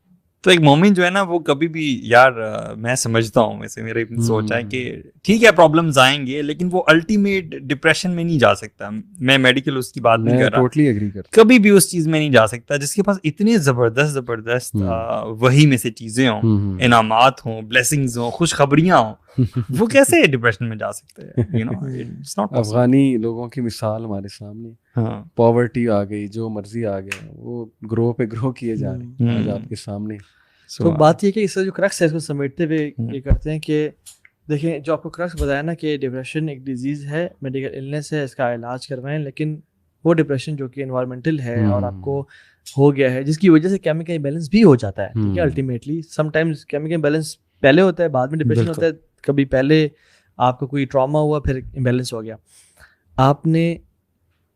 تو ایک مومن جو ہے نا وہ کبھی بھی, یار میں سمجھتا ہوں, ویسے میرا سوچ ہے کہ ٹھیک ہے پرابلمز آئیں گے لیکن وہ الٹیمیٹ ڈپریشن میں نہیں جا سکتا. میں میڈیکل اس کی بات نہیں کر رہا, ٹوٹلی ایگری کرتا, کبھی بھی اس چیز میں نہیں جا سکتا جس کے پاس اتنے زبردست وہی میں سے چیزیں ہوں, انعامات ہوں, بلیسنگز ہوں, خوشخبریاں ہوں, وہ کیسے ڈپریشن میں جا سکتے ہیں؟ افغانی لوگوں کی مثال ہمارے سامنے, پاورٹی آ گئی, جو مرضی آ گیا, وہ گروہ پہ گروہ کیے جا رہے ہیں آج آپ کے سامنے. تو بات یہ کہ اس سے جو کرکس ہے اس کو سمیٹتے ہوئے یہ کرتے ہیں کہ دیکھیں جو آپ کو کرکس بتایا نا کہ ڈپریشن ایک ڈیزیز ہے, میڈیکل النس ہے, اس کا علاج کروائیں, لیکن وہ ڈپریشن جو کہ انوائرمنٹل ہے اور آپ کو ہو گیا ہے جس کی وجہ سے کیمیکل امبیلنس بھی ہو جاتا ہے. ٹھیک ہے, ultimately some times chemical imbalance پہلے ہوتا ہے بعد میں ڈپریشن ہوتا ہے. کبھی پہلے آپ کو کوئی ٹراما ہوا پھر امبیلنس ہو گیا. آپ نے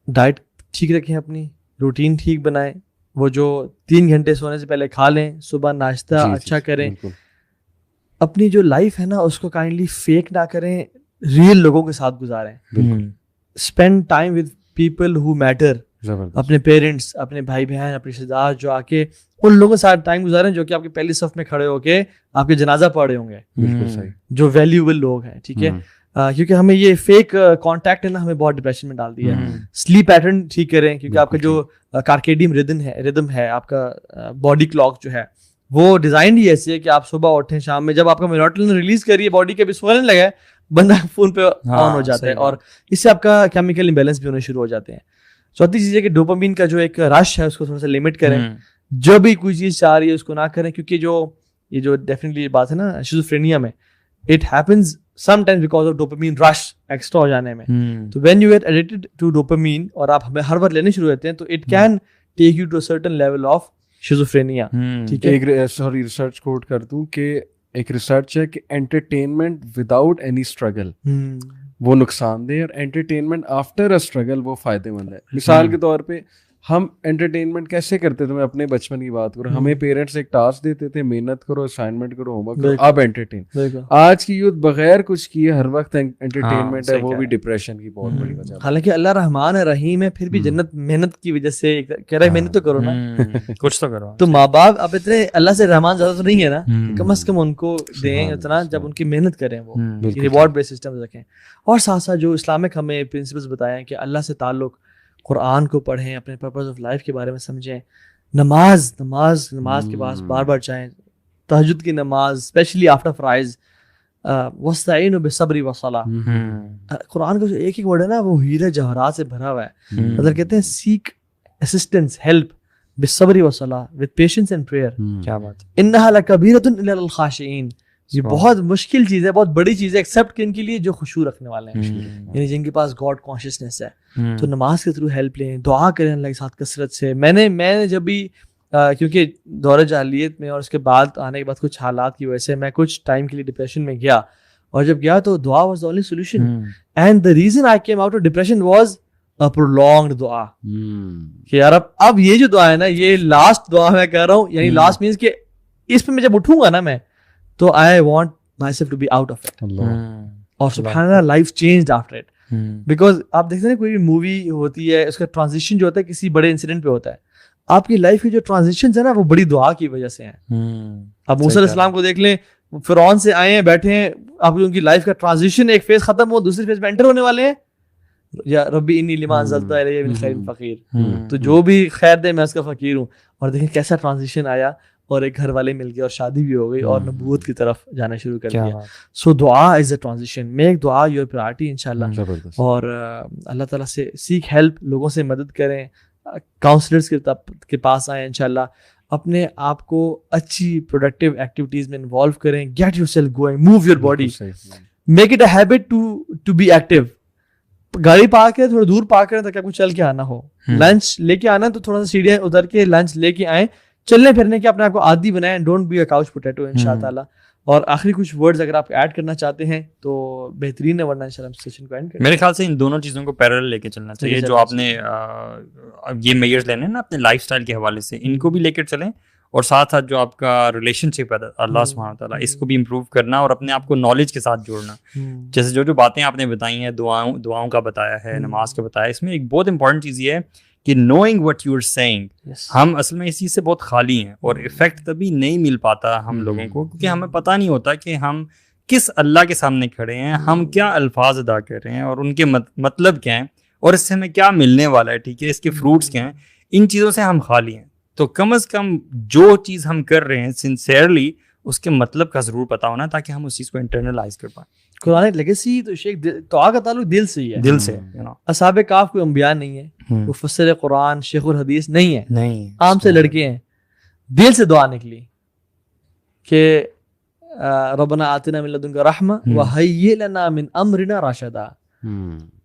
ڈائٹ ٹھیک رکھیں, اپنی روٹین ٹھیک بنائیں, وہ جو 3 گھنٹے سونے سے پہلے کھا لیں, صبح ناشتہ اچھا کریں, اپنی جو لائف ہے نا اس کو کائنڈلی فیک نہ کریں, ریئل لوگوں کے ساتھ گزاریں. Spend time with people who matter, اپنے پیرنٹس, اپنے بھائی بہن, اپنے رشتے دار جو آ کے ان لوگوں کے ساتھ ٹائم گزاریں جو کہ آپ کی پہلی صف میں کھڑے ہو کے آپ کے جنازہ پڑھ رہے ہوں گے, بالکل صحیح, جو ویلیوبل لوگ ہیں. ٹھیک ہے, کیونکہ ہمیں یہ فیک کانٹیکٹ ہے نا ہمیں بہت ڈپریشن میں ڈال دیا ہے. سلیپ پیٹرن ٹھیک کریں, کیونکہ آپ کا جو کارکیڈیم ردم ہے, آپ کا باڈی کلاک جو ہے وہ ڈیزائن ہی ایسی ہے کہ آپ صبح اٹھیں, شام میں جب آپ کا میلاٹونن ریلیز کریے باڈی کے بھی سونے لگے, بندہ فون پہ آن ہو جاتا ہے, اور اس سے آپ کا کیمیکل امبیلنس بھی ہونے شروع ہو جاتے ہیں. چوتھی چیز ہے کہ ڈوپامین کا جو ایک رش ہے اس کو تھوڑا سا لمٹ کریں. جو بھی کوئی چیز چاہ رہی ہے اس کو نہ کریں, کیونکہ یہ جو ڈیفینیٹلی بات ہے نا شیزوفرینیا میں, it happens sometimes because of dopamine rush extra ہو جانے میں. تو when you get addicted to dopamine اور آپ ہمیں ہر وقت لینے شروع ہوتے ہیں تو it can take you to a certain level of schizophrenia. ٹھیک ہے, ایک سوری ریسرچ کوٹ کر دوں کہ ایک ریسرچ ہے کہ انٹرٹینمنٹ وداؤٹ اینی اسٹرگل وہ نقصان دہ, اور انٹرٹینمنٹ آفٹر اے اسٹرگل وہ فائدہ مند ہے. مثال کے طور پہ ہم انٹرٹینمنٹ کیسے کرتے تھے, میں اپنے بچپن کی بات کروں, ہمیں پیرنٹس ایک ٹاسک دیتے تھے, محنت کرو, اسائنمنٹ کرو, ہوم ورک کرو, اب انٹرٹین. آج کی یوتھ بغیر کچھ کیے ہر وقت انٹرٹینمنٹ ہے, وہ بھی ڈپریشن کی بہت بڑی وجہ. حالانکہ اللہ رحمان ہے, رحیم ہے, پھر بھی جنت محنت کی وجہ سے کہہ رہا ہے محنت تو کرو نا, کچھ تو کرو. تو ماں باپ اب اتنے اللہ سے رحمان زیادہ تو نہیں ہے نا, کم از کم ان کو دیں اتنا جب ان کی محنت کریں, وہ ریوارڈ بیس سسٹم رکھیں. اور ساتھ ساتھ جو اسلامک ہمیں پرنسپلس بتائے ہیں کہ اللہ سے تعلق, قرآن کو پڑھیں, اپنے پرپز آف لائف کے بارے میں سمجھیں, نماز کے پاس بار بار جائیں, تہجد کی نماز اسپیشلی آفٹر فرائض, وَاسْتَعِينُوا بِالصَّبْرِ وَالصَّلَاةِ. قرآن کا جو ایک ورڈ ہے نا وہ ہیرے جواہرات سے بھرا ہوا ہے. مطلب کہتے ہیں سیک اسسٹنس, ہیلپ بالصبر والصلاة, with patience and prayer. کیا بات, إِنَّهَا لَكَبِيرَةٌ إِلَّا لِلْخَاشِعِينَ. یہ بہت مشکل چیز ہے, بہت بڑی چیز ہے ایکسیپٹ کہ ان کے لیے جو خشوع رکھنے والے ہیں, یعنی جن کے پاس گاڈ کانشیسنیس ہے. تو نماز کے تھرو ہیلپ لیں, دعا کریں اللہ کے ساتھ کثرت سے. میں نے جب بھی کیونکہ دور جاہلیت میں اور اس کے بعد آنے کے بعد کچھ حالات کی وجہ سے میں کچھ ٹائم کے لیے ڈپریشن میں گیا, اور جب گیا تو دعا was the only solution. And the reason I came out of depression was a prolonged دعا. کہ یار اب یہ جو دعا ہے نا یہ لاسٹ دعا میں کر رہا ہوں, یعنی لاسٹ مینس کہ اس پہ میں جب اٹھوں گا نا میں تو I want myself to be out of it. اور سبحان اللہ life changed after it. Because آپ دیکھتے ہیں کوئی بھی مووی ہوتی ہے اس کا ٹرانزیشن جو ہوتا ہے کسی بڑے انسیڈنٹ پہ ہوتا ہے, آپ کی لائف کی جو ٹرانزیشنز ہیں نا وہ بڑی دعا کی وجہ سے ہیں. اب موسیٰ علیہ السلام کو دیکھ لیں, فرعون سے آئے ہیں, بیٹھے ہیں, اب ان کی لائف کا ٹرانزیشن ایک فیز ختم ہو دوسری فیز میں انٹر ہونے والے ہیں, یا ربی انی لما انزلت الی من خیر فقیر, تو جو بھی خیر دے میں اس کا فقیر ہوں. اور دیکھیں کیسا ٹرانزیشن آیا, اور ایک گھر والے مل گئے اور شادی بھی ہو گئی اور نبوت کی طرف جانا شروع کر دیا. سو دعا از اے ٹرانزیشن, میک دعا یور پرائرٹی انشاءاللہ. اور اللہ تعالیٰ سے سیکھ ہیلپ, لوگوں سے مدد کریں, کاؤنسلرس کے پاس آئیں انشاءاللہ, اپنے آپ کو اچھی پروڈکٹیو ایکٹیویٹیز میں انوالو کریں, get yourself going, move your body, make it a habit to be active. گاڑی پارک کریں, تھوڑا دور پارک کریں تاکہ آپ کو چل کے آنا ہو. لنچ لے کے آنا ہے تو تھوڑا سا سیڑھیاں اتر کے لنچ لے کے آئیں, چلنے پھرنے کے اپنے آپ کو عادی بنائیں. Don't be a couch potato ان شاء اللہ. اور آخری کچھ ورڈز اگر آپ ایڈ کرنا چاہتے ہیں تو بہترین ہے, ورنہ ان شاء اللہ سیشن کو اینڈ کریں. میرے خیال سے ان دونوں چیزوں کو پیرل لے کے چلنا چاہیے. جو آپ نے یہ میئرز لینے ہیں نا اپنے لائف اسٹائل کے حوالے سے, ان کو بھی لے کر چلیں, اور ساتھ ساتھ جو آپ کا ریلیشن شپ ہے اللہ سبحانہ وتعالیٰ, اس کو بھی امپروو کرنا اور اپنے آپ کو نالج کے ساتھ جوڑنا. جیسے جو باتیں آپ نے بتائی ہیں, دعاؤں کا بتایا ہے, نماز کا بتایا, اس میں ایک بہت امپورٹنٹ چیز یہ ہے کہ knowing what you are seeing. ہم اصل میں اس چیز سے بہت خالی ہیں, اور افیکٹ تبھی نہیں مل پاتا ہم لوگوں کو کیونکہ ہمیں پتہ نہیں ہوتا کہ ہم کس اللہ کے سامنے کھڑے ہیں, ہم کیا الفاظ ادا کر رہے ہیں, اور ان کے مطلب کیا ہیں, اور اس سے ہمیں کیا ملنے والا ہے, ٹھیک ہے, اس کے فروٹس کیا ہیں. ان چیزوں سے ہم خالی ہیں. تو کم از کم جو چیز ہم کر رہے ہیں سنسیئرلی, اس کے مطلب کا ضرور پتا ہونا تاکہ ہم اس چیز کو انٹرنلائز کر پائیں. قرآن لیگیسی تو شیخ دعا کا تعلق دل سے ہی ہے, دل سے. اصحاب کہف کوئی انبیاء نہیں ہے, مفسر قرآن, شیخ الحدیث نہیں ہے, نہیں عام سے لڑکے ہیں. دل سے دعا نکلی کہ ربنا آتنا من لدنک رحمہ وہیئ لنا من امرنا رشدا.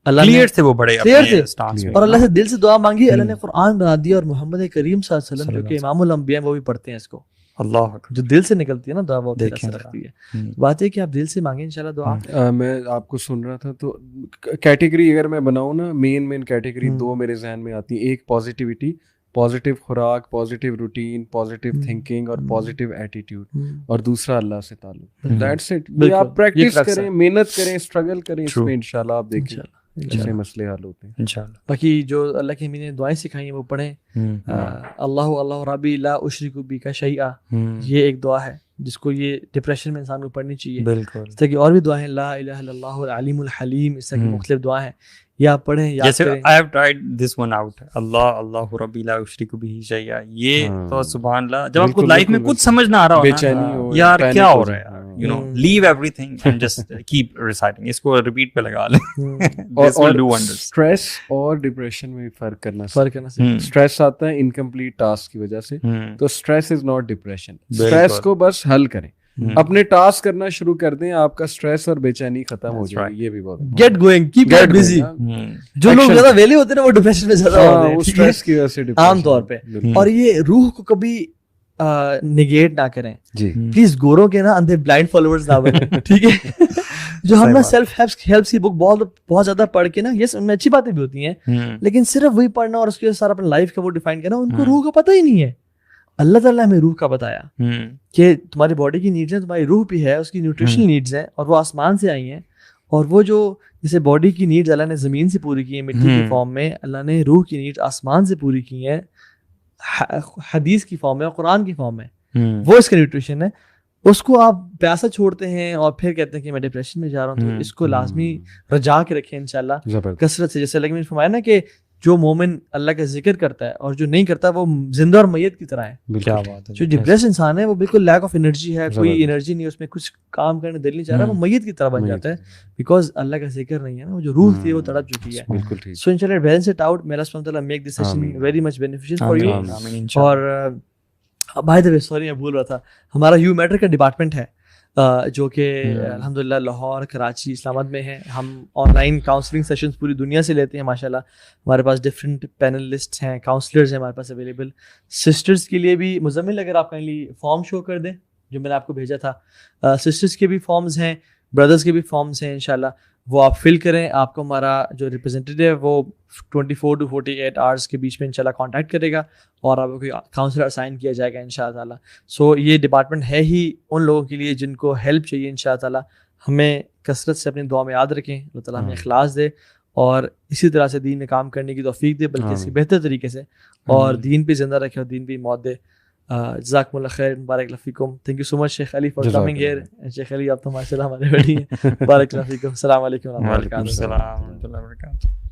اللہ کلیئر تھے وہ بڑے اپنے سٹانس میں, اور اللہ سے دل سے دعا مانگی. اللہ نے قرآن بنا دیا, اور محمد کریم صلی اللہ علیہ وسلم جو کہ امام الانبیاء ہیں وہ بھی پڑھتے ہیں اس کو. اللہ جو دل سے نکلتی ہے نا دعا وہ اثر رکھتی ہے. بات ہے کہ آپ دل سے مانگیں انشاءاللہ دعا. میں آپ کو سن رہا تھا تو کیٹیگری اگر میں بناؤں نا, مین کیٹیگری دو میرے ذہن میں آتی ہیں. ایک پازیٹیوٹی, پازیٹیو خوراک, پازیٹیو روٹین, پازیٹیو تھنکنگ اور پازیٹیو ایٹیٹیوڈ, اور دوسرا اللہ سے تعلق. That's it. آپ پریکٹس کریں, محنت کریں, اسٹرگل کریں, اس میں انشاءاللہ آپ دیکھیں ایسے مسئلے حل ہوتے ہیں انشاءاللہ. باقی جو اللہ کے نے دعائیں سکھائی ہیں وہ پڑھیں. اللہ ربی لا اشرک بک شیئا, یہ ایک دعا ہے جس کو یہ ڈپریشن میں انسان کو پڑھنی چاہیے. بالکل. اس طرح کی اور بھی دعائیں, لا الہ الا اللہ العلیم الحلیم, اس طرح کی مختلف دعائیں ہیں, یہ آپ پڑھیں, یاد جیسے کریں. I have tried this one out, اللہ ربی لا اشرک بہ شیئا. یہ تو سبحان اللہ, جب آپ کو لائف میں کچھ سمجھ نہ آ رہا ہو یار کیا ہو رہا ہے, you know, leave everything and just keep reciting. اس کو ریپیٹ پہ لگا لیں. This will do wonders. Stress اور ڈپریشن میں فرق کرنا. اسٹریس آتا ہے انکمپلیٹ ٹاسک کی وجہ سے, تو stress is not depression. Stress کو بس حل کریں, اپنے ٹاسک کرنا شروع کر دیں, آپ کا اسٹریس اور بے چینی ختم ہو جائے. یہ بھی بہت get going, keep get busy. جو لوگ زیادہ ویلے ہوتے ہیں نا وہ ڈپریشن میں زیادہ ہوتے ہیں, اسٹریس کی وجہ سے عام طور پہ. اور یہ روح کو کبھی نگیٹ نہ کریں پلیز. گوروں کے نا اندھے بلائنڈ فالوورز نہ بنیں, ٹھیک ہے. جو ہم نا سیلف ہیلپ کی بک بہت زیادہ پڑھ کے نا, یہ ان میں اچھی باتیں بھی ہوتی ہیں, لیکن صرف وہی پڑھنا اور اس کے سارا اپنا لائف کا وہ ڈیفائن کرنا, ان کو روح کا پتہ ہی نہیں ہے. اللہ تعالیٰ نے ہمیں روح کا بتایا کہ تمہاری باڈی کی نیڈز ہیں, تمہاری روح بھی ہے, اس کی نیوٹریشنل نیڈز ہیں, اور وہ آسمان سے آئی ہیں. اور وہ جو جیسے باڈی کی نیڈز اللہ نے زمین سے پوری کی ہیں مٹی کی فارم میں, اللہ نے روح کی نیڈز آسمان سے پوری کی ہیں حدیث کی فارم میں اور قرآن کی فارم میں. وہ اس کا نیوٹریشن ہے. اس کو آپ پیاسا چھوڑتے ہیں اور پھر کہتے ہیں کہ میں ڈپریشن میں جا رہا ہوں, تو اس کو لازمی رجا کے رکھیں انشاءاللہ کثرت سے. جیسے اللہ نے فرمایا نا کہ جو مومن اللہ کا ذکر کرتا ہے اور جو نہیں کرتا وہ زندہ اور میت کی طرح ہے. کیا بات ہے. جو ڈپریس انسان ہے وہ بالکل لیک آف انرجی ہے, کوئی انرجی نہیں, اس میں کچھ کام کرنے دل نہیں چاہ رہا, وہ میت کی طرح بن جاتا ہے بیکاز اللہ کا ذکر نہیں ہے نا, وہ جو روح تھی وہ تڑپ چکی ہے. سو انشاءاللہ بیلنس اٹ آؤٹ. میرا سبحانہ تعالیٰ make this session very much beneficial for you. اور بائی دا وے سوری میں بھول رہا تھا, ہمارا یو میٹر کا ڈپارٹمنٹ ہے جو کہ الحمدللہ لاہور, کراچی, اسلام آباد میں ہے. ہم آن لائن کاؤنسلنگ سیشنز پوری دنیا سے لیتے ہیں ماشاءاللہ. ہمارے پاس ڈفرینٹ پینلسٹ ہیں, کاؤنسلرز ہیں ہمارے پاس اویلیبل. سسٹرز کے لیے بھی مزمل اگر آپ کائنڈلی فارم شو کر دیں جو میں نے آپ کو بھیجا تھا, سسٹرز کے بھی فارمز ہیں, بردرز کے بھی فارمز ہیں انشاءاللہ, وہ آپ فل کریں. آپ کو ہمارا جو ریپرزینٹیو ہے وہ 24 to 48 آورس کے بیچ میں انشاءاللہ کانٹیکٹ کرے گا اور آپ کو کوئی کاؤنسلر اسائن کیا جائے گا انشاءاللہ تعالیٰ. سو یہ ڈپارٹمنٹ ہے ہی ان لوگوں کے لیے جن کو ہیلپ چاہیے انشاءاللہ تعالیٰ. ہمیں کثرت سے اپنی دعا میں یاد رکھیں, اللہ تعالیٰ ہمیں اخلاص دے اور اسی طرح سے دین میں کام کرنے کی توفیق دے, بلکہ اس کی بہتر طریقے سے, اور دین پہ زندہ رکھے اور دین پہ موت دے. جزاکم اللہ خیر, مبارک اللہ فیکم. Thank you so much Sheikh Ali for coming here. شیخ علی آپ تو ماشاء اللہ ہمارے بڑی ہیں. مبارک اللہ فیکم. السلام علیکم و رحمۃ اللہ وبرکاتہ.